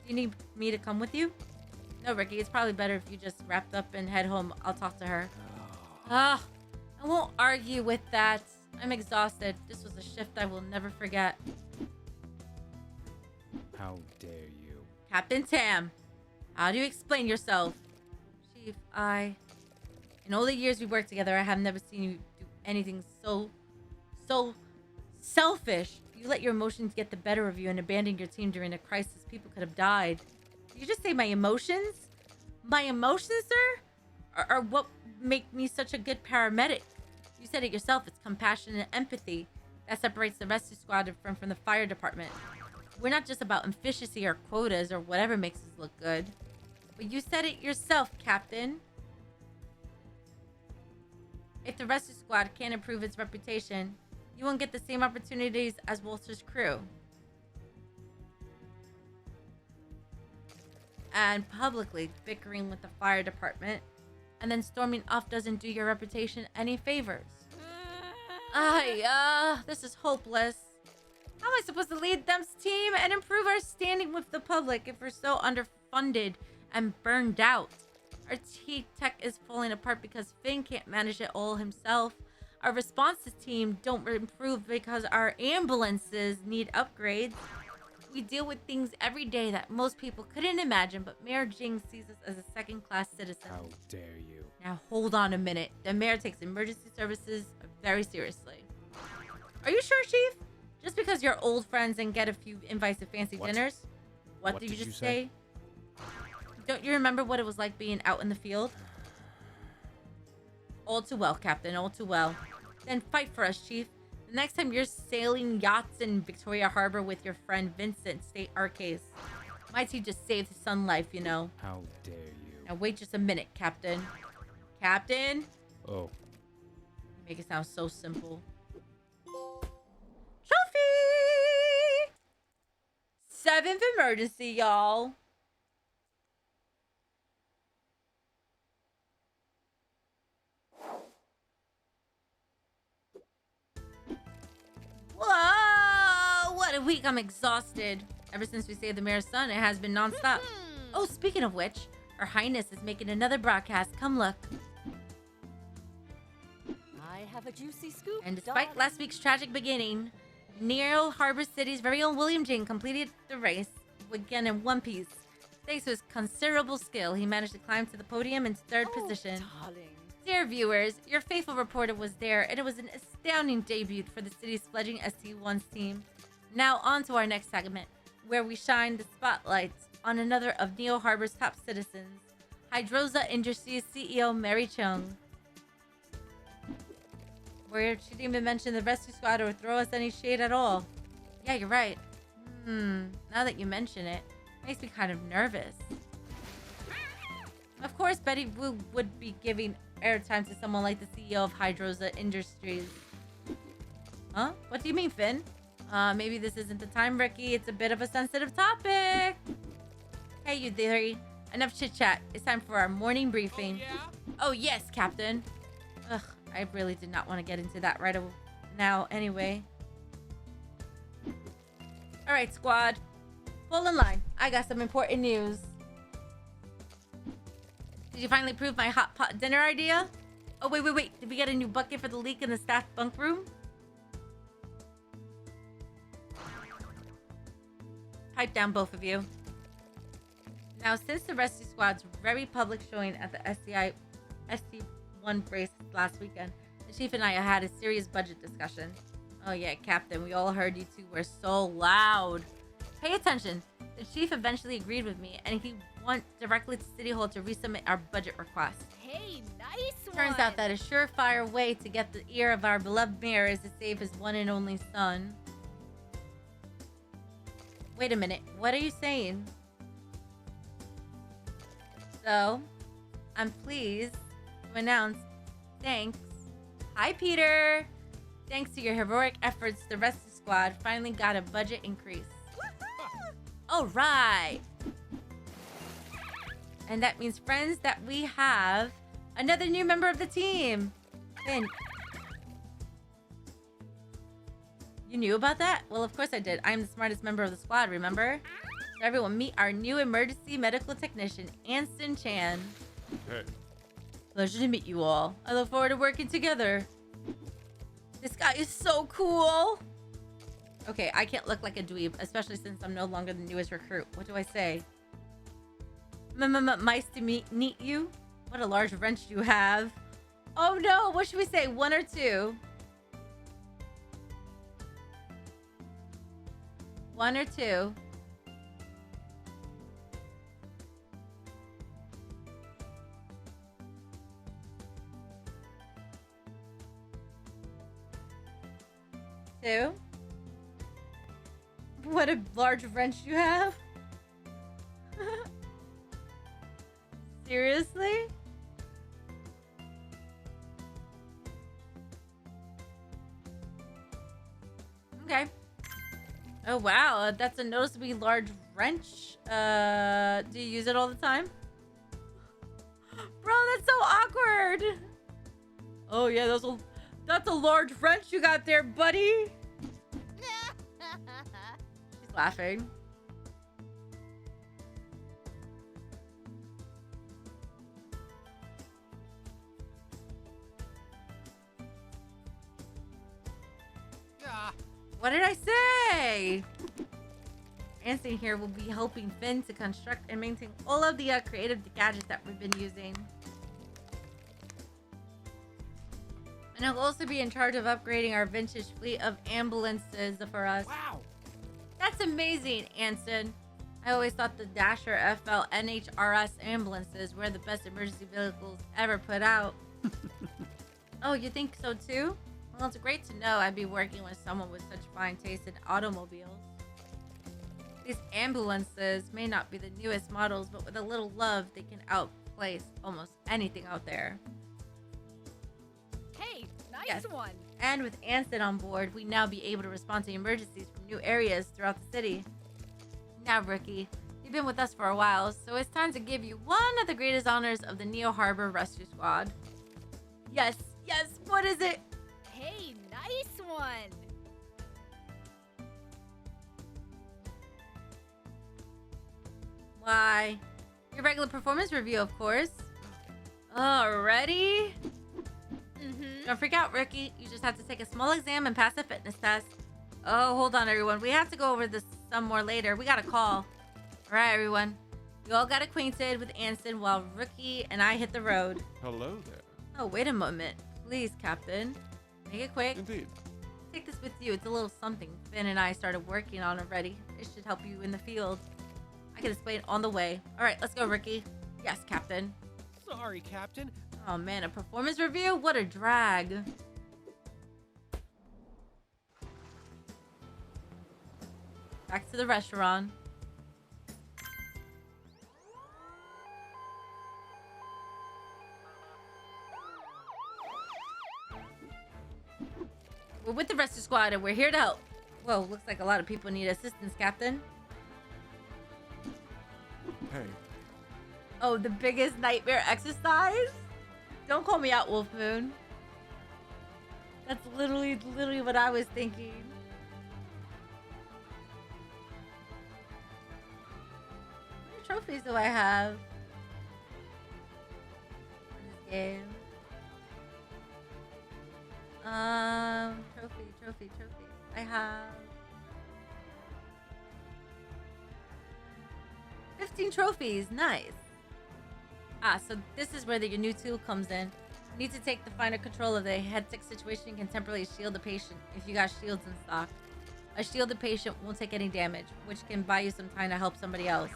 you need me to come with you? No, Ricky, it's probably better if you just wrapped up and head home. I'll talk to her. I won't argue with that. I'm exhausted. This was a shift I will never forget. How dare you? Captain Tam, how do you explain yourself? Chief, in all the years we worked together, I have never seen you do anything so selfish. You let your emotions get the better of you and abandon your team during a crisis. People could have died. Did you just say my emotions? My emotions, sir? Are what make me such a good paramedic. You said it yourself, it's compassion and empathy that separates the rescue squad from the fire department. We're not just about efficiency or quotas or whatever makes us look good. But you said it yourself, Captain. If the rescue squad can't improve its reputation, you won't get the same opportunities as Walter's crew. And publicly bickering with the fire department and then storming off doesn't do your reputation any favors. This is hopeless. How am I supposed to lead them's team and improve our standing with the public if we're so underfunded and burned out? Our T-Tech is falling apart because Finn can't manage it all himself. Our responses team don't improve because our ambulances need upgrades. We deal with things every day that most people couldn't imagine, but Mayor Jing sees us as a second-class citizen. How dare you? Now hold on a minute. The mayor takes emergency services very seriously. Are you sure, Chief? Just because you're old friends and get a few invites to fancy dinners? What did you just say? Don't you remember what it was like being out in the field? All too well, Captain. All too well. Then fight for us, Chief. The next time you're sailing yachts in Victoria Harbor with your friend Vincent, state our case. My team just saved his son's life, you know. How dare you? Now wait just a minute, Captain. Captain? Oh. You make it sound so simple. Trophy! 7th emergency, y'all. Whoa! What a week. I'm exhausted. Ever since we saved the mayor's son, it has been nonstop. Oh, speaking of which, Her Highness is making another broadcast. Come look. I have a juicy scoop. And despite last week's tragic beginning, Neo Harbor City's very own William Jing completed the race again in one piece. Thanks to his considerable skill, he managed to climb to the podium in third position. Darling. Dear viewers, your faithful reporter was there, and it was an astounding debut for the city's fledgling ST1's team. Now on to our next segment, where we shine the spotlights on another of Neo Harbor's top citizens, Hydroza Industries CEO Mary Chung. Where she didn't even mention the rescue squad or throw us any shade at all. Yeah, you're right. Now that you mention it, makes me kind of nervous. Of course, Betty Wu would be giving airtime to someone like the CEO of Hydroza Industries. Huh? What do you mean, Finn? Maybe this isn't the time, Ricky. It's a bit of a sensitive topic. Hey, you three. Enough chit-chat. It's time for our morning briefing. Oh, yeah? Oh, yes, Captain. Ugh, I really did not want to get into that right now anyway. Alright, squad. Fall in line. I got some important news. Did you finally prove my hot pot dinner idea? Oh, wait. Did we get a new bucket for the leak in the staff bunk room? Pipe down, both of you. Now, since the rescue squad's very public showing at the SC1 race last weekend, the chief and I had a serious budget discussion. Oh yeah, Captain, we all heard you two were so loud. Pay attention. The chief eventually agreed with me, and he went directly to City Hall to resubmit our budget request. Hey, nice one. Turns out that a surefire way to get the ear of our beloved mayor is to save his one and only son. Wait a minute, what are you saying? So, I'm pleased to announce, thanks. Hi, Peter! Thanks to your heroic efforts, the rescue squad finally got a budget increase. All right! And that means, friends, that we have another new member of the team. Finn. You knew about that? Well, of course I did. I'm the smartest member of the squad, remember? So everyone, meet our new emergency medical technician, Anston Chan. Hey. Pleasure to meet you all. I look forward to working together. This guy is so cool. Okay, I can't look like a dweeb, especially since I'm no longer the newest recruit. What do I say? Nice to meet you. What a large wrench you have. Oh no, what should we say? 1 or 2? 1 or 2? Two? What a large wrench you have. Seriously? Okay. Oh wow, that's a noticeably large wrench. Do you use it all the time? Bro, that's so awkward. Oh yeah, that's a large wrench you got there, buddy. She's laughing. What did I say? Anston here will be helping Finn to construct and maintain all of the creative gadgets that we've been using. And he'll also be in charge of upgrading our vintage fleet of ambulances for us. Wow. That's amazing, Anston. I always thought the Dasher FL NHRS ambulances were the best emergency vehicles ever put out. Oh, you think so too? Well, it's great to know I'd be working with someone with such fine taste in automobiles. These ambulances may not be the newest models, but with a little love, they can outplace almost anything out there. Hey, nice Yes. one. And with Anston on board, we now be able to respond to emergencies from new areas throughout the city. Now, Rookie, you've been with us for a while, so it's time to give you one of the greatest honors of the Neo Harbor Rescue Squad. Yes, what is it? Hey, nice one. Why, your regular performance review, of course. Alrighty. Don't freak out, Rookie. You just have to take a small exam and pass a fitness test. Oh, hold on, everyone. We have to go over this some more later. We got a call. All right, everyone. We all got acquainted with Anston while Rookie and I hit the road. Hello there. Oh, wait a moment. Please, Captain. Make it quick. Indeed. Take this with you. It's a little something Finn and I started working on already. It should help you in the field. I can explain on the way. All right, let's go, Rookie. Yes, Captain. Sorry, Captain. Oh man, a performance review? What a drag. Back to the restaurant. We're with the rescue squad and we're here to help. Whoa, looks like a lot of people need assistance, Captain. Hey. Oh, the biggest nightmare exercise? Don't call me out, Wolf Moon. That's literally what I was thinking. How many trophies do I have in this game? Trophy. I have 15 trophies. Nice. So this is where your new tool comes in. You need to take the finer control of the head tick situation. You can temporarily shield the patient if you got shields in stock. A shielded patient won't take any damage, which can buy you some time to help somebody else.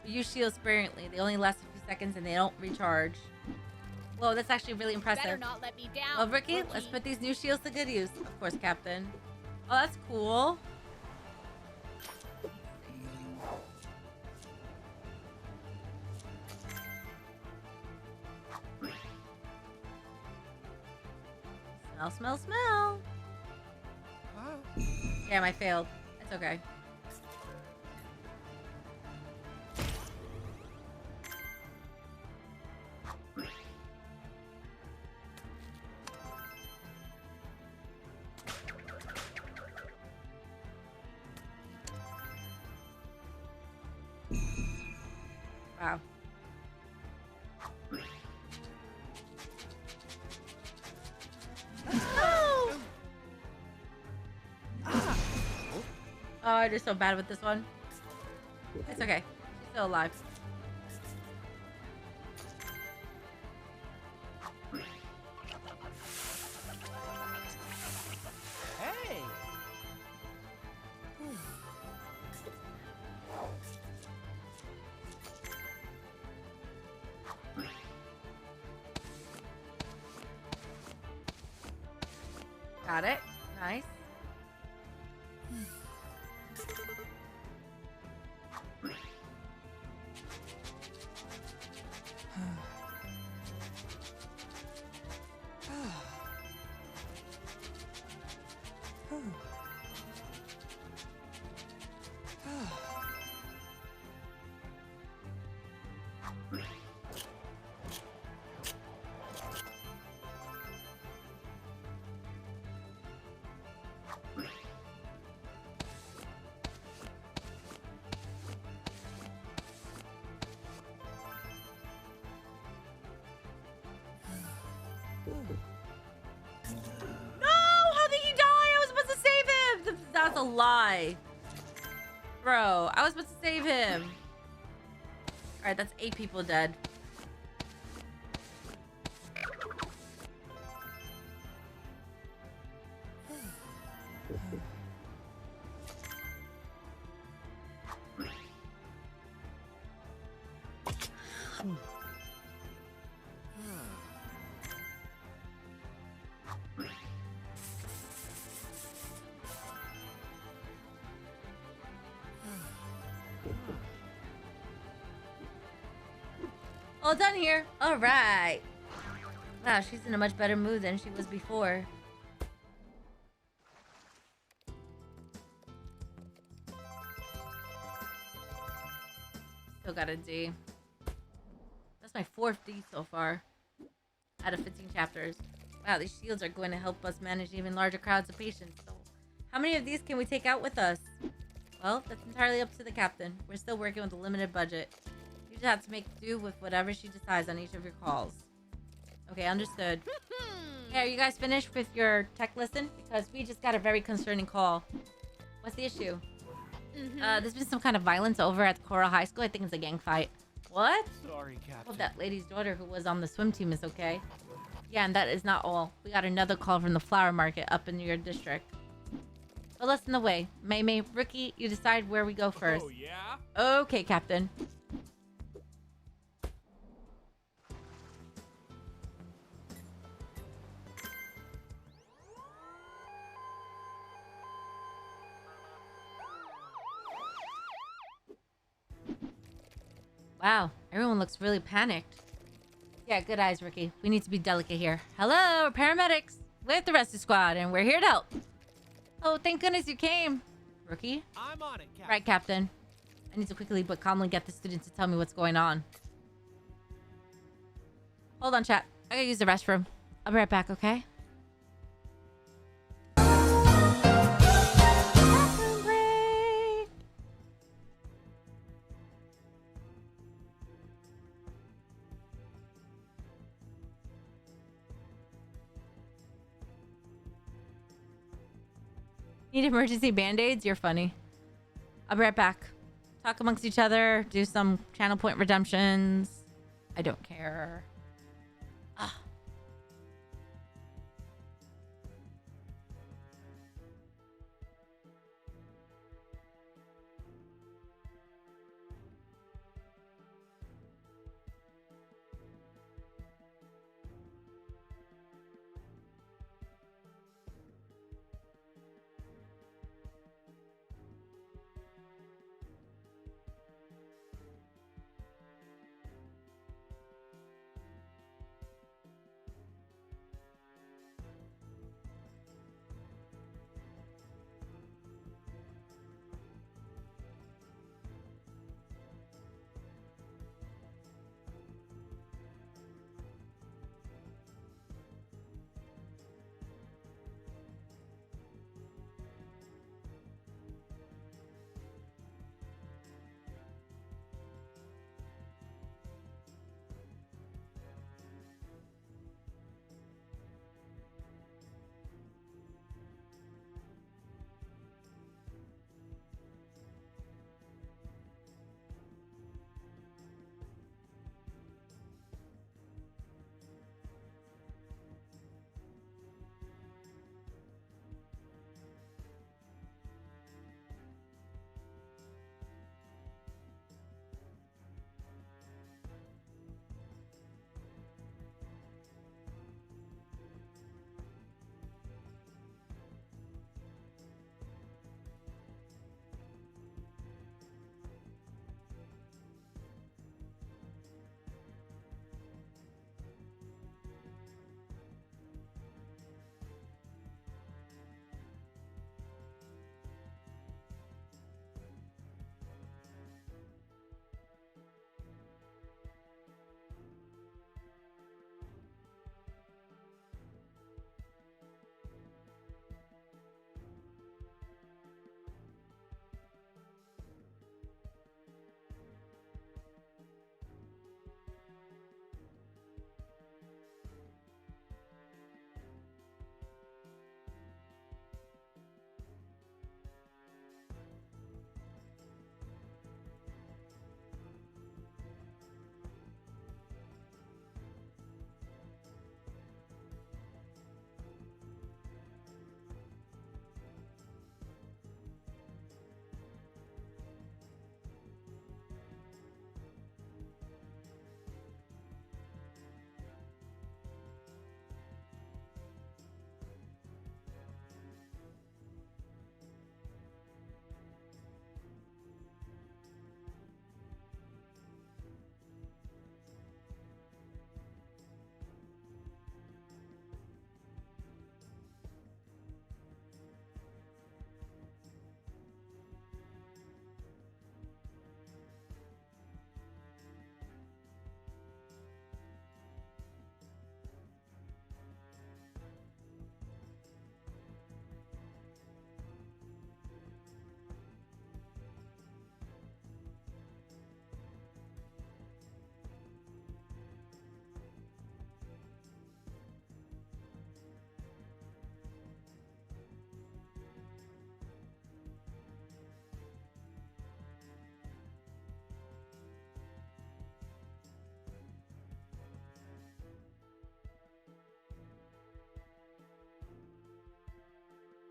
But use shields sparingly. They only last a few seconds and they don't recharge. Whoa, that's actually really impressive. Better not let me down. Well, Ricky, let's put these new shields to good use. Of course, Captain. Oh, that's cool. Smell. Huh? Damn, I failed. It's okay. Wow. Oh, I did so bad with this one. It's okay. She's still alive. Hey! Got it. Nice. No! How did he die? I was supposed to save him! That's a lie. Bro, I was supposed to save him. Alright, that's 8 people dead. All done here. All right. Wow, she's in a much better mood than she was before. Still got a D. That's my 4th D so far. Out of 15 chapters. Wow, these shields are going to help us manage even larger crowds of patients. So, how many of these can we take out with us? Well, that's entirely up to the captain. We're still working with a limited budget. You just have to make do with whatever she decides on each of your calls. Okay, understood. Hey, are you guys finished with your tech listen? Because we just got a very concerning call. What's the issue? There's been some kind of violence over at Coral High School. I think it's a gang fight. What? Sorry, I hope Captain. that lady's daughter who was on the swim team is okay. Yeah, and that is not all. We got another call from the flower market up in your district. But listen the way. May, Rookie, you decide where we go first. Oh, yeah? Okay, Captain. Wow, everyone looks really panicked. Yeah, good eyes, Ricky. We need to be delicate here. Hello, we're paramedics with the rescue squad, and we're here to help. Oh, thank goodness you came. Rookie? I'm on it, Captain. Right, Captain. I need to quickly but calmly get the students to tell me what's going on. Hold on, chat. I gotta use the restroom. I'll be right back, okay? Bathroom break. Need emergency band-aids? You're funny. I'll be right back. Talk amongst each other. Do some channel point redemptions. I don't care. Ah.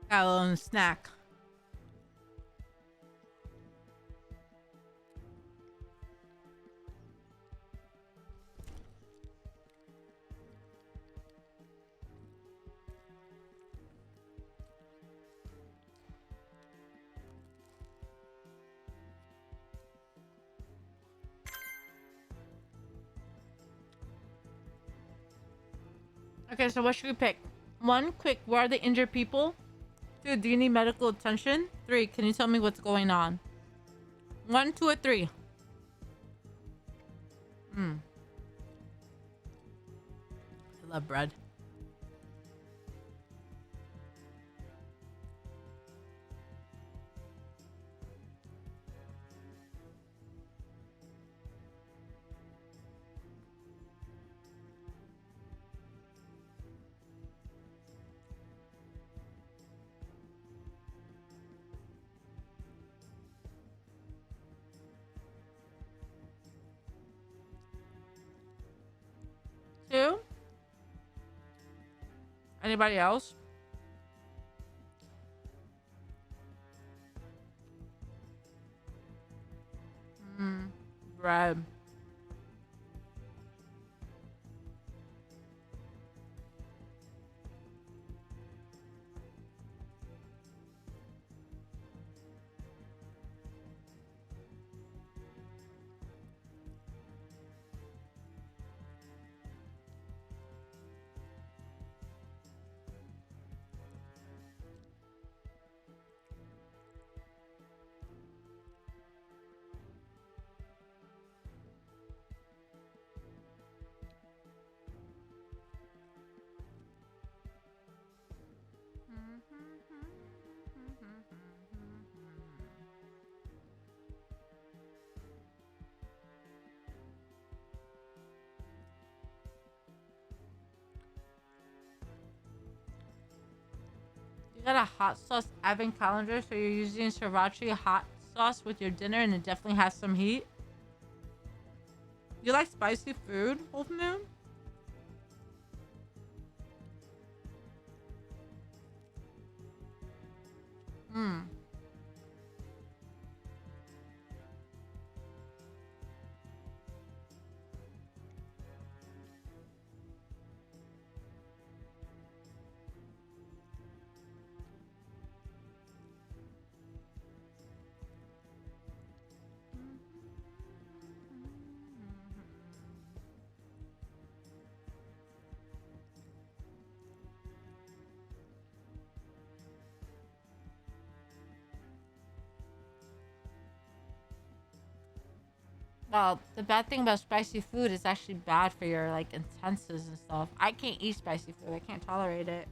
Got a little snack. Okay, so what should we pick? 1, quick, where are the injured people? 2, do you need medical attention? 3, can you tell me what's going on? 1, 2, or 3? I love bread. Anybody else? Bread. You got a hot sauce advent calendar, so you're using sriracha hot sauce with your dinner, and it definitely has some heat. You like spicy food, Wolf Moon? Hmm. Well, the bad thing about spicy food is actually bad for your like intestines and stuff. I can't eat spicy food. I can't tolerate it.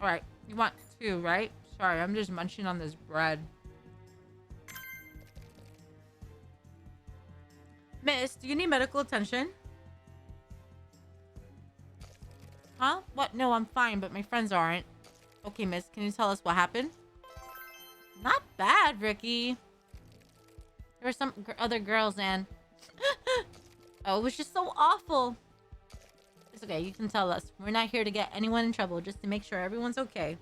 All right, you want two, right? Sorry, I'm just munching on this bread. Miss, do you need medical attention? Huh? What? No, I'm fine, but my friends aren't. Okay, miss, can you tell us what happened? Not bad, Ricky. There were some other girls and... oh, it was just so awful. It's okay, you can tell us. We're not here to get anyone in trouble, just to make sure everyone's okay.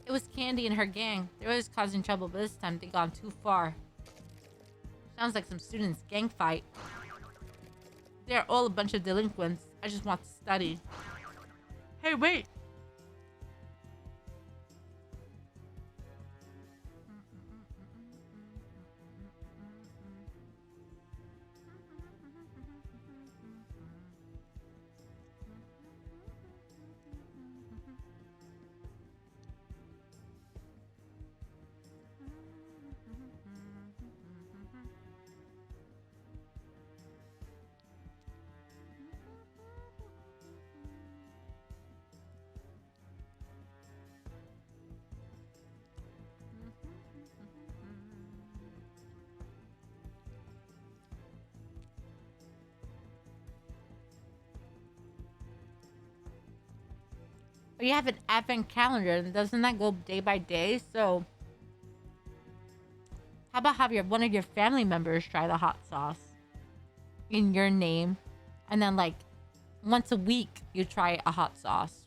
It was Candy and her gang. They were always causing trouble, but this time they gone too far. Sounds like some students' gang fight. They're all a bunch of delinquents. I just want to study. Hey, wait! But you have an advent calendar, and doesn't that go day by day? So, how about have one of your family members try the hot sauce in your name, and then like once a week you try a hot sauce.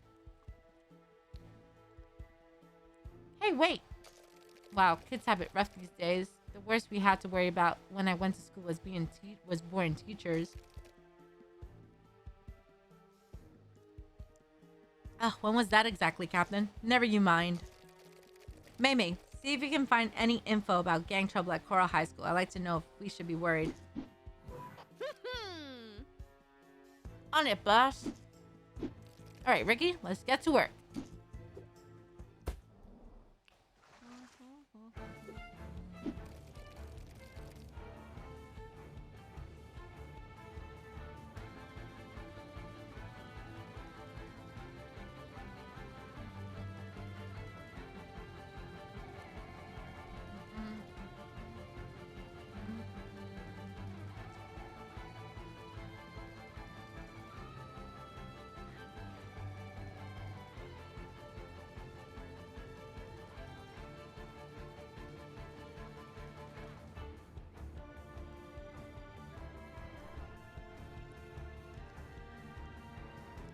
Hey, wait! Wow, kids have it rough these days. The worst we had to worry about when I went to school was born teachers. When was that exactly, Captain? Never you mind. Maymay, see if you can find any info about gang trouble at Coral High School. I'd like to know if we should be worried. On it, boss. Alright, Ricky, let's get to work.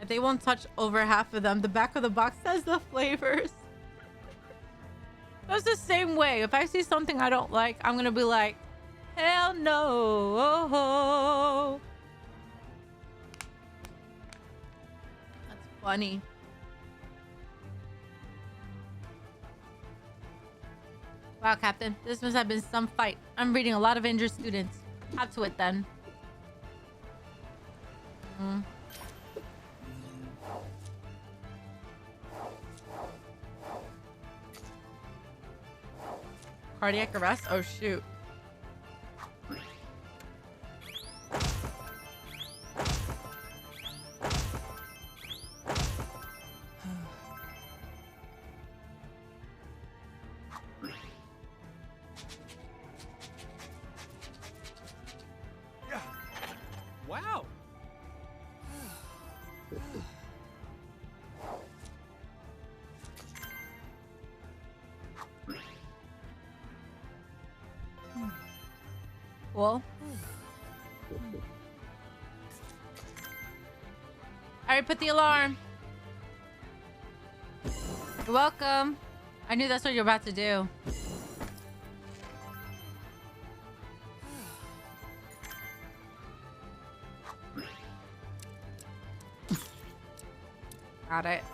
If they won't touch over half of them, the back of the box says the flavors. That's the same way. If I see something I don't like, I'm gonna be like, hell no. That's funny. Wow, Captain. This must have been some fight. I'm reading a lot of injured students. Up to it then. Cardiac arrest? Oh, shoot. Wow. Cool. Alright, put the alarm. You're welcome. I knew that's what you're about to do. Got it.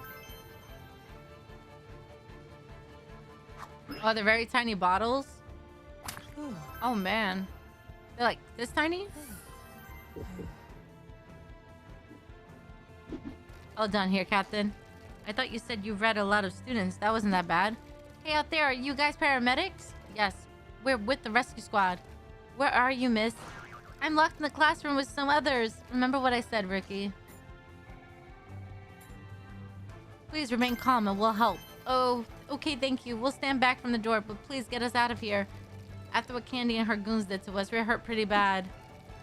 Oh, they're very tiny bottles. Oh man, they're like this tiny. All done here, Captain. I thought you said you read a lot of students. That wasn't that bad. Hey, out there, are you guys paramedics? Yes, we're with the rescue squad. Where are you, miss? I'm locked in the classroom with some others. Remember what I said, Ricky. Please remain calm and we'll help. Oh, okay, thank you. We'll stand back from the door, but please get us out of here. After what Candy and her goons did to us, we're hurt pretty bad.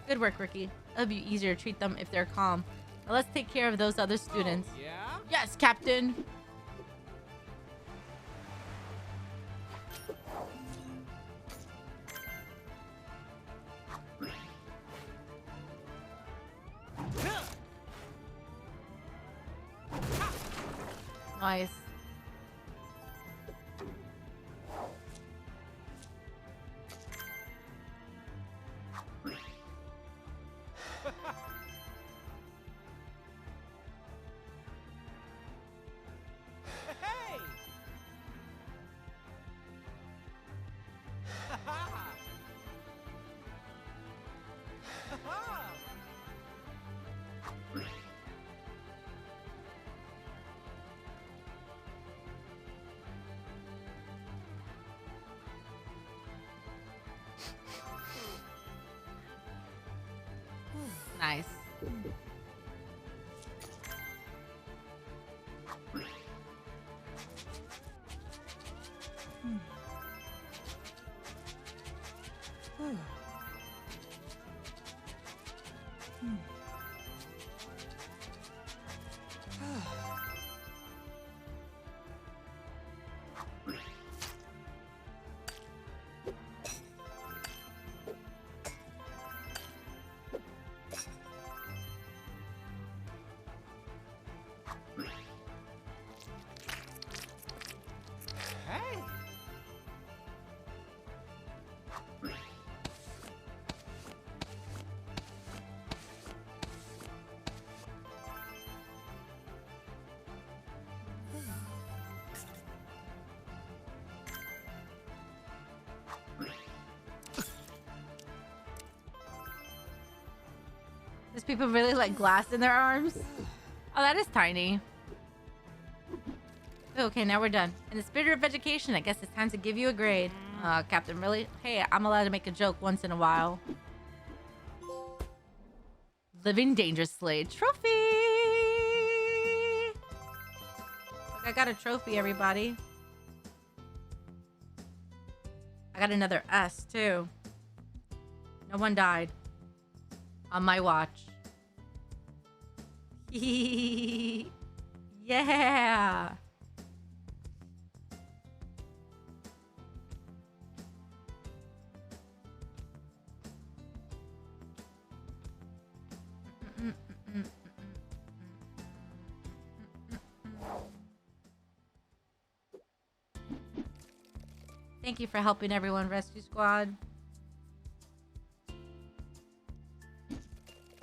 Good work, Ricky. It'll be easier to treat them if they're calm. Now let's take care of those other students. Oh, yeah? Yes, Captain! Nice. Hey! Nice. Hey! These people really like glass in their arms. Oh, that is tiny. Okay, now we're done. In the spirit of education, I guess it's time to give you a grade. Captain, really? Hey, I'm allowed to make a joke once in a while. Living dangerously. Trophy! Look, I got a trophy, everybody. I got another S, too. No one died. On my watch. Yeah! Thank you for helping everyone, Rescue Squad.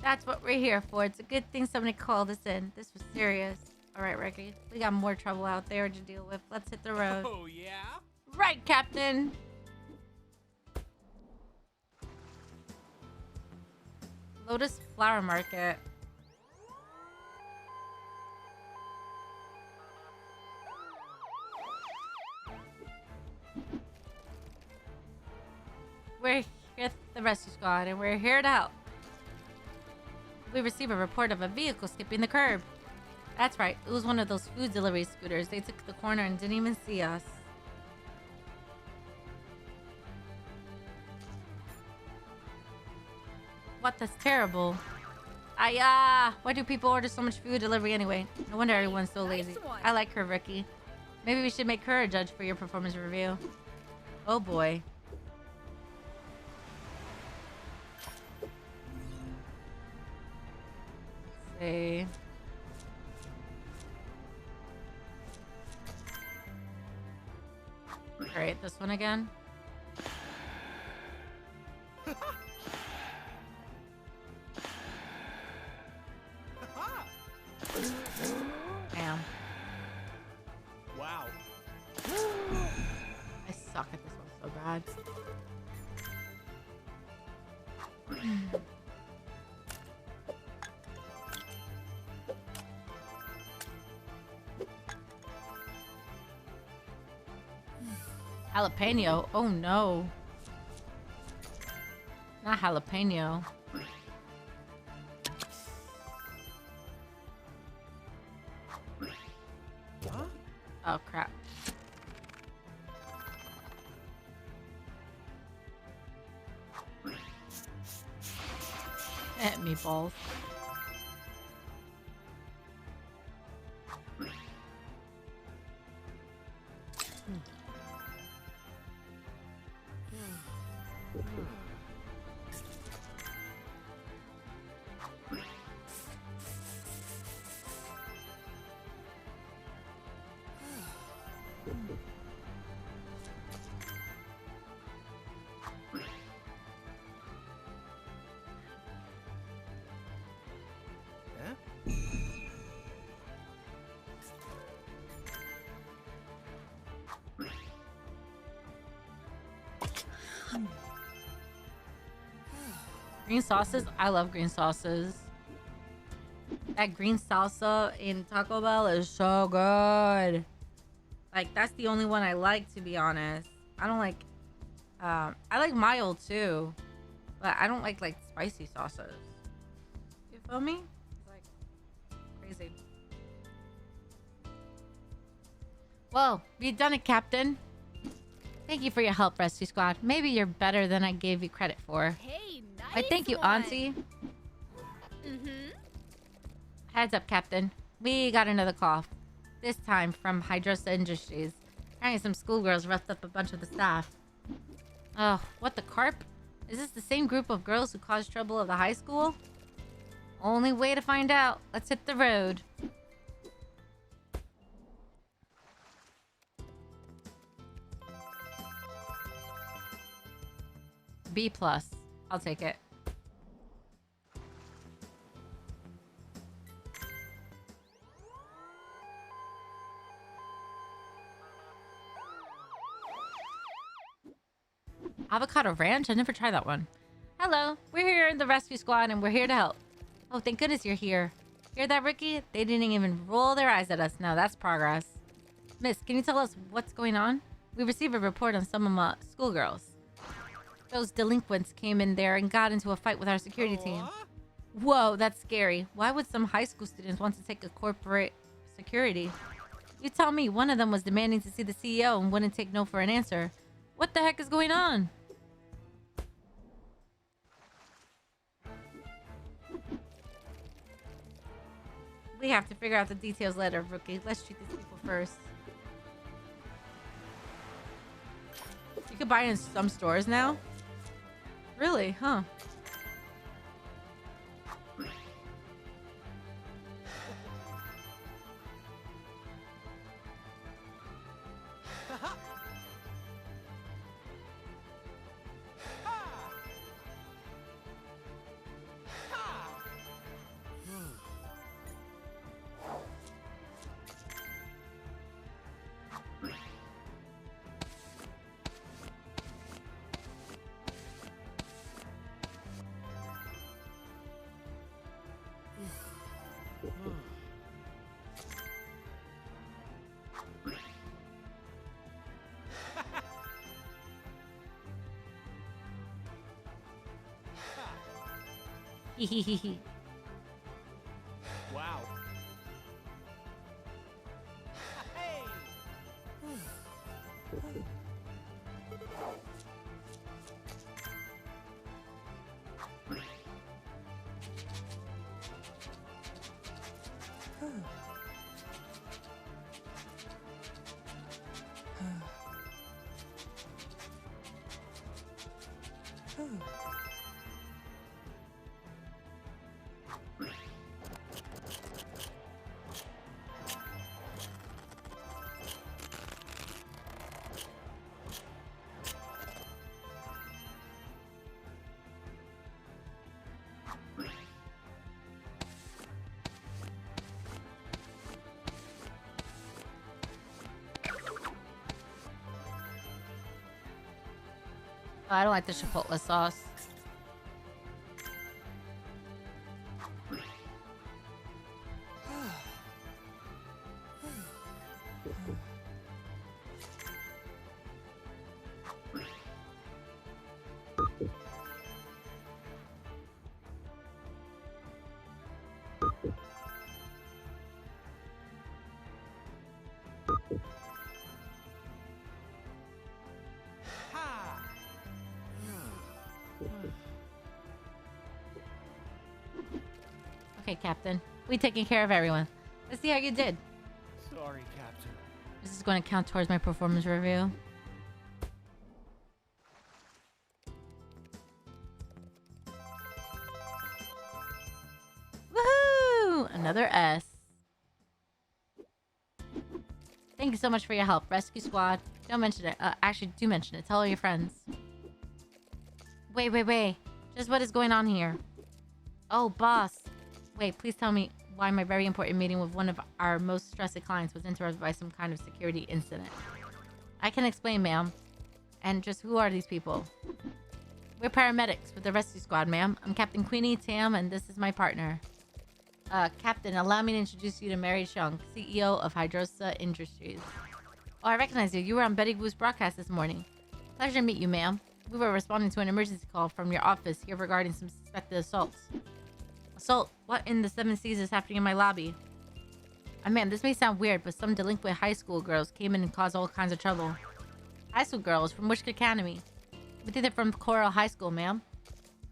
That's what we're here for. It's a good thing somebody called us in. This was serious. All right, Ricky. We got more trouble out there to deal with. Let's hit the road. Oh, yeah? Right, Captain. Lotus Flower Market. We're here, the rescue squad, and we're here to help. We receive a report of a vehicle skipping the curb. That's right, it was one of those food delivery scooters. They took the corner and didn't even see us. What? That's terrible. Why do people order so much food delivery anyway? No wonder everyone's so lazy. I like her, Ricky. Maybe we should make her a judge for your performance review. Oh boy. Let's see. Great, this one again. Damn. Wow. I suck at this one so bad. Jalapeno. Oh no. Not jalapeno. Oh crap. Meatballs. Green sauces? I love green sauces. That green salsa in Taco Bell is so good. Like, that's the only one I like, to be honest. I don't like... I like mild, too. But I don't like spicy sauces. You feel me? It's, like, crazy. Whoa, we done it, Captain. Thank you for your help, Rescue Squad. Maybe you're better than I gave you credit for. Hey, nice Why, thank you, one. Auntie. Mm-hmm. Heads up, Captain. We got another call. This time from Hydrosa Industries. Apparently some schoolgirls roughed up a bunch of the staff. Oh, what the carp? Is this the same group of girls who caused trouble at the high school? Only way to find out. Let's hit the road. B+. I'll take it. Avocado Ranch? I never tried that one. Hello, we're here in the rescue squad and we're here to help. Oh, thank goodness you're here. Hear that, Ricky? They didn't even roll their eyes at us. Now that's progress. Miss, can you tell us what's going on? We received a report on some schoolgirls. Those delinquents came in there and got into a fight with our security team. Whoa, that's scary. Why would some high school students want to take a corporate security? You tell me. One of them was demanding to see the CEO and wouldn't take no for an answer. What the heck is going on? We have to figure out the details later, Rookie. Let's treat these people first. You could buy in some stores now? Really? Huh? Hee hee hee hee. Wow. Hey. Oh, I don't like the chipotle sauce. Ha. Okay, Captain. We taking care of everyone. Let's see how you did. Sorry, Captain. This is going to count towards my performance review. Woohoo! Another S. Thank you so much for your help, Rescue Squad. Don't mention it. Actually, do mention it. Tell all your friends. Wait. Just what is going on here? Oh, boss. Wait, please tell me why my very important meeting with one of our most stressed clients was interrupted by some kind of security incident. I can explain, ma'am. And just who are these people? We're paramedics with the rescue squad, ma'am. I'm Captain Queenie Tam, and this is my partner. Captain, allow me to introduce you to Mary Chung, CEO of Hydrosa Industries. Oh, I recognize you. You were on Betty Boo's broadcast this morning. Pleasure to meet you, ma'am. We were responding to an emergency call from your office here regarding some suspected assaults. Assault? What in the seven seas is happening in my lobby? Man, this may sound weird, but some delinquent high school girls came in and caused all kinds of trouble. High school girls? From which academy? We think they're from Coral High School, ma'am.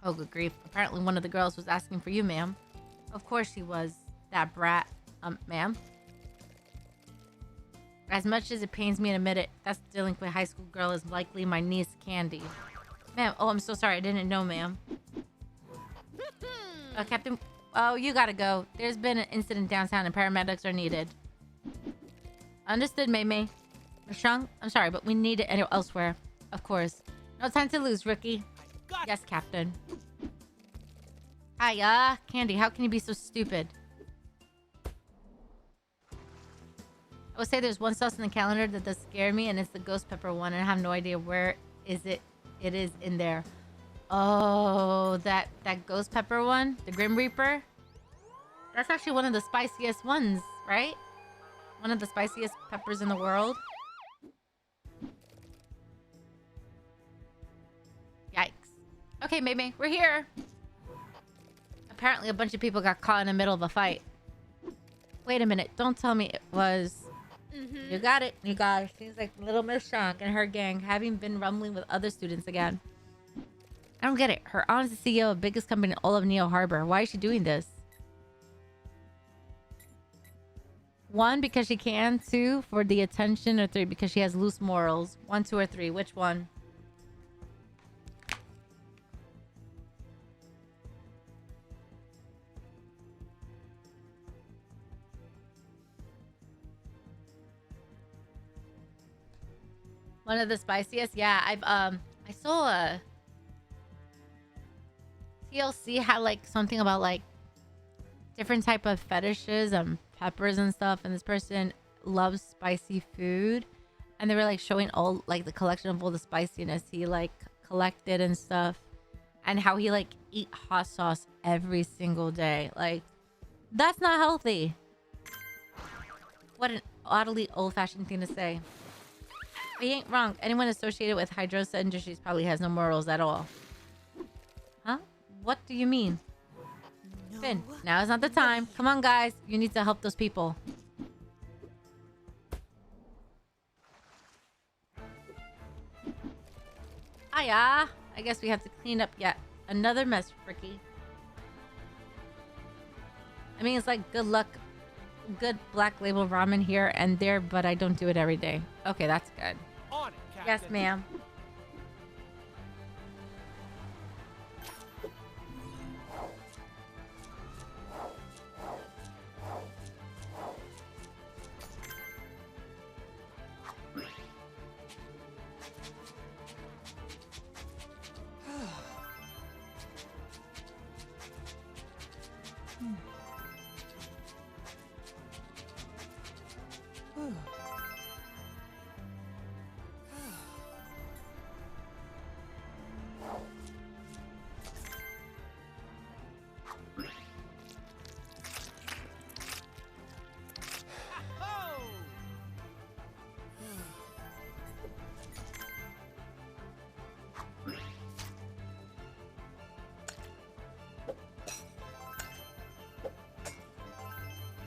Oh, good grief. Apparently one of the girls was asking for you, ma'am. Of course she was. That brat. Ma'am? As much as it pains me to admit it, that delinquent high school girl is likely my niece, Candy. Ma'am, oh, I'm so sorry. I didn't know, ma'am. Captain... Oh, you gotta go. There's been an incident downtown and paramedics are needed. Understood, Mei. Miss Chung, I'm sorry, but we need it elsewhere. Of course. No time to lose, rookie. Got Yes, Captain. Hiya, Candy, how can you be so stupid? I would say there's one sauce in the calendar that does scare me, and it's the ghost pepper one, and I have no idea where it is in there. Oh, that ghost pepper one? The Grim Reaper? That's actually one of the spiciest ones, right? One of the spiciest peppers in the world. Yikes. Okay, Mei, we're here. Apparently a bunch of people got caught in the middle of a fight. Wait a minute, don't tell me it was... You got it. Seems like little Miss Chung and her gang having been rumbling with other students again. I don't get it. Her aunt's the CEO of the biggest company in all of Neo Harbor. Why is she doing this? 1, because she can. 2, for the attention. Or 3, because she has loose morals. 1, 2, or 3. Which one? One of the spiciest? Yeah, I saw a TLC had like something about like different type of fetishes and peppers and stuff, and this person loves spicy food, and they were like showing all like the collection of all the spiciness he like collected and stuff, and how he like eat hot sauce every single day. Like, that's not healthy. What an oddly old-fashioned thing to say. But he ain't wrong. Anyone associated with Hydrosa Industries probably has no morals at all. Huh? What do you mean? Finn, now is not the time. Come on, guys. You need to help those people. Hiya. I guess we have to clean up yet another mess, Ricky. I mean, it's like good luck, good Black Label ramen here and there, but I don't do it every day. Okay, that's good. On it, Captain. Yes, ma'am. Oh!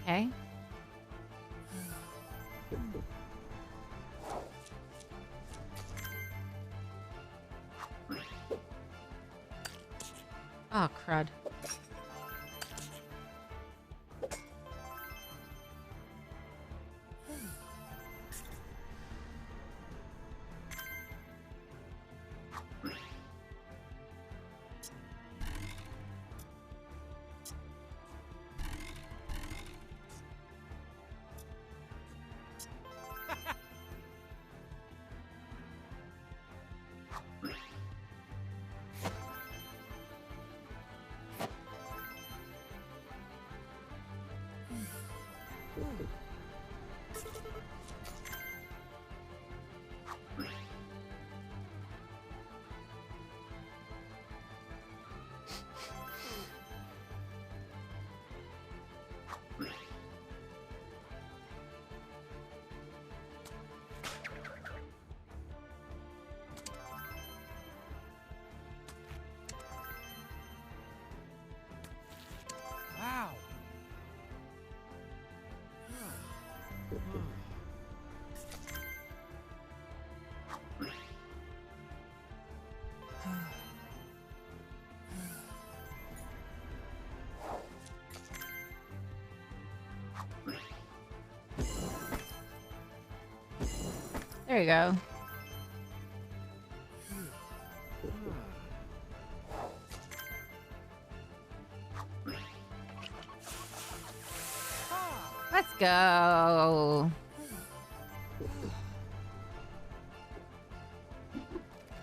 Okay. Oh, crud. Wow. There you go. Let's go.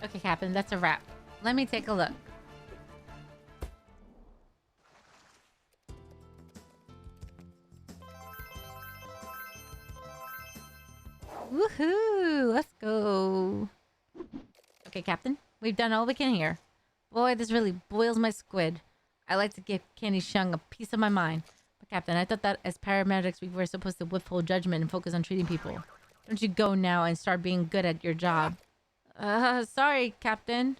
Okay, Captain, that's a wrap. Let me take a look. Woohoo! Let's go. Okay, Captain, we've done all we can here. Boy, this really boils my squid. I like to give Candy Shung a piece of my mind. But Captain, I thought that as paramedics we were supposed to withhold judgment and focus on treating people. Don't you go now and start being good at your job. Sorry, Captain.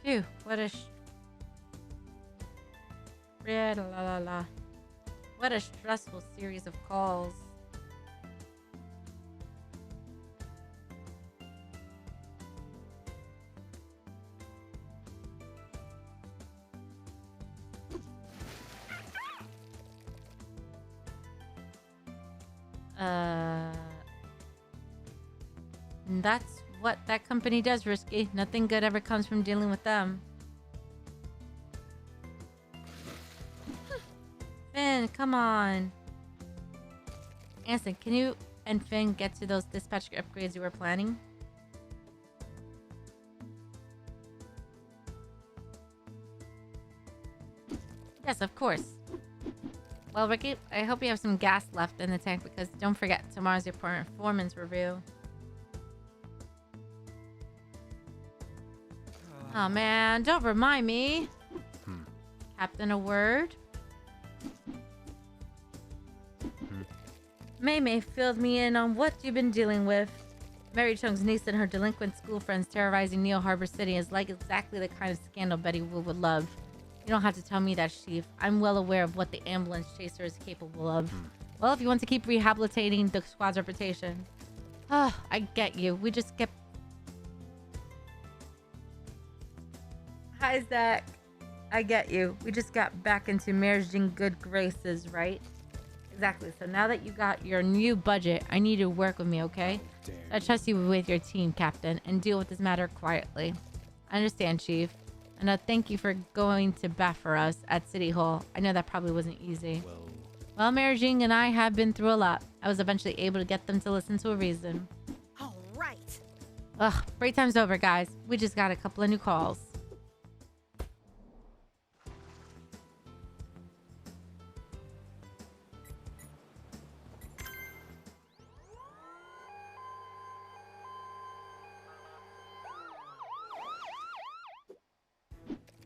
Phew, what a what a stressful series of calls. That's what that company does, Risky. Nothing good ever comes from dealing with them. Finn, come on. Ansem, can you and Finn get to those dispatch upgrades you were planning? Yes, of course. Well, Ricky, I hope you have some gas left in the tank because don't forget, tomorrow's your performance review. Oh man, don't remind me. Captain, a word? Mei Mei filled me in on what you've been dealing with. Mary Chung's niece and her delinquent school friends terrorizing Neo Harbor City is like exactly the kind of scandal Betty Wu would love. You don't have to tell me that, Chief. I'm well aware of what the ambulance chaser is capable of. Well, if you want to keep rehabilitating the squad's reputation. Oh, I get you. We just get... Hi, Zach. I get you. We just got back into Mayor's good graces, right? Exactly. So now that you got your new budget, I need you to work with me, okay? I trust you with your team, Captain, and deal with this matter quietly. I understand, Chief. And thank you for going to bat for us at City Hall. I know that probably wasn't easy. Well, Mary Jing and I have been through a lot. I was eventually able to get them to listen to a reason. All right. Ugh, break time's over, guys. We just got a couple of new calls.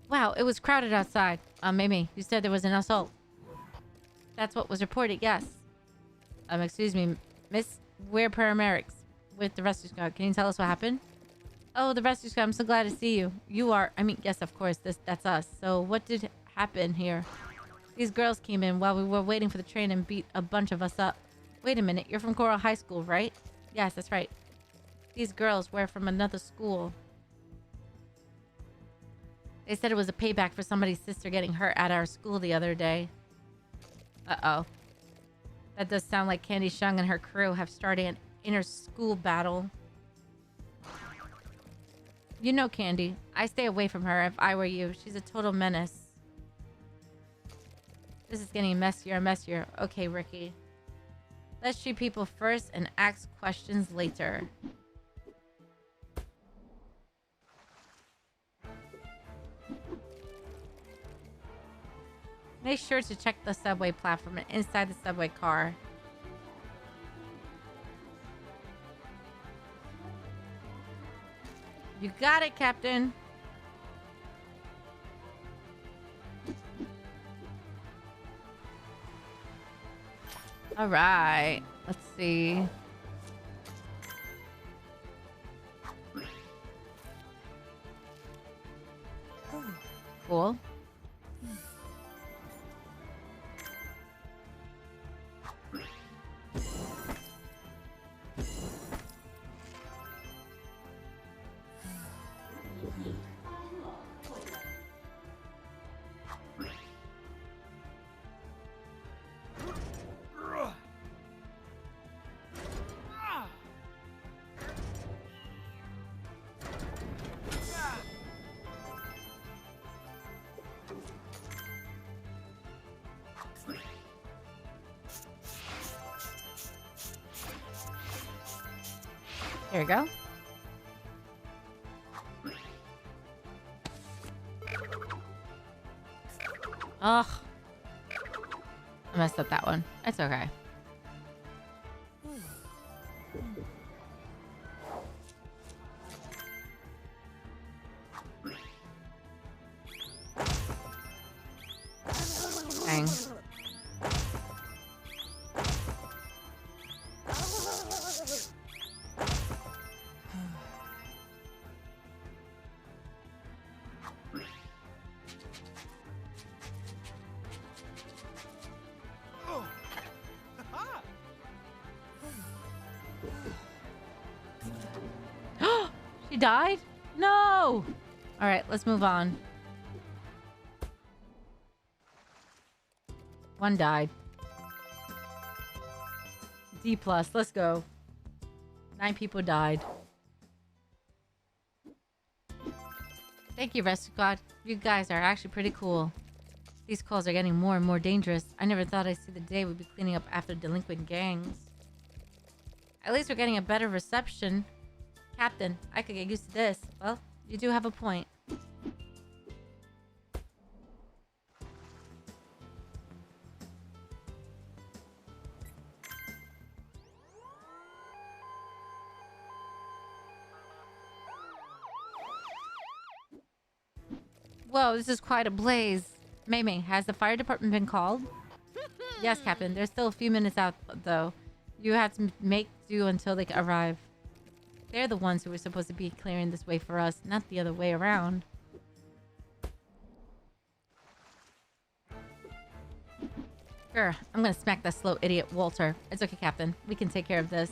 Wow, it was crowded outside. Mimi, you said there was an assault. That's what was reported, yes. Excuse me, Miss, we're paramedics with the rescue squad. Can you tell us what happened? Oh, the rescue squad, I'm so glad to see you. You are, yes, of course, that's us. So what did happen here? These girls came in while we were waiting for the train and beat a bunch of us up. Wait a minute, you're from Coral High School, right? Yes, that's right. These girls were from another school. They said it was a payback for somebody's sister getting hurt at our school the other day. Uh-oh. That does sound like Candy Shung and her crew have started an inter-school battle. You know Candy. I stay away from her if I were you. She's a total menace. This is getting messier and messier. Okay, Ricky. Let's treat people first and ask questions later. Make sure to check the subway platform and inside the subway car. You got it, Captain. All right. Let's see. Cool. There we go. Ugh. I messed up that one. It's okay. Dang. She died? No! Alright, let's move on. One died. D+, let's go. 9 people died. Thank you, Rescue Squad. You guys are actually pretty cool. These calls are getting more and more dangerous. I never thought I'd see the day we'd be cleaning up after delinquent gangs. At least we're getting a better reception. Captain, I could get used to this. Well, you do have a point. Whoa, this is quite a blaze. Mei Mei, has the fire department been called? Yes, Captain. There's still a few minutes out, though. You have to make do until they arrive. They're the ones who were supposed to be clearing this way for us, not the other way around. Sure, I'm gonna smack that slow idiot Walter. It's okay, Captain. We can take care of this.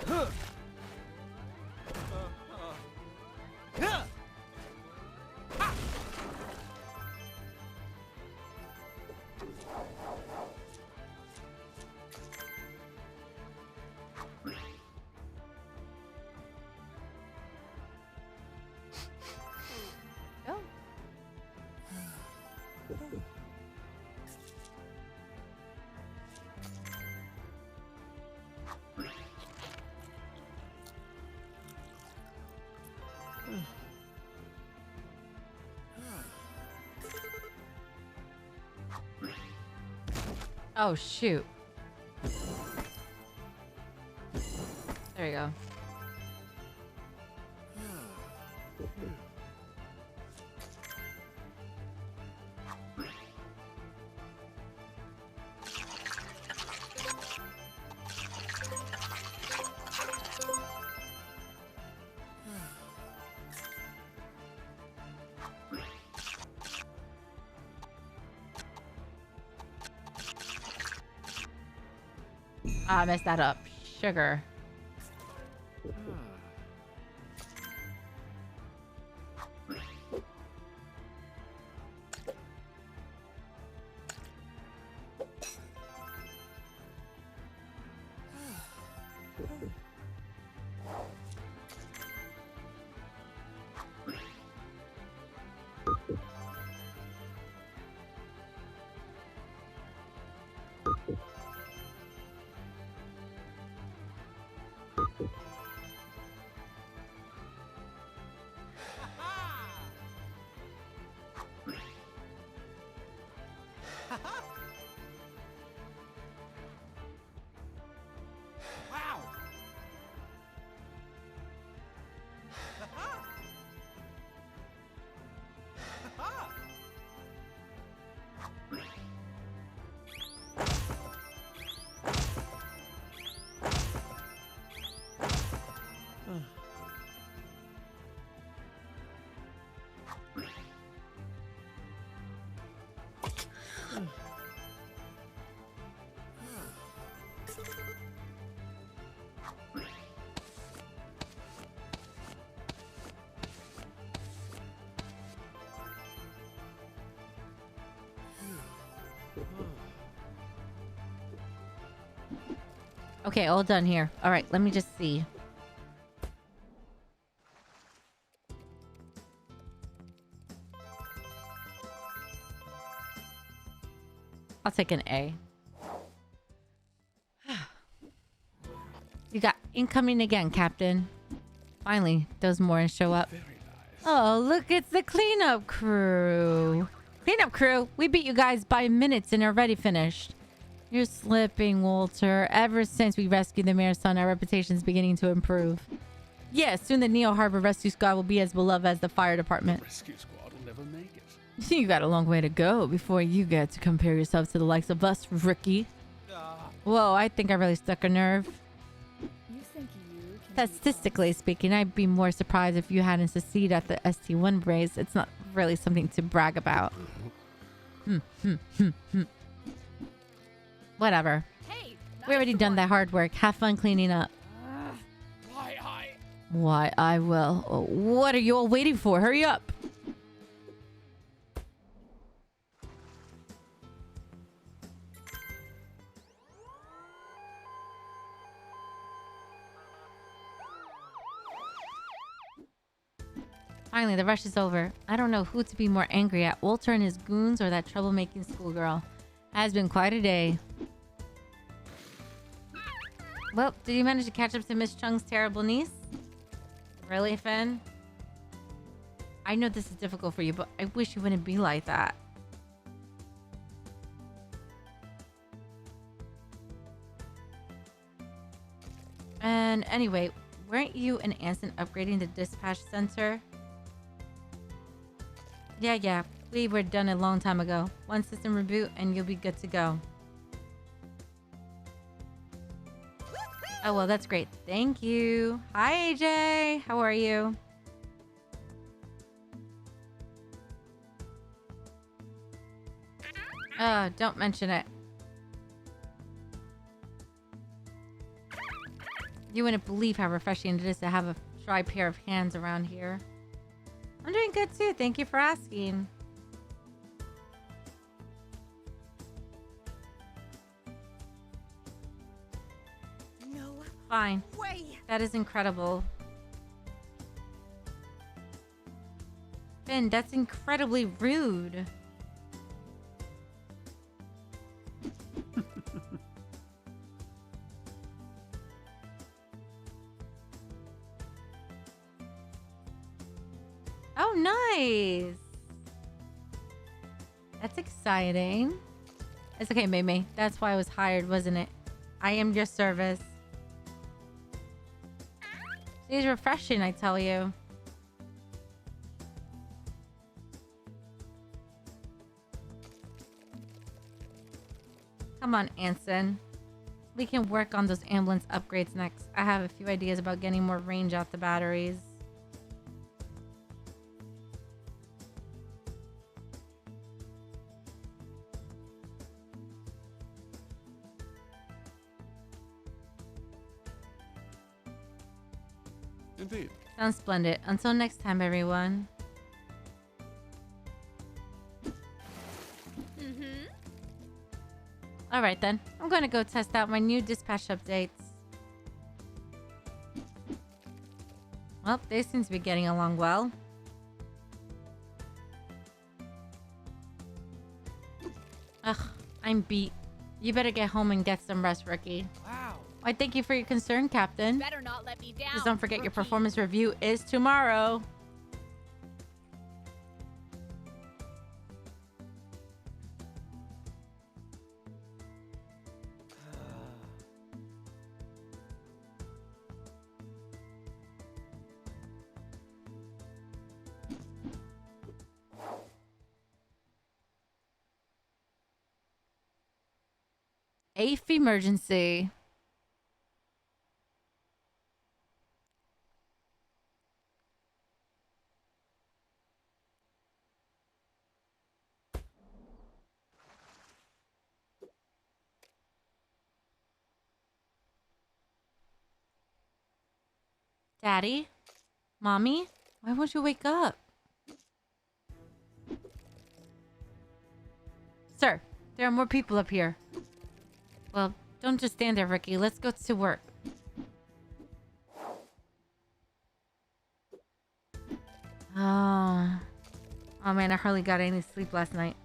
Oh. Oh, shoot. There you go. Ah, I messed that up. Sugar. Wow. Okay, all done here. All right, let me just see. I'll take an A. You got incoming again, Captain. Finally, those Morans show up. Oh, look, it's the cleanup crew. Cleanup crew, we beat you guys by minutes and are already finished. You're slipping, Walter. Ever since we rescued the mayor's son, our reputation's beginning to improve. Yes, soon the Neo Harbor Rescue Squad will be as beloved as the fire department. Rescue squad will never make it. You got a long way to go before you get to compare yourself to the likes of us, rookie. Whoa, I think I really stuck a nerve. You think you can Statistically speaking, I'd be more surprised if you hadn't succeeded at the ST1 race. It's not really something to brag about. Whatever. Hey, We already done that hard work. Have fun cleaning up. Why, I will. Oh, what are you all waiting for? Hurry up. Finally, the rush is over. I don't know who to be more angry at, Walter and his goons or that troublemaking schoolgirl. Has been quite a day. Well, did you manage to catch up to Miss Chung's terrible niece? Really, Finn? I know this is difficult for you, but I wish you wouldn't be like that. And anyway, weren't you and Anson upgrading the dispatch center? Yeah. We were done a long time ago. One system reboot and you'll be good to go. Oh, well, that's great. Thank you. Hi, AJ. How are you? Don't mention it. You wouldn't believe how refreshing it is to have a dry pair of hands around here. I'm doing good too. Thank you for asking. No Fine. way. That is incredible. Finn, that's incredibly rude. Oh, nice. That's exciting. It's okay, Mei. That's why I was hired, wasn't it? I am your service. She's refreshing, I tell you. Come on, Anson. We can work on those ambulance upgrades next. I have a few ideas about getting more range out the batteries. Indeed. Sounds splendid. Until next time, everyone. Alright then. I'm gonna go test out my new dispatch updates. Well, they seem to be getting along well. Ugh, I'm beat. You better get home and get some rest, Rookie. Wow. Why, thank you for your concern, Captain. Better not let me down. Just don't forget your rookie. performance review is tomorrow. Eighth emergency. Daddy? Mommy? Why won't you wake up? Sir, there are more people up here. Well, don't just stand there, Ricky. Let's go to work. Oh man, I hardly got any sleep last night.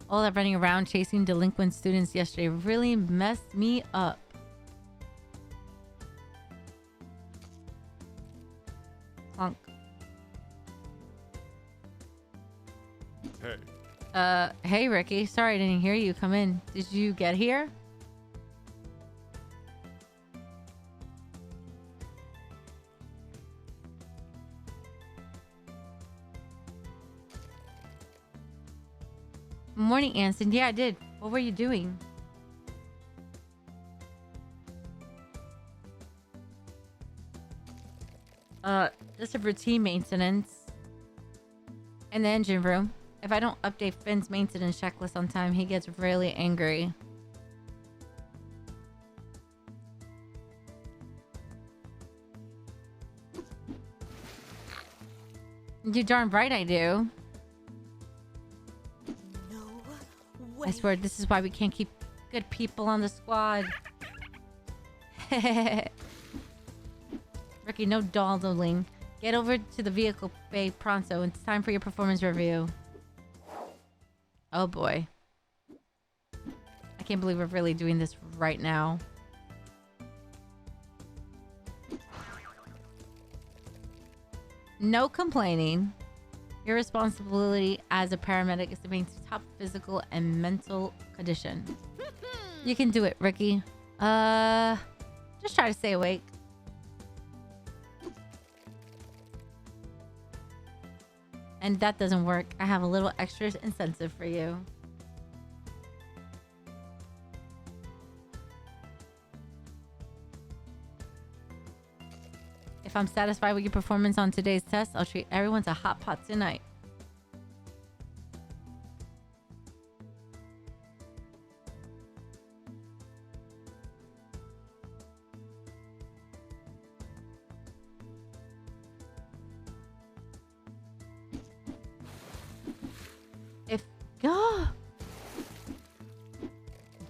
All that running around chasing delinquent students yesterday really messed me up. Honk. Hey. Hey Ricky. Sorry I didn't hear you come in. Did you get here? Morning, Anson. Yeah, I did. What were you doing? Just a routine maintenance in the engine room. If I don't update Finn's maintenance checklist on time, he gets really angry. You darn right I do. No way. I swear, this is why we can't keep good people on the squad. Ricky, no dawdling. Get over to the vehicle bay pronto. It's time for your performance review. Oh boy. I can't believe we're really doing this right now. No complaining. Your responsibility as a paramedic is to maintain top physical and mental condition. You can do it, Ricky. Just try to stay awake. and that doesn't work, I have a little extra incentive for you. If I'm satisfied with your performance on today's test, I'll treat everyone to hot pot tonight.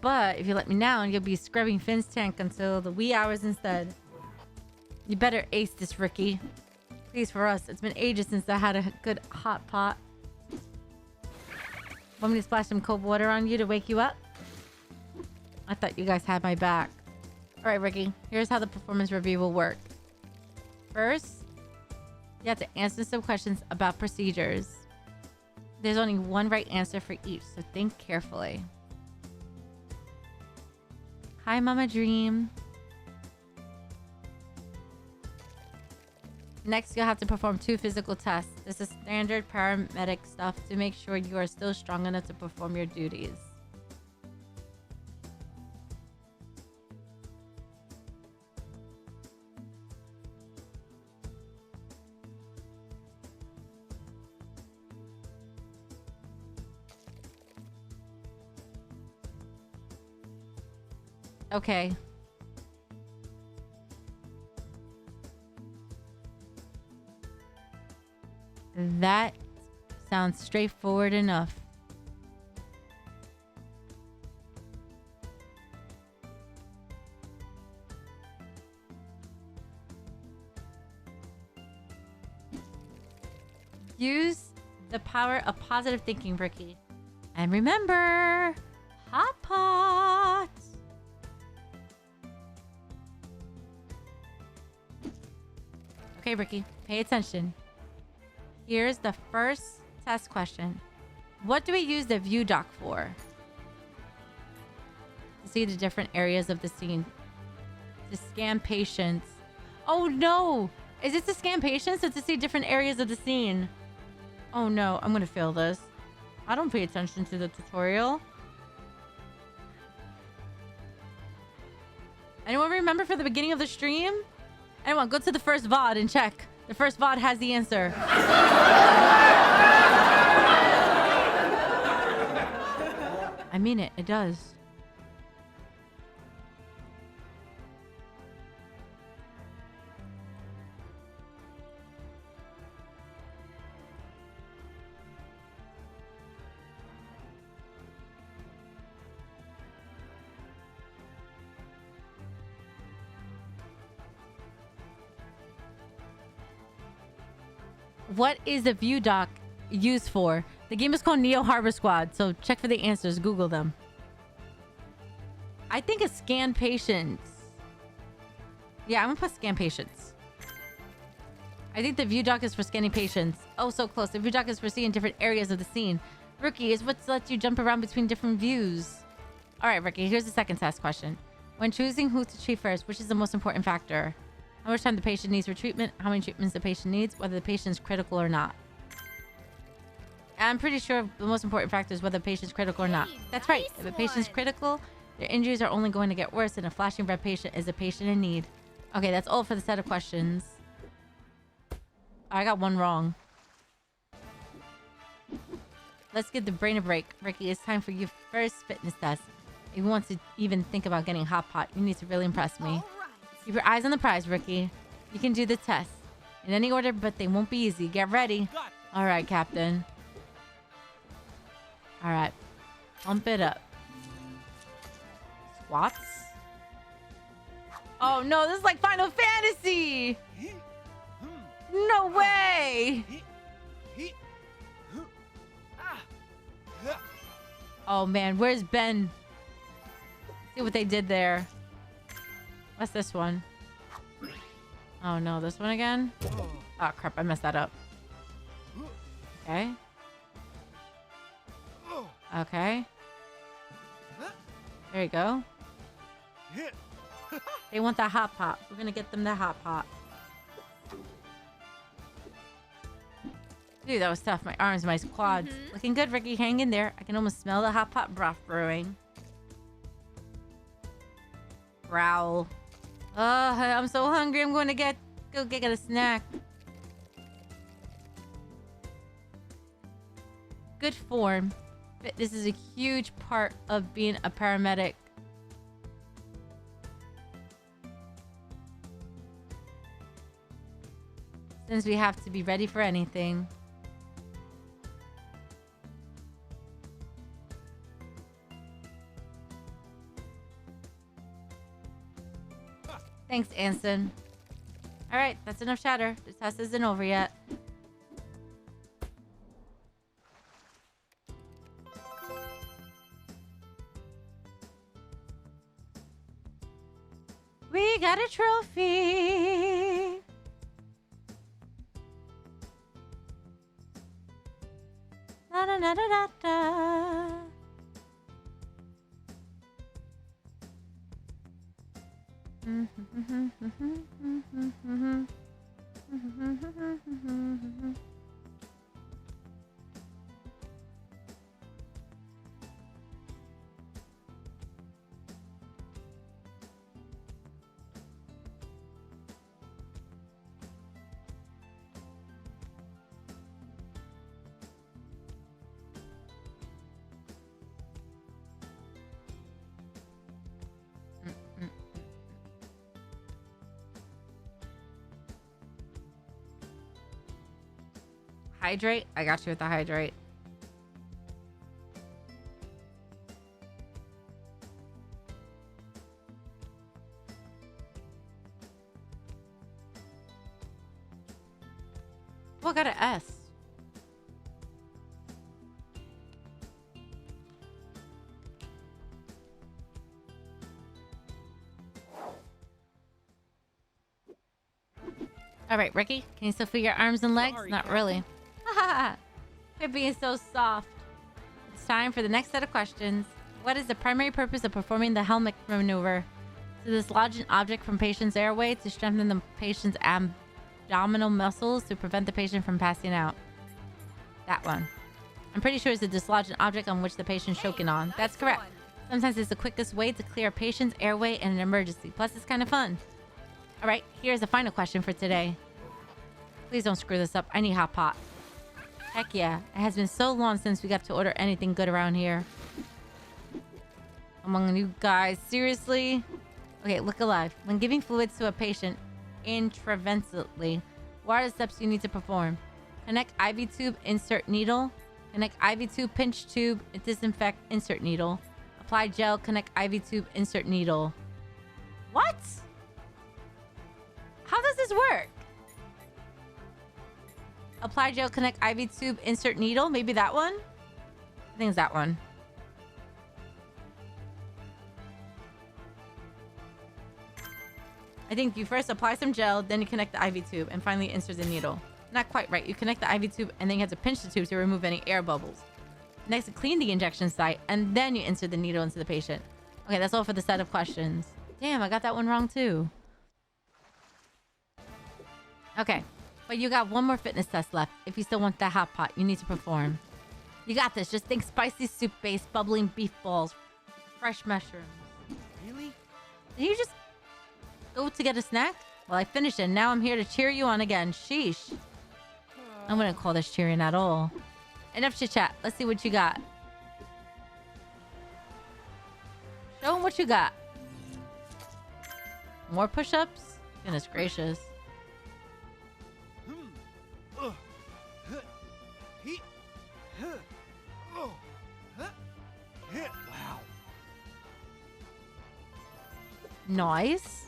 But if you let me now, you'll be scrubbing Finn's tank until the wee hours instead. You better ace this, Ricky. Please, for us. It's been ages since I had a good hot pot. Want me to splash some cold water on you to wake you up? I thought you guys had my back. Alright, Ricky. Here's how the performance review will work. First, you have to answer some questions about procedures. There's only one right answer for each, so think carefully. Hi, Mama Dream. Next, you'll have to perform 2 physical tests. This is standard paramedic stuff to make sure you are still strong enough to perform your duties. Okay. That sounds straightforward enough. Use the power of positive thinking, Ricky. And remember, hot pot. Okay, Ricky, pay attention. Here's the first test question. What do we use the view dock for? To see the different areas of the scene. To scan patients. Oh no! Is it to scan patients or to see different areas of the scene? Oh no, I'm gonna fail this. I don't pay attention to the tutorial. Anyone remember for the beginning of the stream? Anyone, go to the first VOD and check. The first VOD has the answer. I mean it. It does. What is the view dock used for? The game is called Neo Harbor Squad, so check for the answers. Google them. I think it's scan patients. Yeah, I'm gonna put scan patients. I think the view dock is for scanning patients. Oh, so close. The view dock is for seeing different areas of the scene. Ricky, is what lets you jump around between different views. All right, Ricky, here's the second test question. When choosing who to treat first, which is the most important factor? How much time the patient needs for treatment, how many treatments the patient needs, whether the patient is critical or not. I'm pretty sure the most important factor is whether the patient is critical or not. That's right. If a patient is critical, their injuries are only going to get worse, and a flashing red patient is a patient in need. Okay, that's all for the set of questions. I got one wrong. Let's give the brain a break. Ricky, it's time for your first fitness test. If you want to even think about getting hot pot, you need to really impress me. Keep your eyes on the prize, Ricky. You can do the test. In any order, but they won't be easy. Get ready. Alright, Captain. Alright. Pump it up. Squats? Oh no, this is like Final Fantasy! No way! Oh man, where's Ben? See what they did there. What's this one? Oh no, this one again? Oh crap, I messed that up. Okay. Okay. There you go. They want that hot pot. We're gonna get them that hot pot. Dude, that was tough. My arms, my quads. Looking good, Ricky. Hang in there. I can almost smell the hot pot broth brewing. Growl. I'm so hungry. I'm going to go get a snack. Good form. This is a huge part of being a paramedic. Since we have to be ready for anything. Thanks, Anson. Alright, that's enough chatter. The test isn't over yet. We got a trophy. Da da da da da da. Hydrate? I got you with the hydrate. Oh, I got an S. All right, Ricky, can you still feel your arms and legs? Sorry, Not Captain. really. Quit being so soft. It's time for the next set of questions. What is the primary purpose of performing the helmet maneuver? To dislodge an object from patient's airway, to strengthen the patient's abdominal muscles, to prevent the patient from passing out. That one. I'm pretty sure it's to dislodge an object on which the patient's choking on. That's correct. Sometimes it's the quickest way to clear a patient's airway in an emergency. Plus, it's kind of fun. All right, here's the final question for today. Please don't screw this up. I need hot pot. Heck yeah. It has been so long since we got to order anything good around here. Among you guys, seriously? Okay, look alive. When giving fluids to a patient intravenously, what are the steps you need to perform? Connect IV tube, insert needle. Connect IV tube, pinch tube, disinfect, insert needle. Apply gel, connect IV tube, insert needle. What? How does this work? Apply gel, connect IV tube, insert needle. Maybe that one? I think it's that one. I think you first apply some gel, then you connect the IV tube, and finally insert the needle. Not quite right. You connect the IV tube, and then you have to pinch the tube to remove any air bubbles. Next, clean the injection site, and then you insert the needle into the patient. Okay, that's all for the set of questions. Damn, I got that one wrong too. Okay, but you got one more fitness test left. If you still want that hot pot, you need to perform. You got this. Just think spicy soup base, bubbling beef balls, fresh mushrooms. Really? Did you just go to get a snack? Well, I finished it. Now I'm here to cheer you on again. Sheesh. I wouldn't call this cheering at all. Enough chit chat. Let's see what you got. Show them what you got. More push-ups? Goodness gracious. Wow. Nice.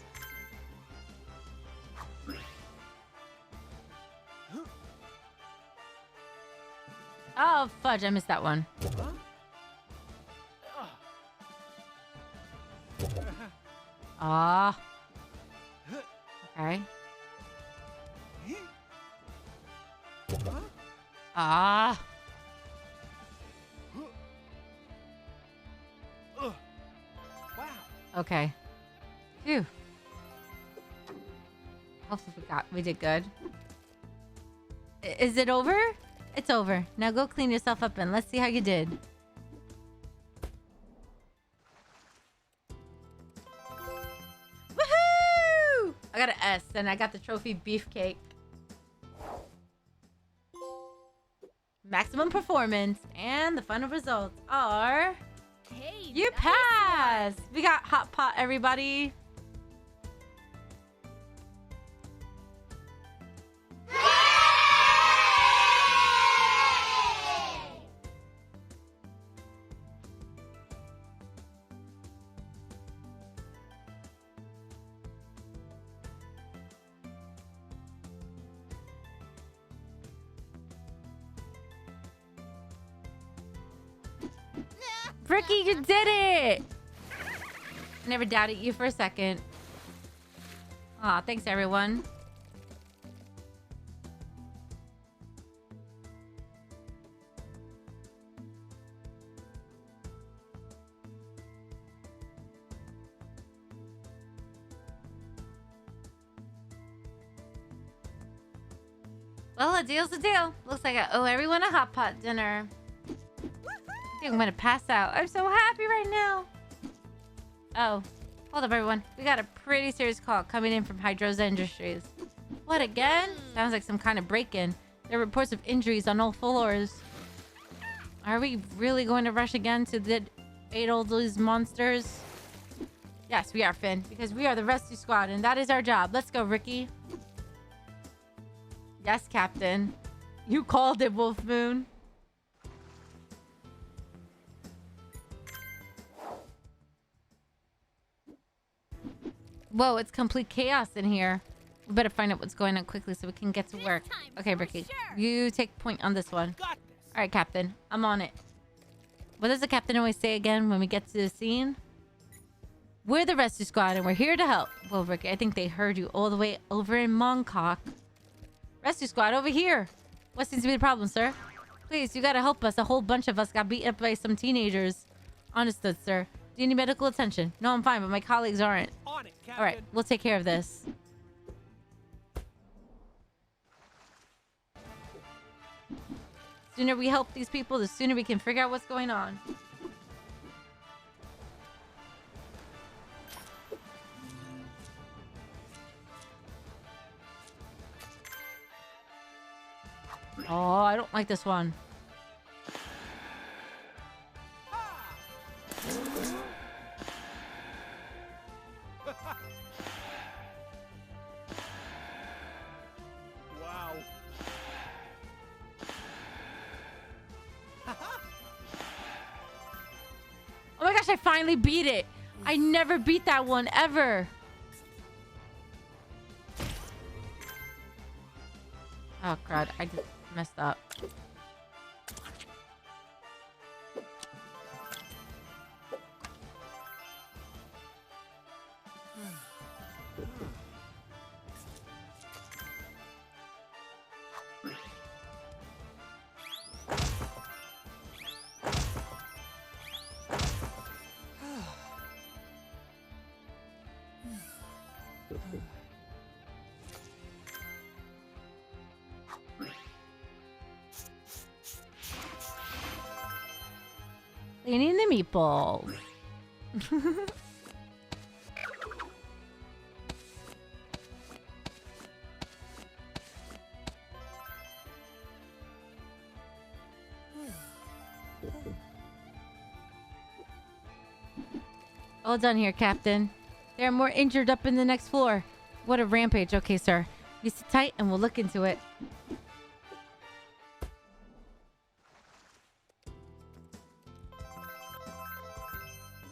Oh, fudge. I missed that one. Ah. Okay. Ah. Wow. Okay. Phew. Hopefully we did good. Is it over? It's over. Now go clean yourself up and let's see how you did. Woohoo! I got an S and I got the trophy beefcake. Maximum performance and the final results are... Hey, You nice passed! We got hot pot, everybody. Ricky, you did it! Never doubted you for a second. Aw, thanks everyone. Well, a deal's a deal. Looks like I owe everyone a hot pot dinner. I think I'm gonna pass out. I'm so happy right now. Oh, hold up, everyone. We got a pretty serious call coming in from Hydroza Industries. What, again? Sounds like some kind of break-in. There are reports of injuries on all floors. Are we really going to rush again to aid all these monsters? Yes, we are, Finn, because we are the rescue squad, and that is our job. Let's go, Ricky. Yes, Captain. You called it, Wolf Moon. Whoa, it's complete chaos in here. We better find out what's going on quickly so we can get to work. Okay, Ricky. You take point on this one. Got this. All right, Captain. I'm on it. What does the captain always say again when we get to the scene? We're the rescue squad and we're here to help. Well, Ricky, I think they heard you all the way over in Mongkok. Rescue squad over here. What seems to be the problem, sir? Please, you gotta help us. A whole bunch of us got beaten up by some teenagers. Understood, sir. Do you need medical attention? No, I'm fine, but my colleagues aren't. On it, Captain. All right, we'll take care of this. Sooner we help these people, the sooner we can figure out what's going on. Oh, I don't like this one. Wow. Oh my gosh, I finally beat it. I never beat that one ever. Oh crud, I just messed up. Cleaning the meatballs. All done here, Captain. There are more injured up in the next floor. What a rampage. Okay, sir. You sit tight and we'll look into it.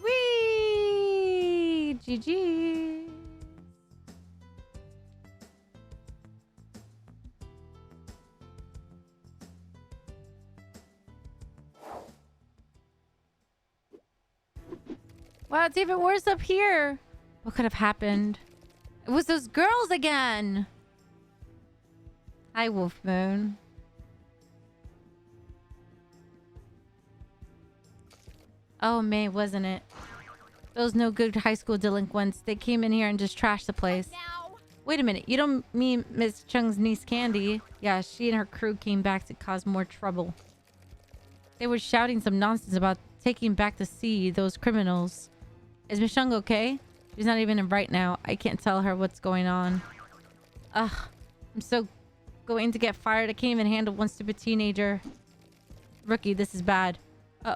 Whee! GG. Wow, it's even worse up here. What could have happened? It was those girls again. Hi, Wolf Moon. Oh, May, wasn't it? Those no good high school delinquents. They came in here and just trashed the place. Now, Wait a minute. You don't mean Miss Chung's niece Candy? Yeah, she and her crew came back to cause more trouble. They were shouting some nonsense about taking back to sea those criminals. Is Miss Chung okay? She's not even in right now. I can't tell her what's going on. Ugh. I'm so going to get fired. I can't even handle one stupid teenager. Rookie, this is bad.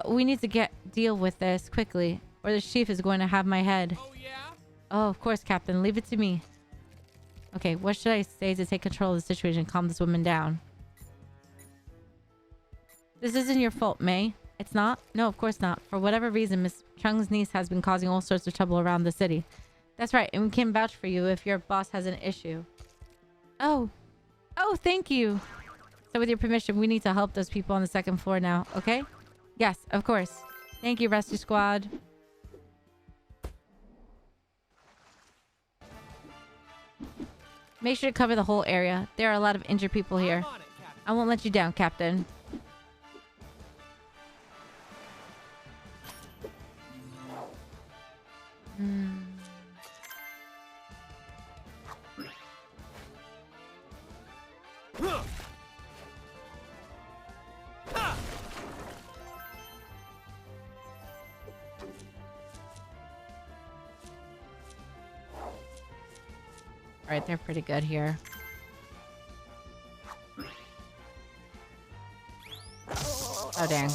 We need to deal with this quickly, or the chief is going to have my head. Oh, yeah? Oh, of course, Captain. Leave it to me. Okay, what should I say to take control of the situation and calm this woman down? This isn't your fault, May. It's not? No, of course not. For whatever reason, Miss Chung's niece has been causing all sorts of trouble around the city. That's right, and we can vouch for you if your boss has an issue. Oh. Oh, thank you. So with your permission, we need to help those people on the second floor now, okay? Yes, of course. Thank you, rescue squad. Make sure to cover the whole area. There are a lot of injured people here. I'm on it, Captain. I won't let you down, Captain. Huh. Ha! Alright, they're pretty good here. Oh, dang.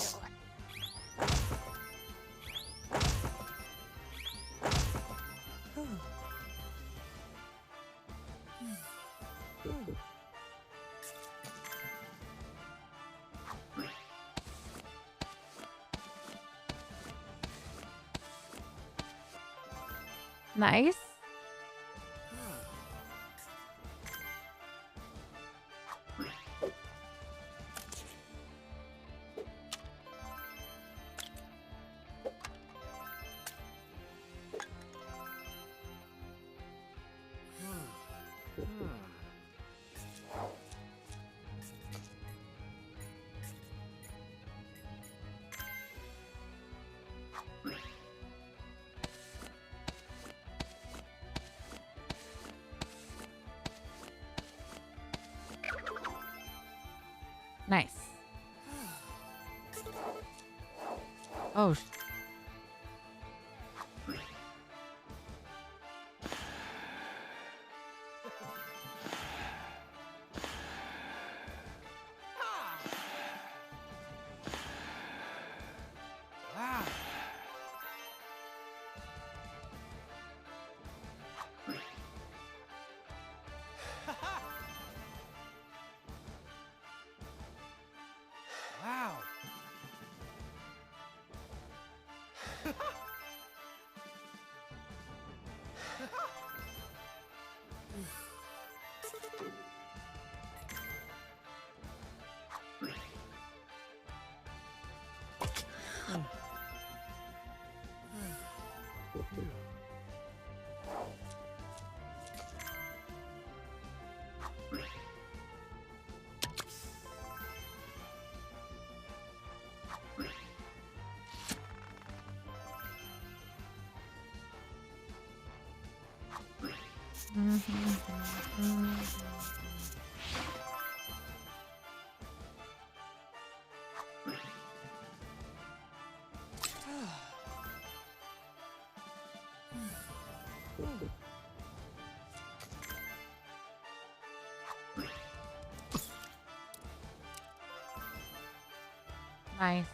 Nice. Nice. Oh. Wow. Wow. Nice.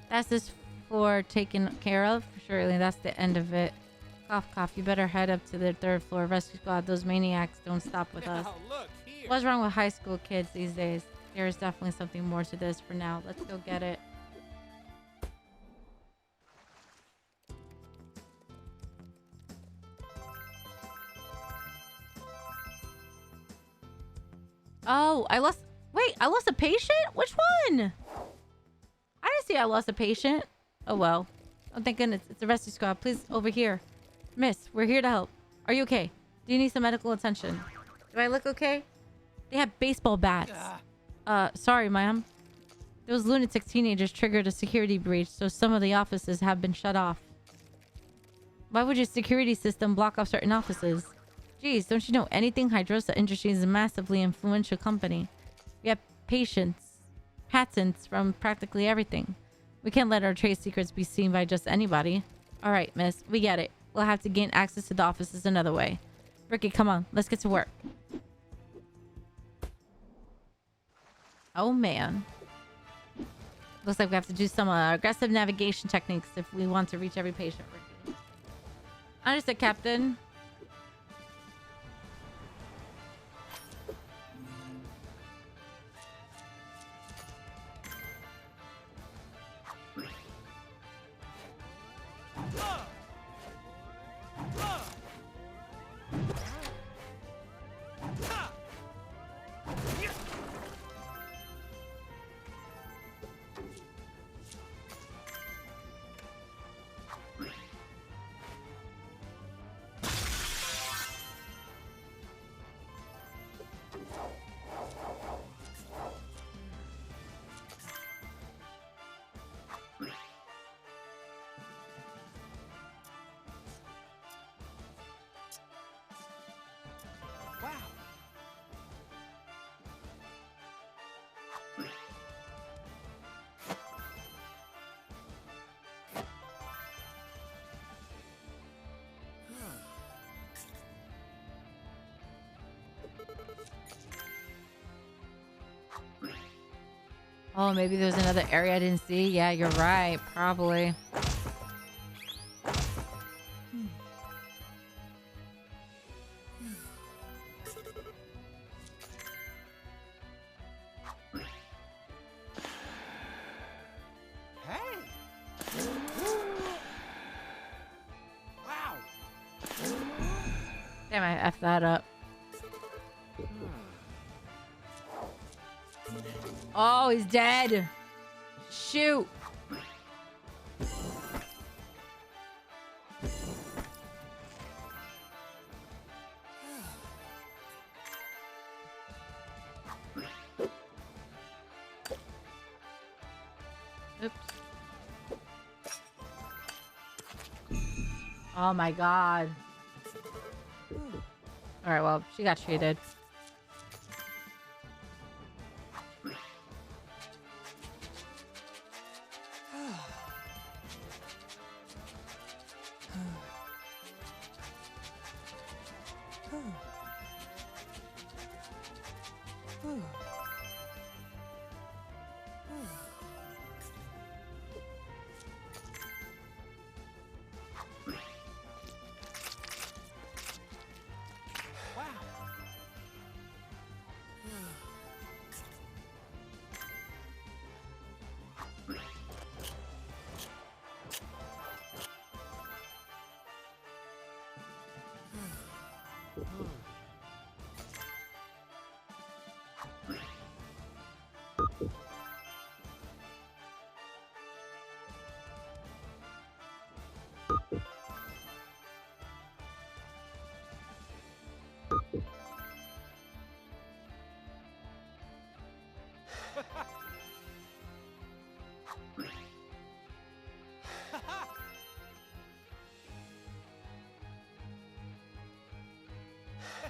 That's this floor taken care of. Surely that's the end of it. Cough, cough. You better head up to the third floor. Rescue squad. Those maniacs don't stop with us. Now, look here. What's wrong with high school kids these days? There is definitely something more to this for now. Let's go get it. Oh, I lost... Wait, I lost a patient? Which one? I didn't see I lost a patient. Oh, well. Oh, thank goodness. It's a rescue squad. Please, over here. Miss, we're here to help. Are you okay? Do you need some medical attention? Do I look okay? They have baseball bats. Sorry, ma'am. Those lunatic teenagers triggered a security breach, so some of the offices have been shut off. Why would your security system block off certain offices? Geez, don't you know anything? Hydrosa Industries is a massively influential company. We have patents from practically everything. We can't let our trade secrets be seen by just anybody. Alright, miss. We get it. We'll have to gain access to the offices another way. Ricky, come on. Let's get to work. Oh, man. Looks like we have to do some aggressive navigation techniques if we want to reach every patient, Ricky. Understood, Captain. Oh, maybe there's another area I didn't see. Yeah, you're right. Probably. Hey! Wow! Damn, I effed that up. Oh, he's dead. Shoot. Oops. Oh my god. Alright, well, she got treated.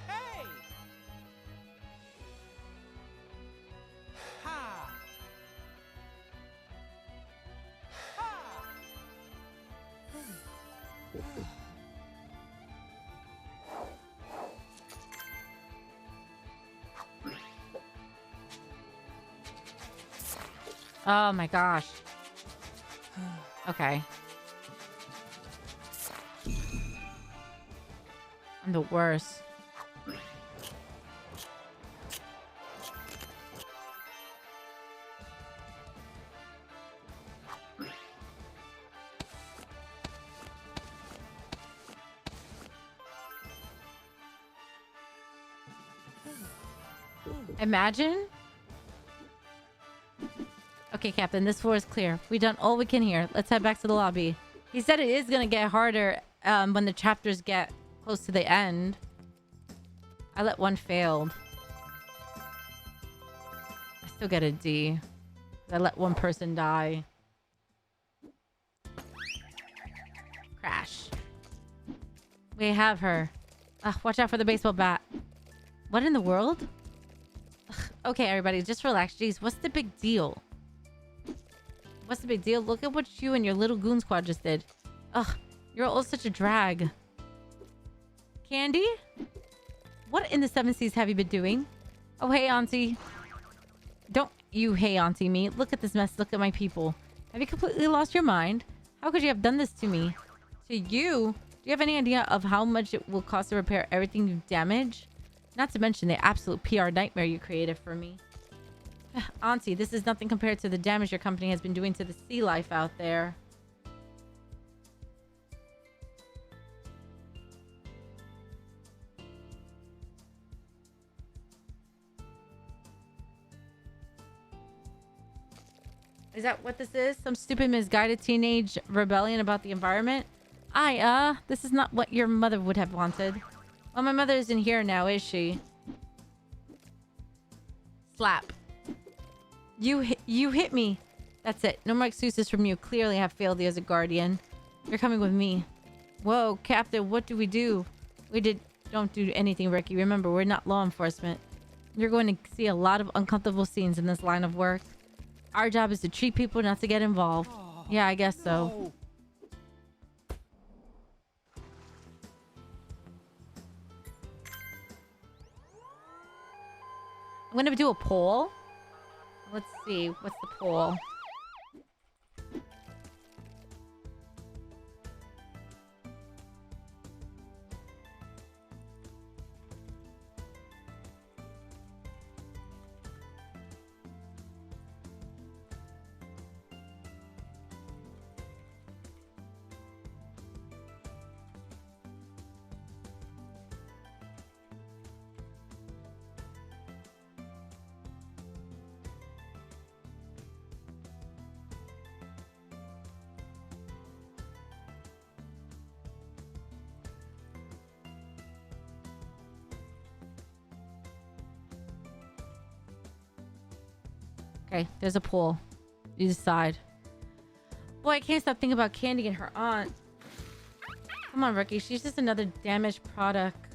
Hey! Ha! Ha! Oh my gosh. Okay. I'm the worst. Imagine. Okay, Captain, this floor is clear. We've done all we can here. Let's head back to the lobby. He said it is gonna get harder when the chapters get close to the end. I let one failed. still get a D. I let one person die. Crash. We have her. Ugh, watch out for the baseball bat. What in the world? Ugh, okay, everybody, just relax. Jeez, what's the big deal? What's the big deal? Look at what you and your little goon squad just did. Ugh, you're all such a drag. Candy? What in the 7 seas have you been doing? Oh, hey, Auntie. Don't you hey, Auntie me. Look at this mess. Look at my people. Have you completely lost your mind? How could you have done this to me? To you? Do you have any idea of how much it will cost to repair everything you've damaged? Not to mention the absolute PR nightmare you created for me. Auntie, this is nothing compared to the damage your company has been doing to the sea life out there. Is that what this is? Some stupid misguided teenage rebellion about the environment? This is not what your mother would have wanted. Well, my mother isn't here now, is she? Slap. You hit me. That's it. No more excuses from you. Clearly I have failed you as a guardian. You're coming with me. Whoa, Captain, what do? Don't do anything, Ricky. Remember, we're not law enforcement. You're going to see a lot of uncomfortable scenes in this line of work. Our job is to treat people, not to get involved. Yeah, I guess so. I'm gonna do a poll. Let's see. What's the poll? Okay, there's a poll. You decide. Boy, I can't stop thinking about Candy and her aunt. Come on, Ricky. She's just another damaged product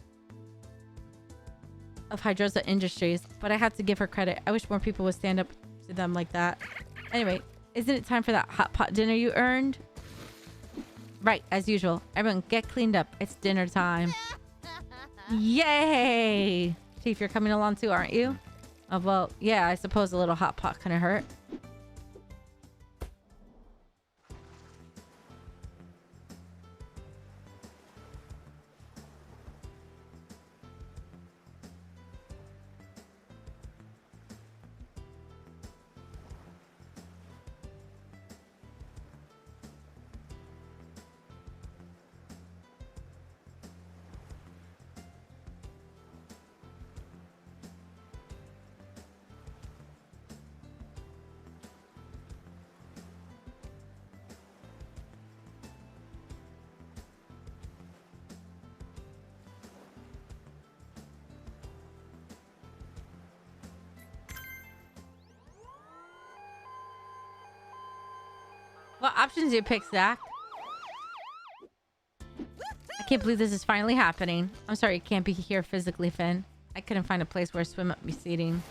of Hydrosa Industries. But I have to give her credit. I wish more people would stand up to them like that. Anyway, isn't it time for that hot pot dinner you earned? Right, as usual. Everyone get cleaned up. It's dinner time. Yay! Chief, you're coming along too, aren't you? Oh, well, yeah, I suppose a little hot pot couldn't hurt. What options do you pick, Zach? I can't believe this is finally happening. I'm sorry you can't be here physically, Finn. I couldn't find a place where swim up be seating.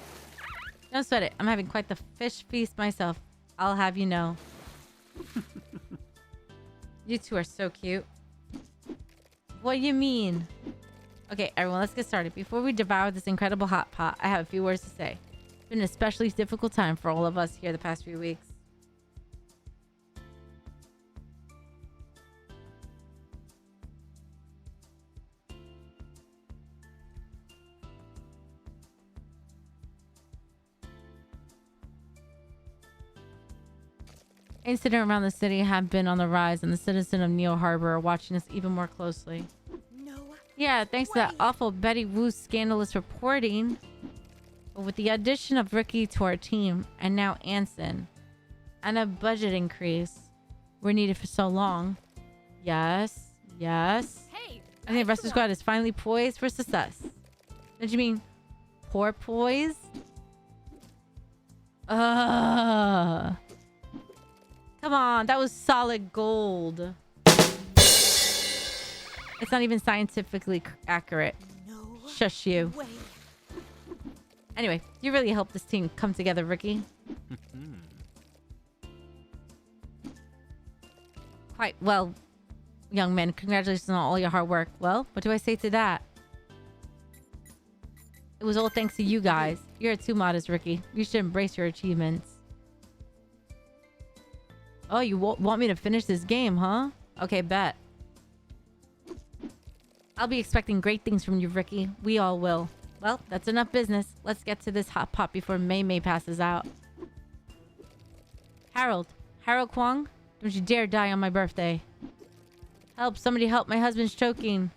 Don't sweat it. I'm having quite the fish feast myself. I'll have you know. You two are so cute. What do you mean? Okay, everyone, let's get started. Before we devour this incredible hot pot, I have a few words to say. It's been an especially difficult time for all of us here the past few weeks. Incidents around the city have been on the rise, and the citizens of Neo Harbor are watching us even more closely. No. Yeah, thanks to that awful Betty Wu's scandalous reporting. But with the addition of Ricky to our team, and now Anson, and a budget increase we're needed for so long. Yes. Hey. I think Rescue Squad is finally poised for success. Don't you mean poor poised? Come on, that was solid gold. It's not even scientifically accurate. No Shush you. way. Anyway, you really helped this team come together, Ricky. Quite well, young man. Congratulations on all your hard work. Well, what do I say to that? It was all thanks to you guys. You're too modest, Ricky. You should embrace your achievements. Oh, you want me to finish this game, huh? Okay, bet. I'll be expecting great things from you, Ricky. We all will. Well, that's enough business. Let's get to this hot pot before Mei Mei passes out. Harold Kwong, don't you dare die on my birthday. Help, somebody help, my husband's choking.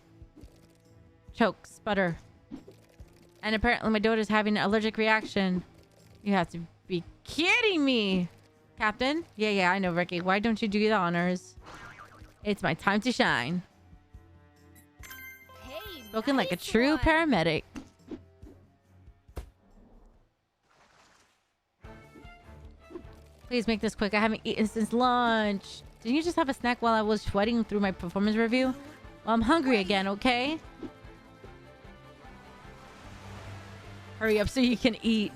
Choke, sputter. And apparently my daughter's having an allergic reaction. You have to be kidding me. Captain? Yeah, I know, Ricky. Why don't you do the honors? It's my time to shine. Hey, Spoken like a nice true one. paramedic. Please make this quick. I haven't eaten since lunch. Didn't you just have a snack while I was sweating through my performance review? Well, I'm hungry again, okay? Hurry up so you can eat.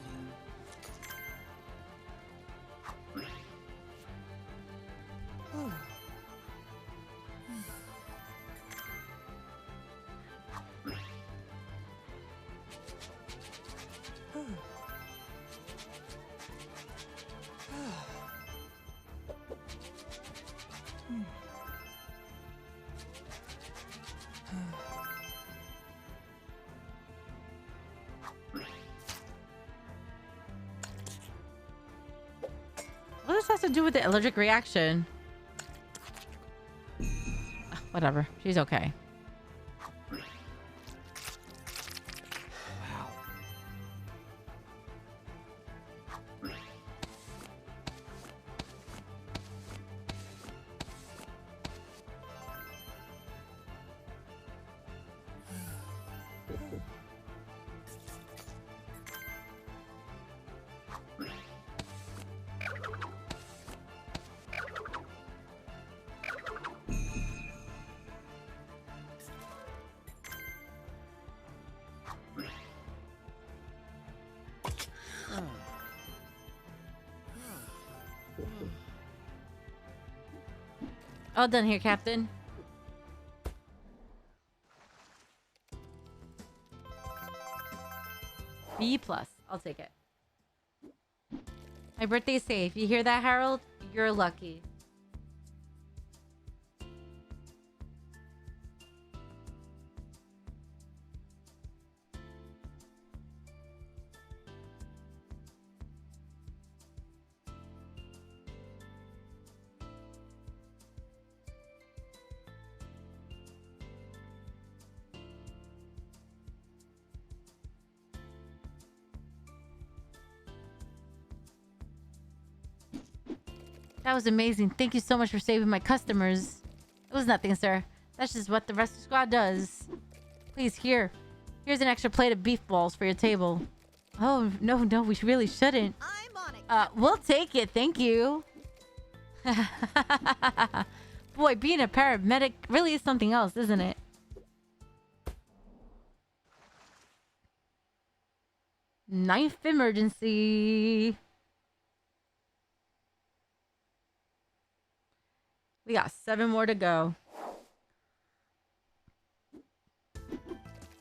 What does this have to do with the allergic reaction? Ugh, whatever. She's okay. All done here, Captain. B+. I'll take it. My birthday's safe. You hear that, Harold? You're lucky. That was amazing. Thank you so much for saving my customers. It was nothing, sir. That's just what the rest of the squad does. Please, here's an extra plate of beef balls for your table. Oh, no, we really shouldn't. I'm on it. We'll take it. Thank you. Boy, being a paramedic really is something else, isn't it? Ninth emergency. We got 7 more to go.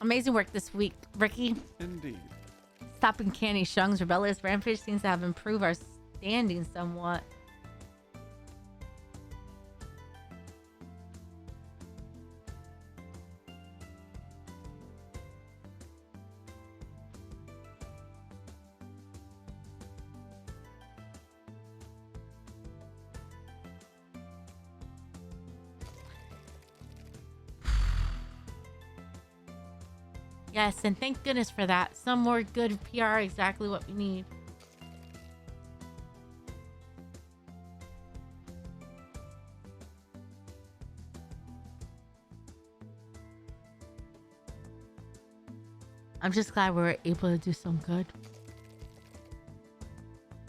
Amazing work this week, Ricky. Indeed. Stopping Candy Shung's rebellious rampage seems to have improved our standing somewhat. Yes, and thank goodness for that. Some more good PR, exactly what we need. I'm just glad we were able to do some good.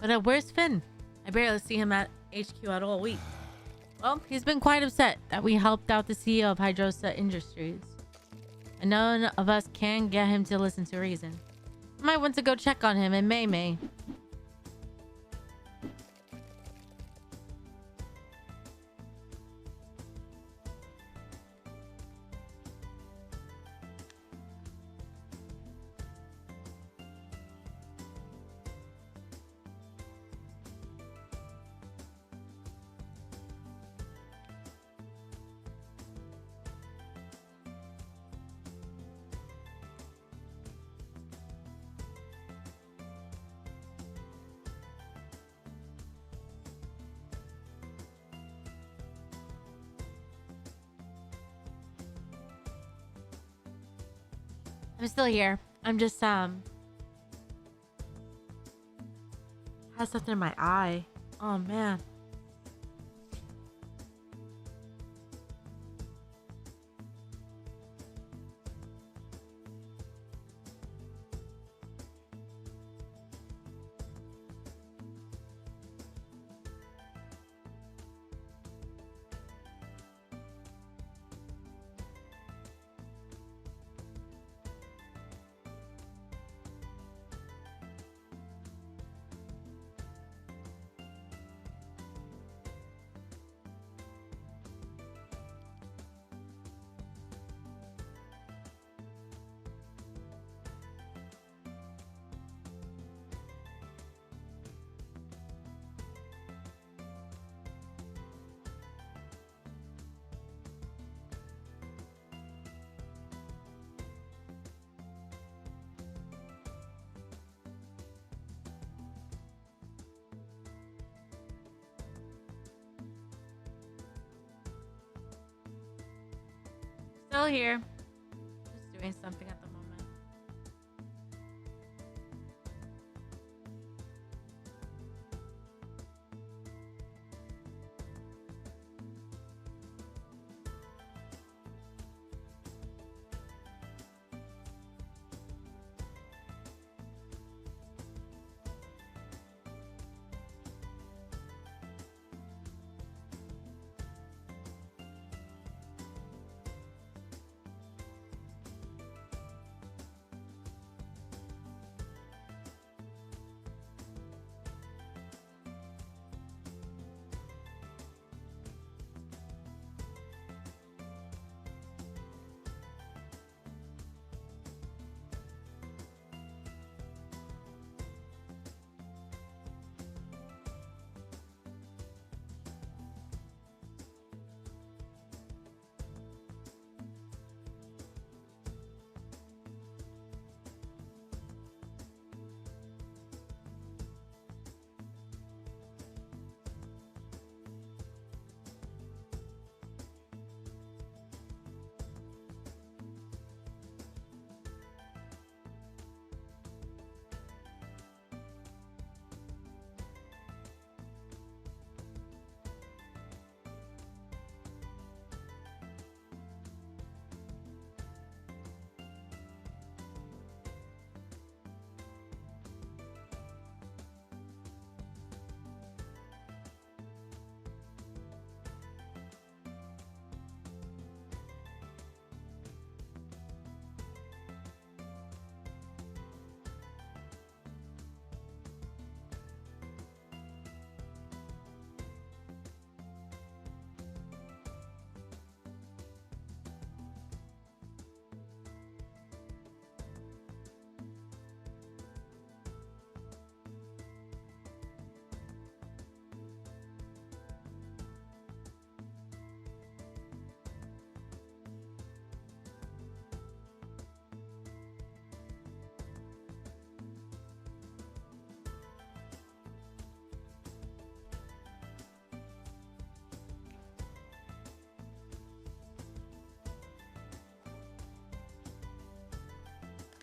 But where's Finn? I barely see him at HQ at all week. Well, he's been quite upset that we helped out the CEO of Hydrosa Industries. And none of us can get him to listen to reason. I might want to go check on him in May. I'm still here. I'm just has something in my eye. Oh man. Still here. Just doing something at the moment.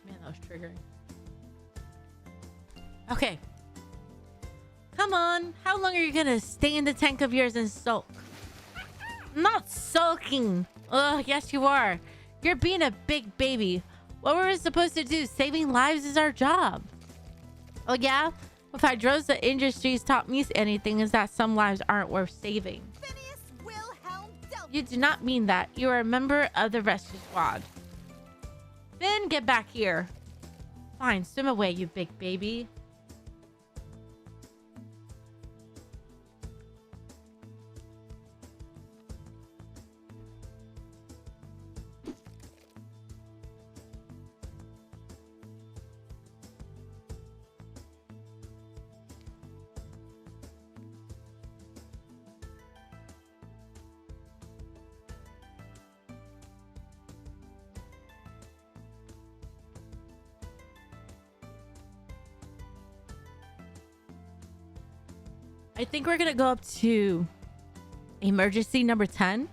Man, that was triggering. Okay. Come on. How long are you gonna stay in the tank of yours and sulk? Not sulking. Ugh, yes you are. You're being a big baby. What were we supposed to do? Saving lives is our job. Oh yeah? If Hydrosa Industries taught me anything, is that some lives aren't worth saving. Phineas Wilhelm Del. You do not mean that. You are a member of the rescue squad. Finn, get back here. Fine, swim away, you big baby. I think we're gonna go up to emergency number 10.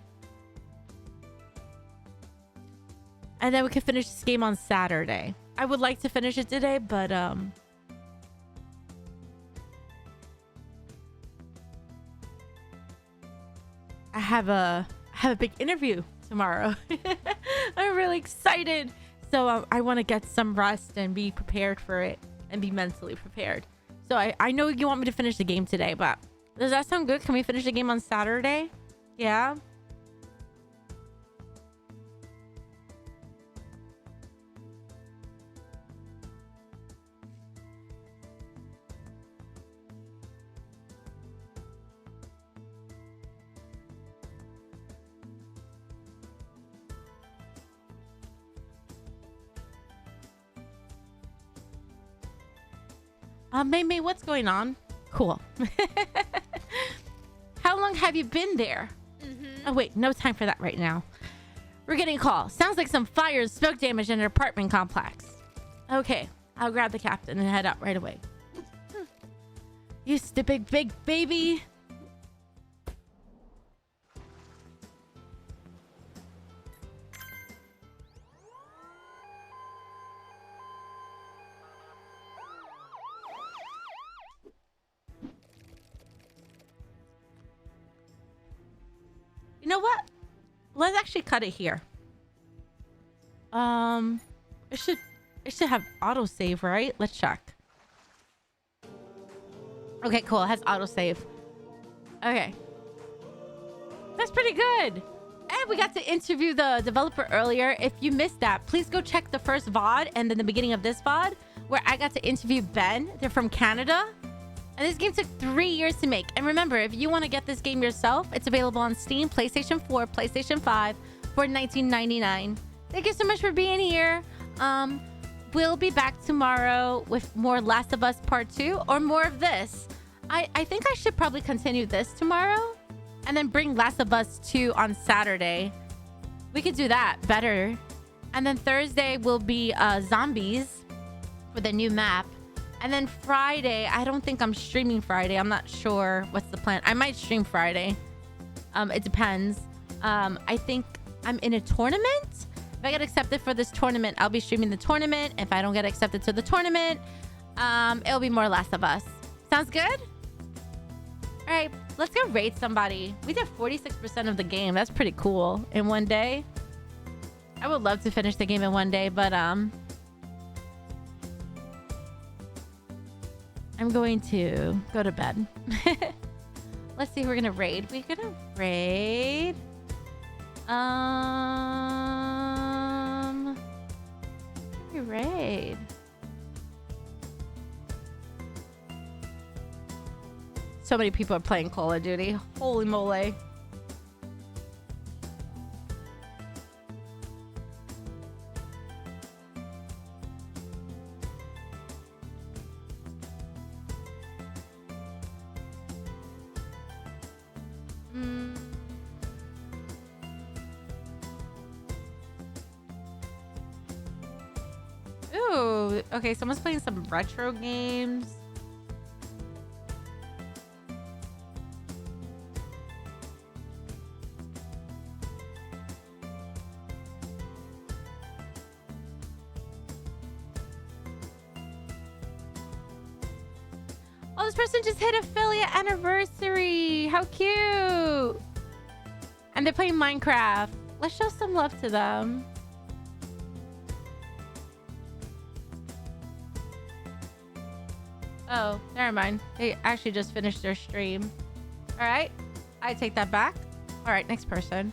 And then we can finish this game on Saturday. I would like to finish it today, but I have a big interview tomorrow. I'm really excited. So I want to get some rest and be prepared for it and be mentally prepared. So I know you want me to finish the game today, but does that sound good? Can we finish the game on Saturday? Yeah. May, what's going on? Cool. How long have you been there? Oh, wait, no time for that right now. We're getting a call. Sounds like some fire and smoke damage in an apartment complex. Okay, I'll grab the captain and head out right away. You stupid big baby. You know what? Let's actually cut it here. It should have autosave, right? Let's check. Okay, cool. It has autosave. Okay. That's pretty good. And we got to interview the developer earlier. If you missed that, please go check the first VOD and then the beginning of this VOD where I got to interview Ben. They're from Canada. And this game took 3 years to make. And remember, if you want to get this game yourself, it's available on Steam, PlayStation 4, PlayStation 5 for $19.99. Thank you so much for being here. We'll be back tomorrow with more Last of Us Part 2 or more of this. I think I should probably continue this tomorrow and then bring Last of Us 2 on Saturday. We could do that better. And then Thursday will be Zombies for the new map. And then Friday, I don't think I'm streaming Friday. I'm not sure what's the plan. I might stream Friday. It depends. I think I'm in a tournament. If I get accepted for this tournament, I'll be streaming the tournament. If I don't get accepted to the tournament, it'll be more Last of Us. Sounds good? All right, let's go raid somebody. We did 46% of the game. That's pretty cool in one day. I would love to finish the game in one day, but I'm going to go to bed. Let's see who we're gonna raid. We're gonna raid. Raid. So many people are playing Call of Duty. Holy moly. Ooh, okay, someone's playing some retro games. Oh, this person just hit affiliate anniversary. How cute. And they're playing Minecraft. Let's show some love to them. Oh, never mind. They actually just finished their stream. All right. I take that back. All right, next person.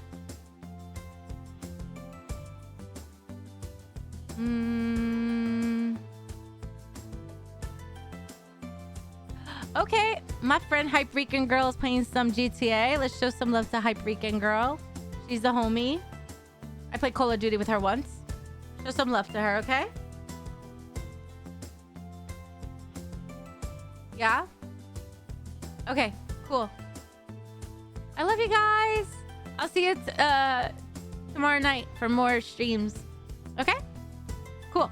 Okay, my friend Hype Rican Girl is playing some GTA. Let's show some love to Hype Rican Girl. She's a homie. I played Call of Duty with her once. Show some love to her, okay? Yeah? Okay, cool. I love you guys. I'll see you tomorrow night for more streams. Okay? Cool.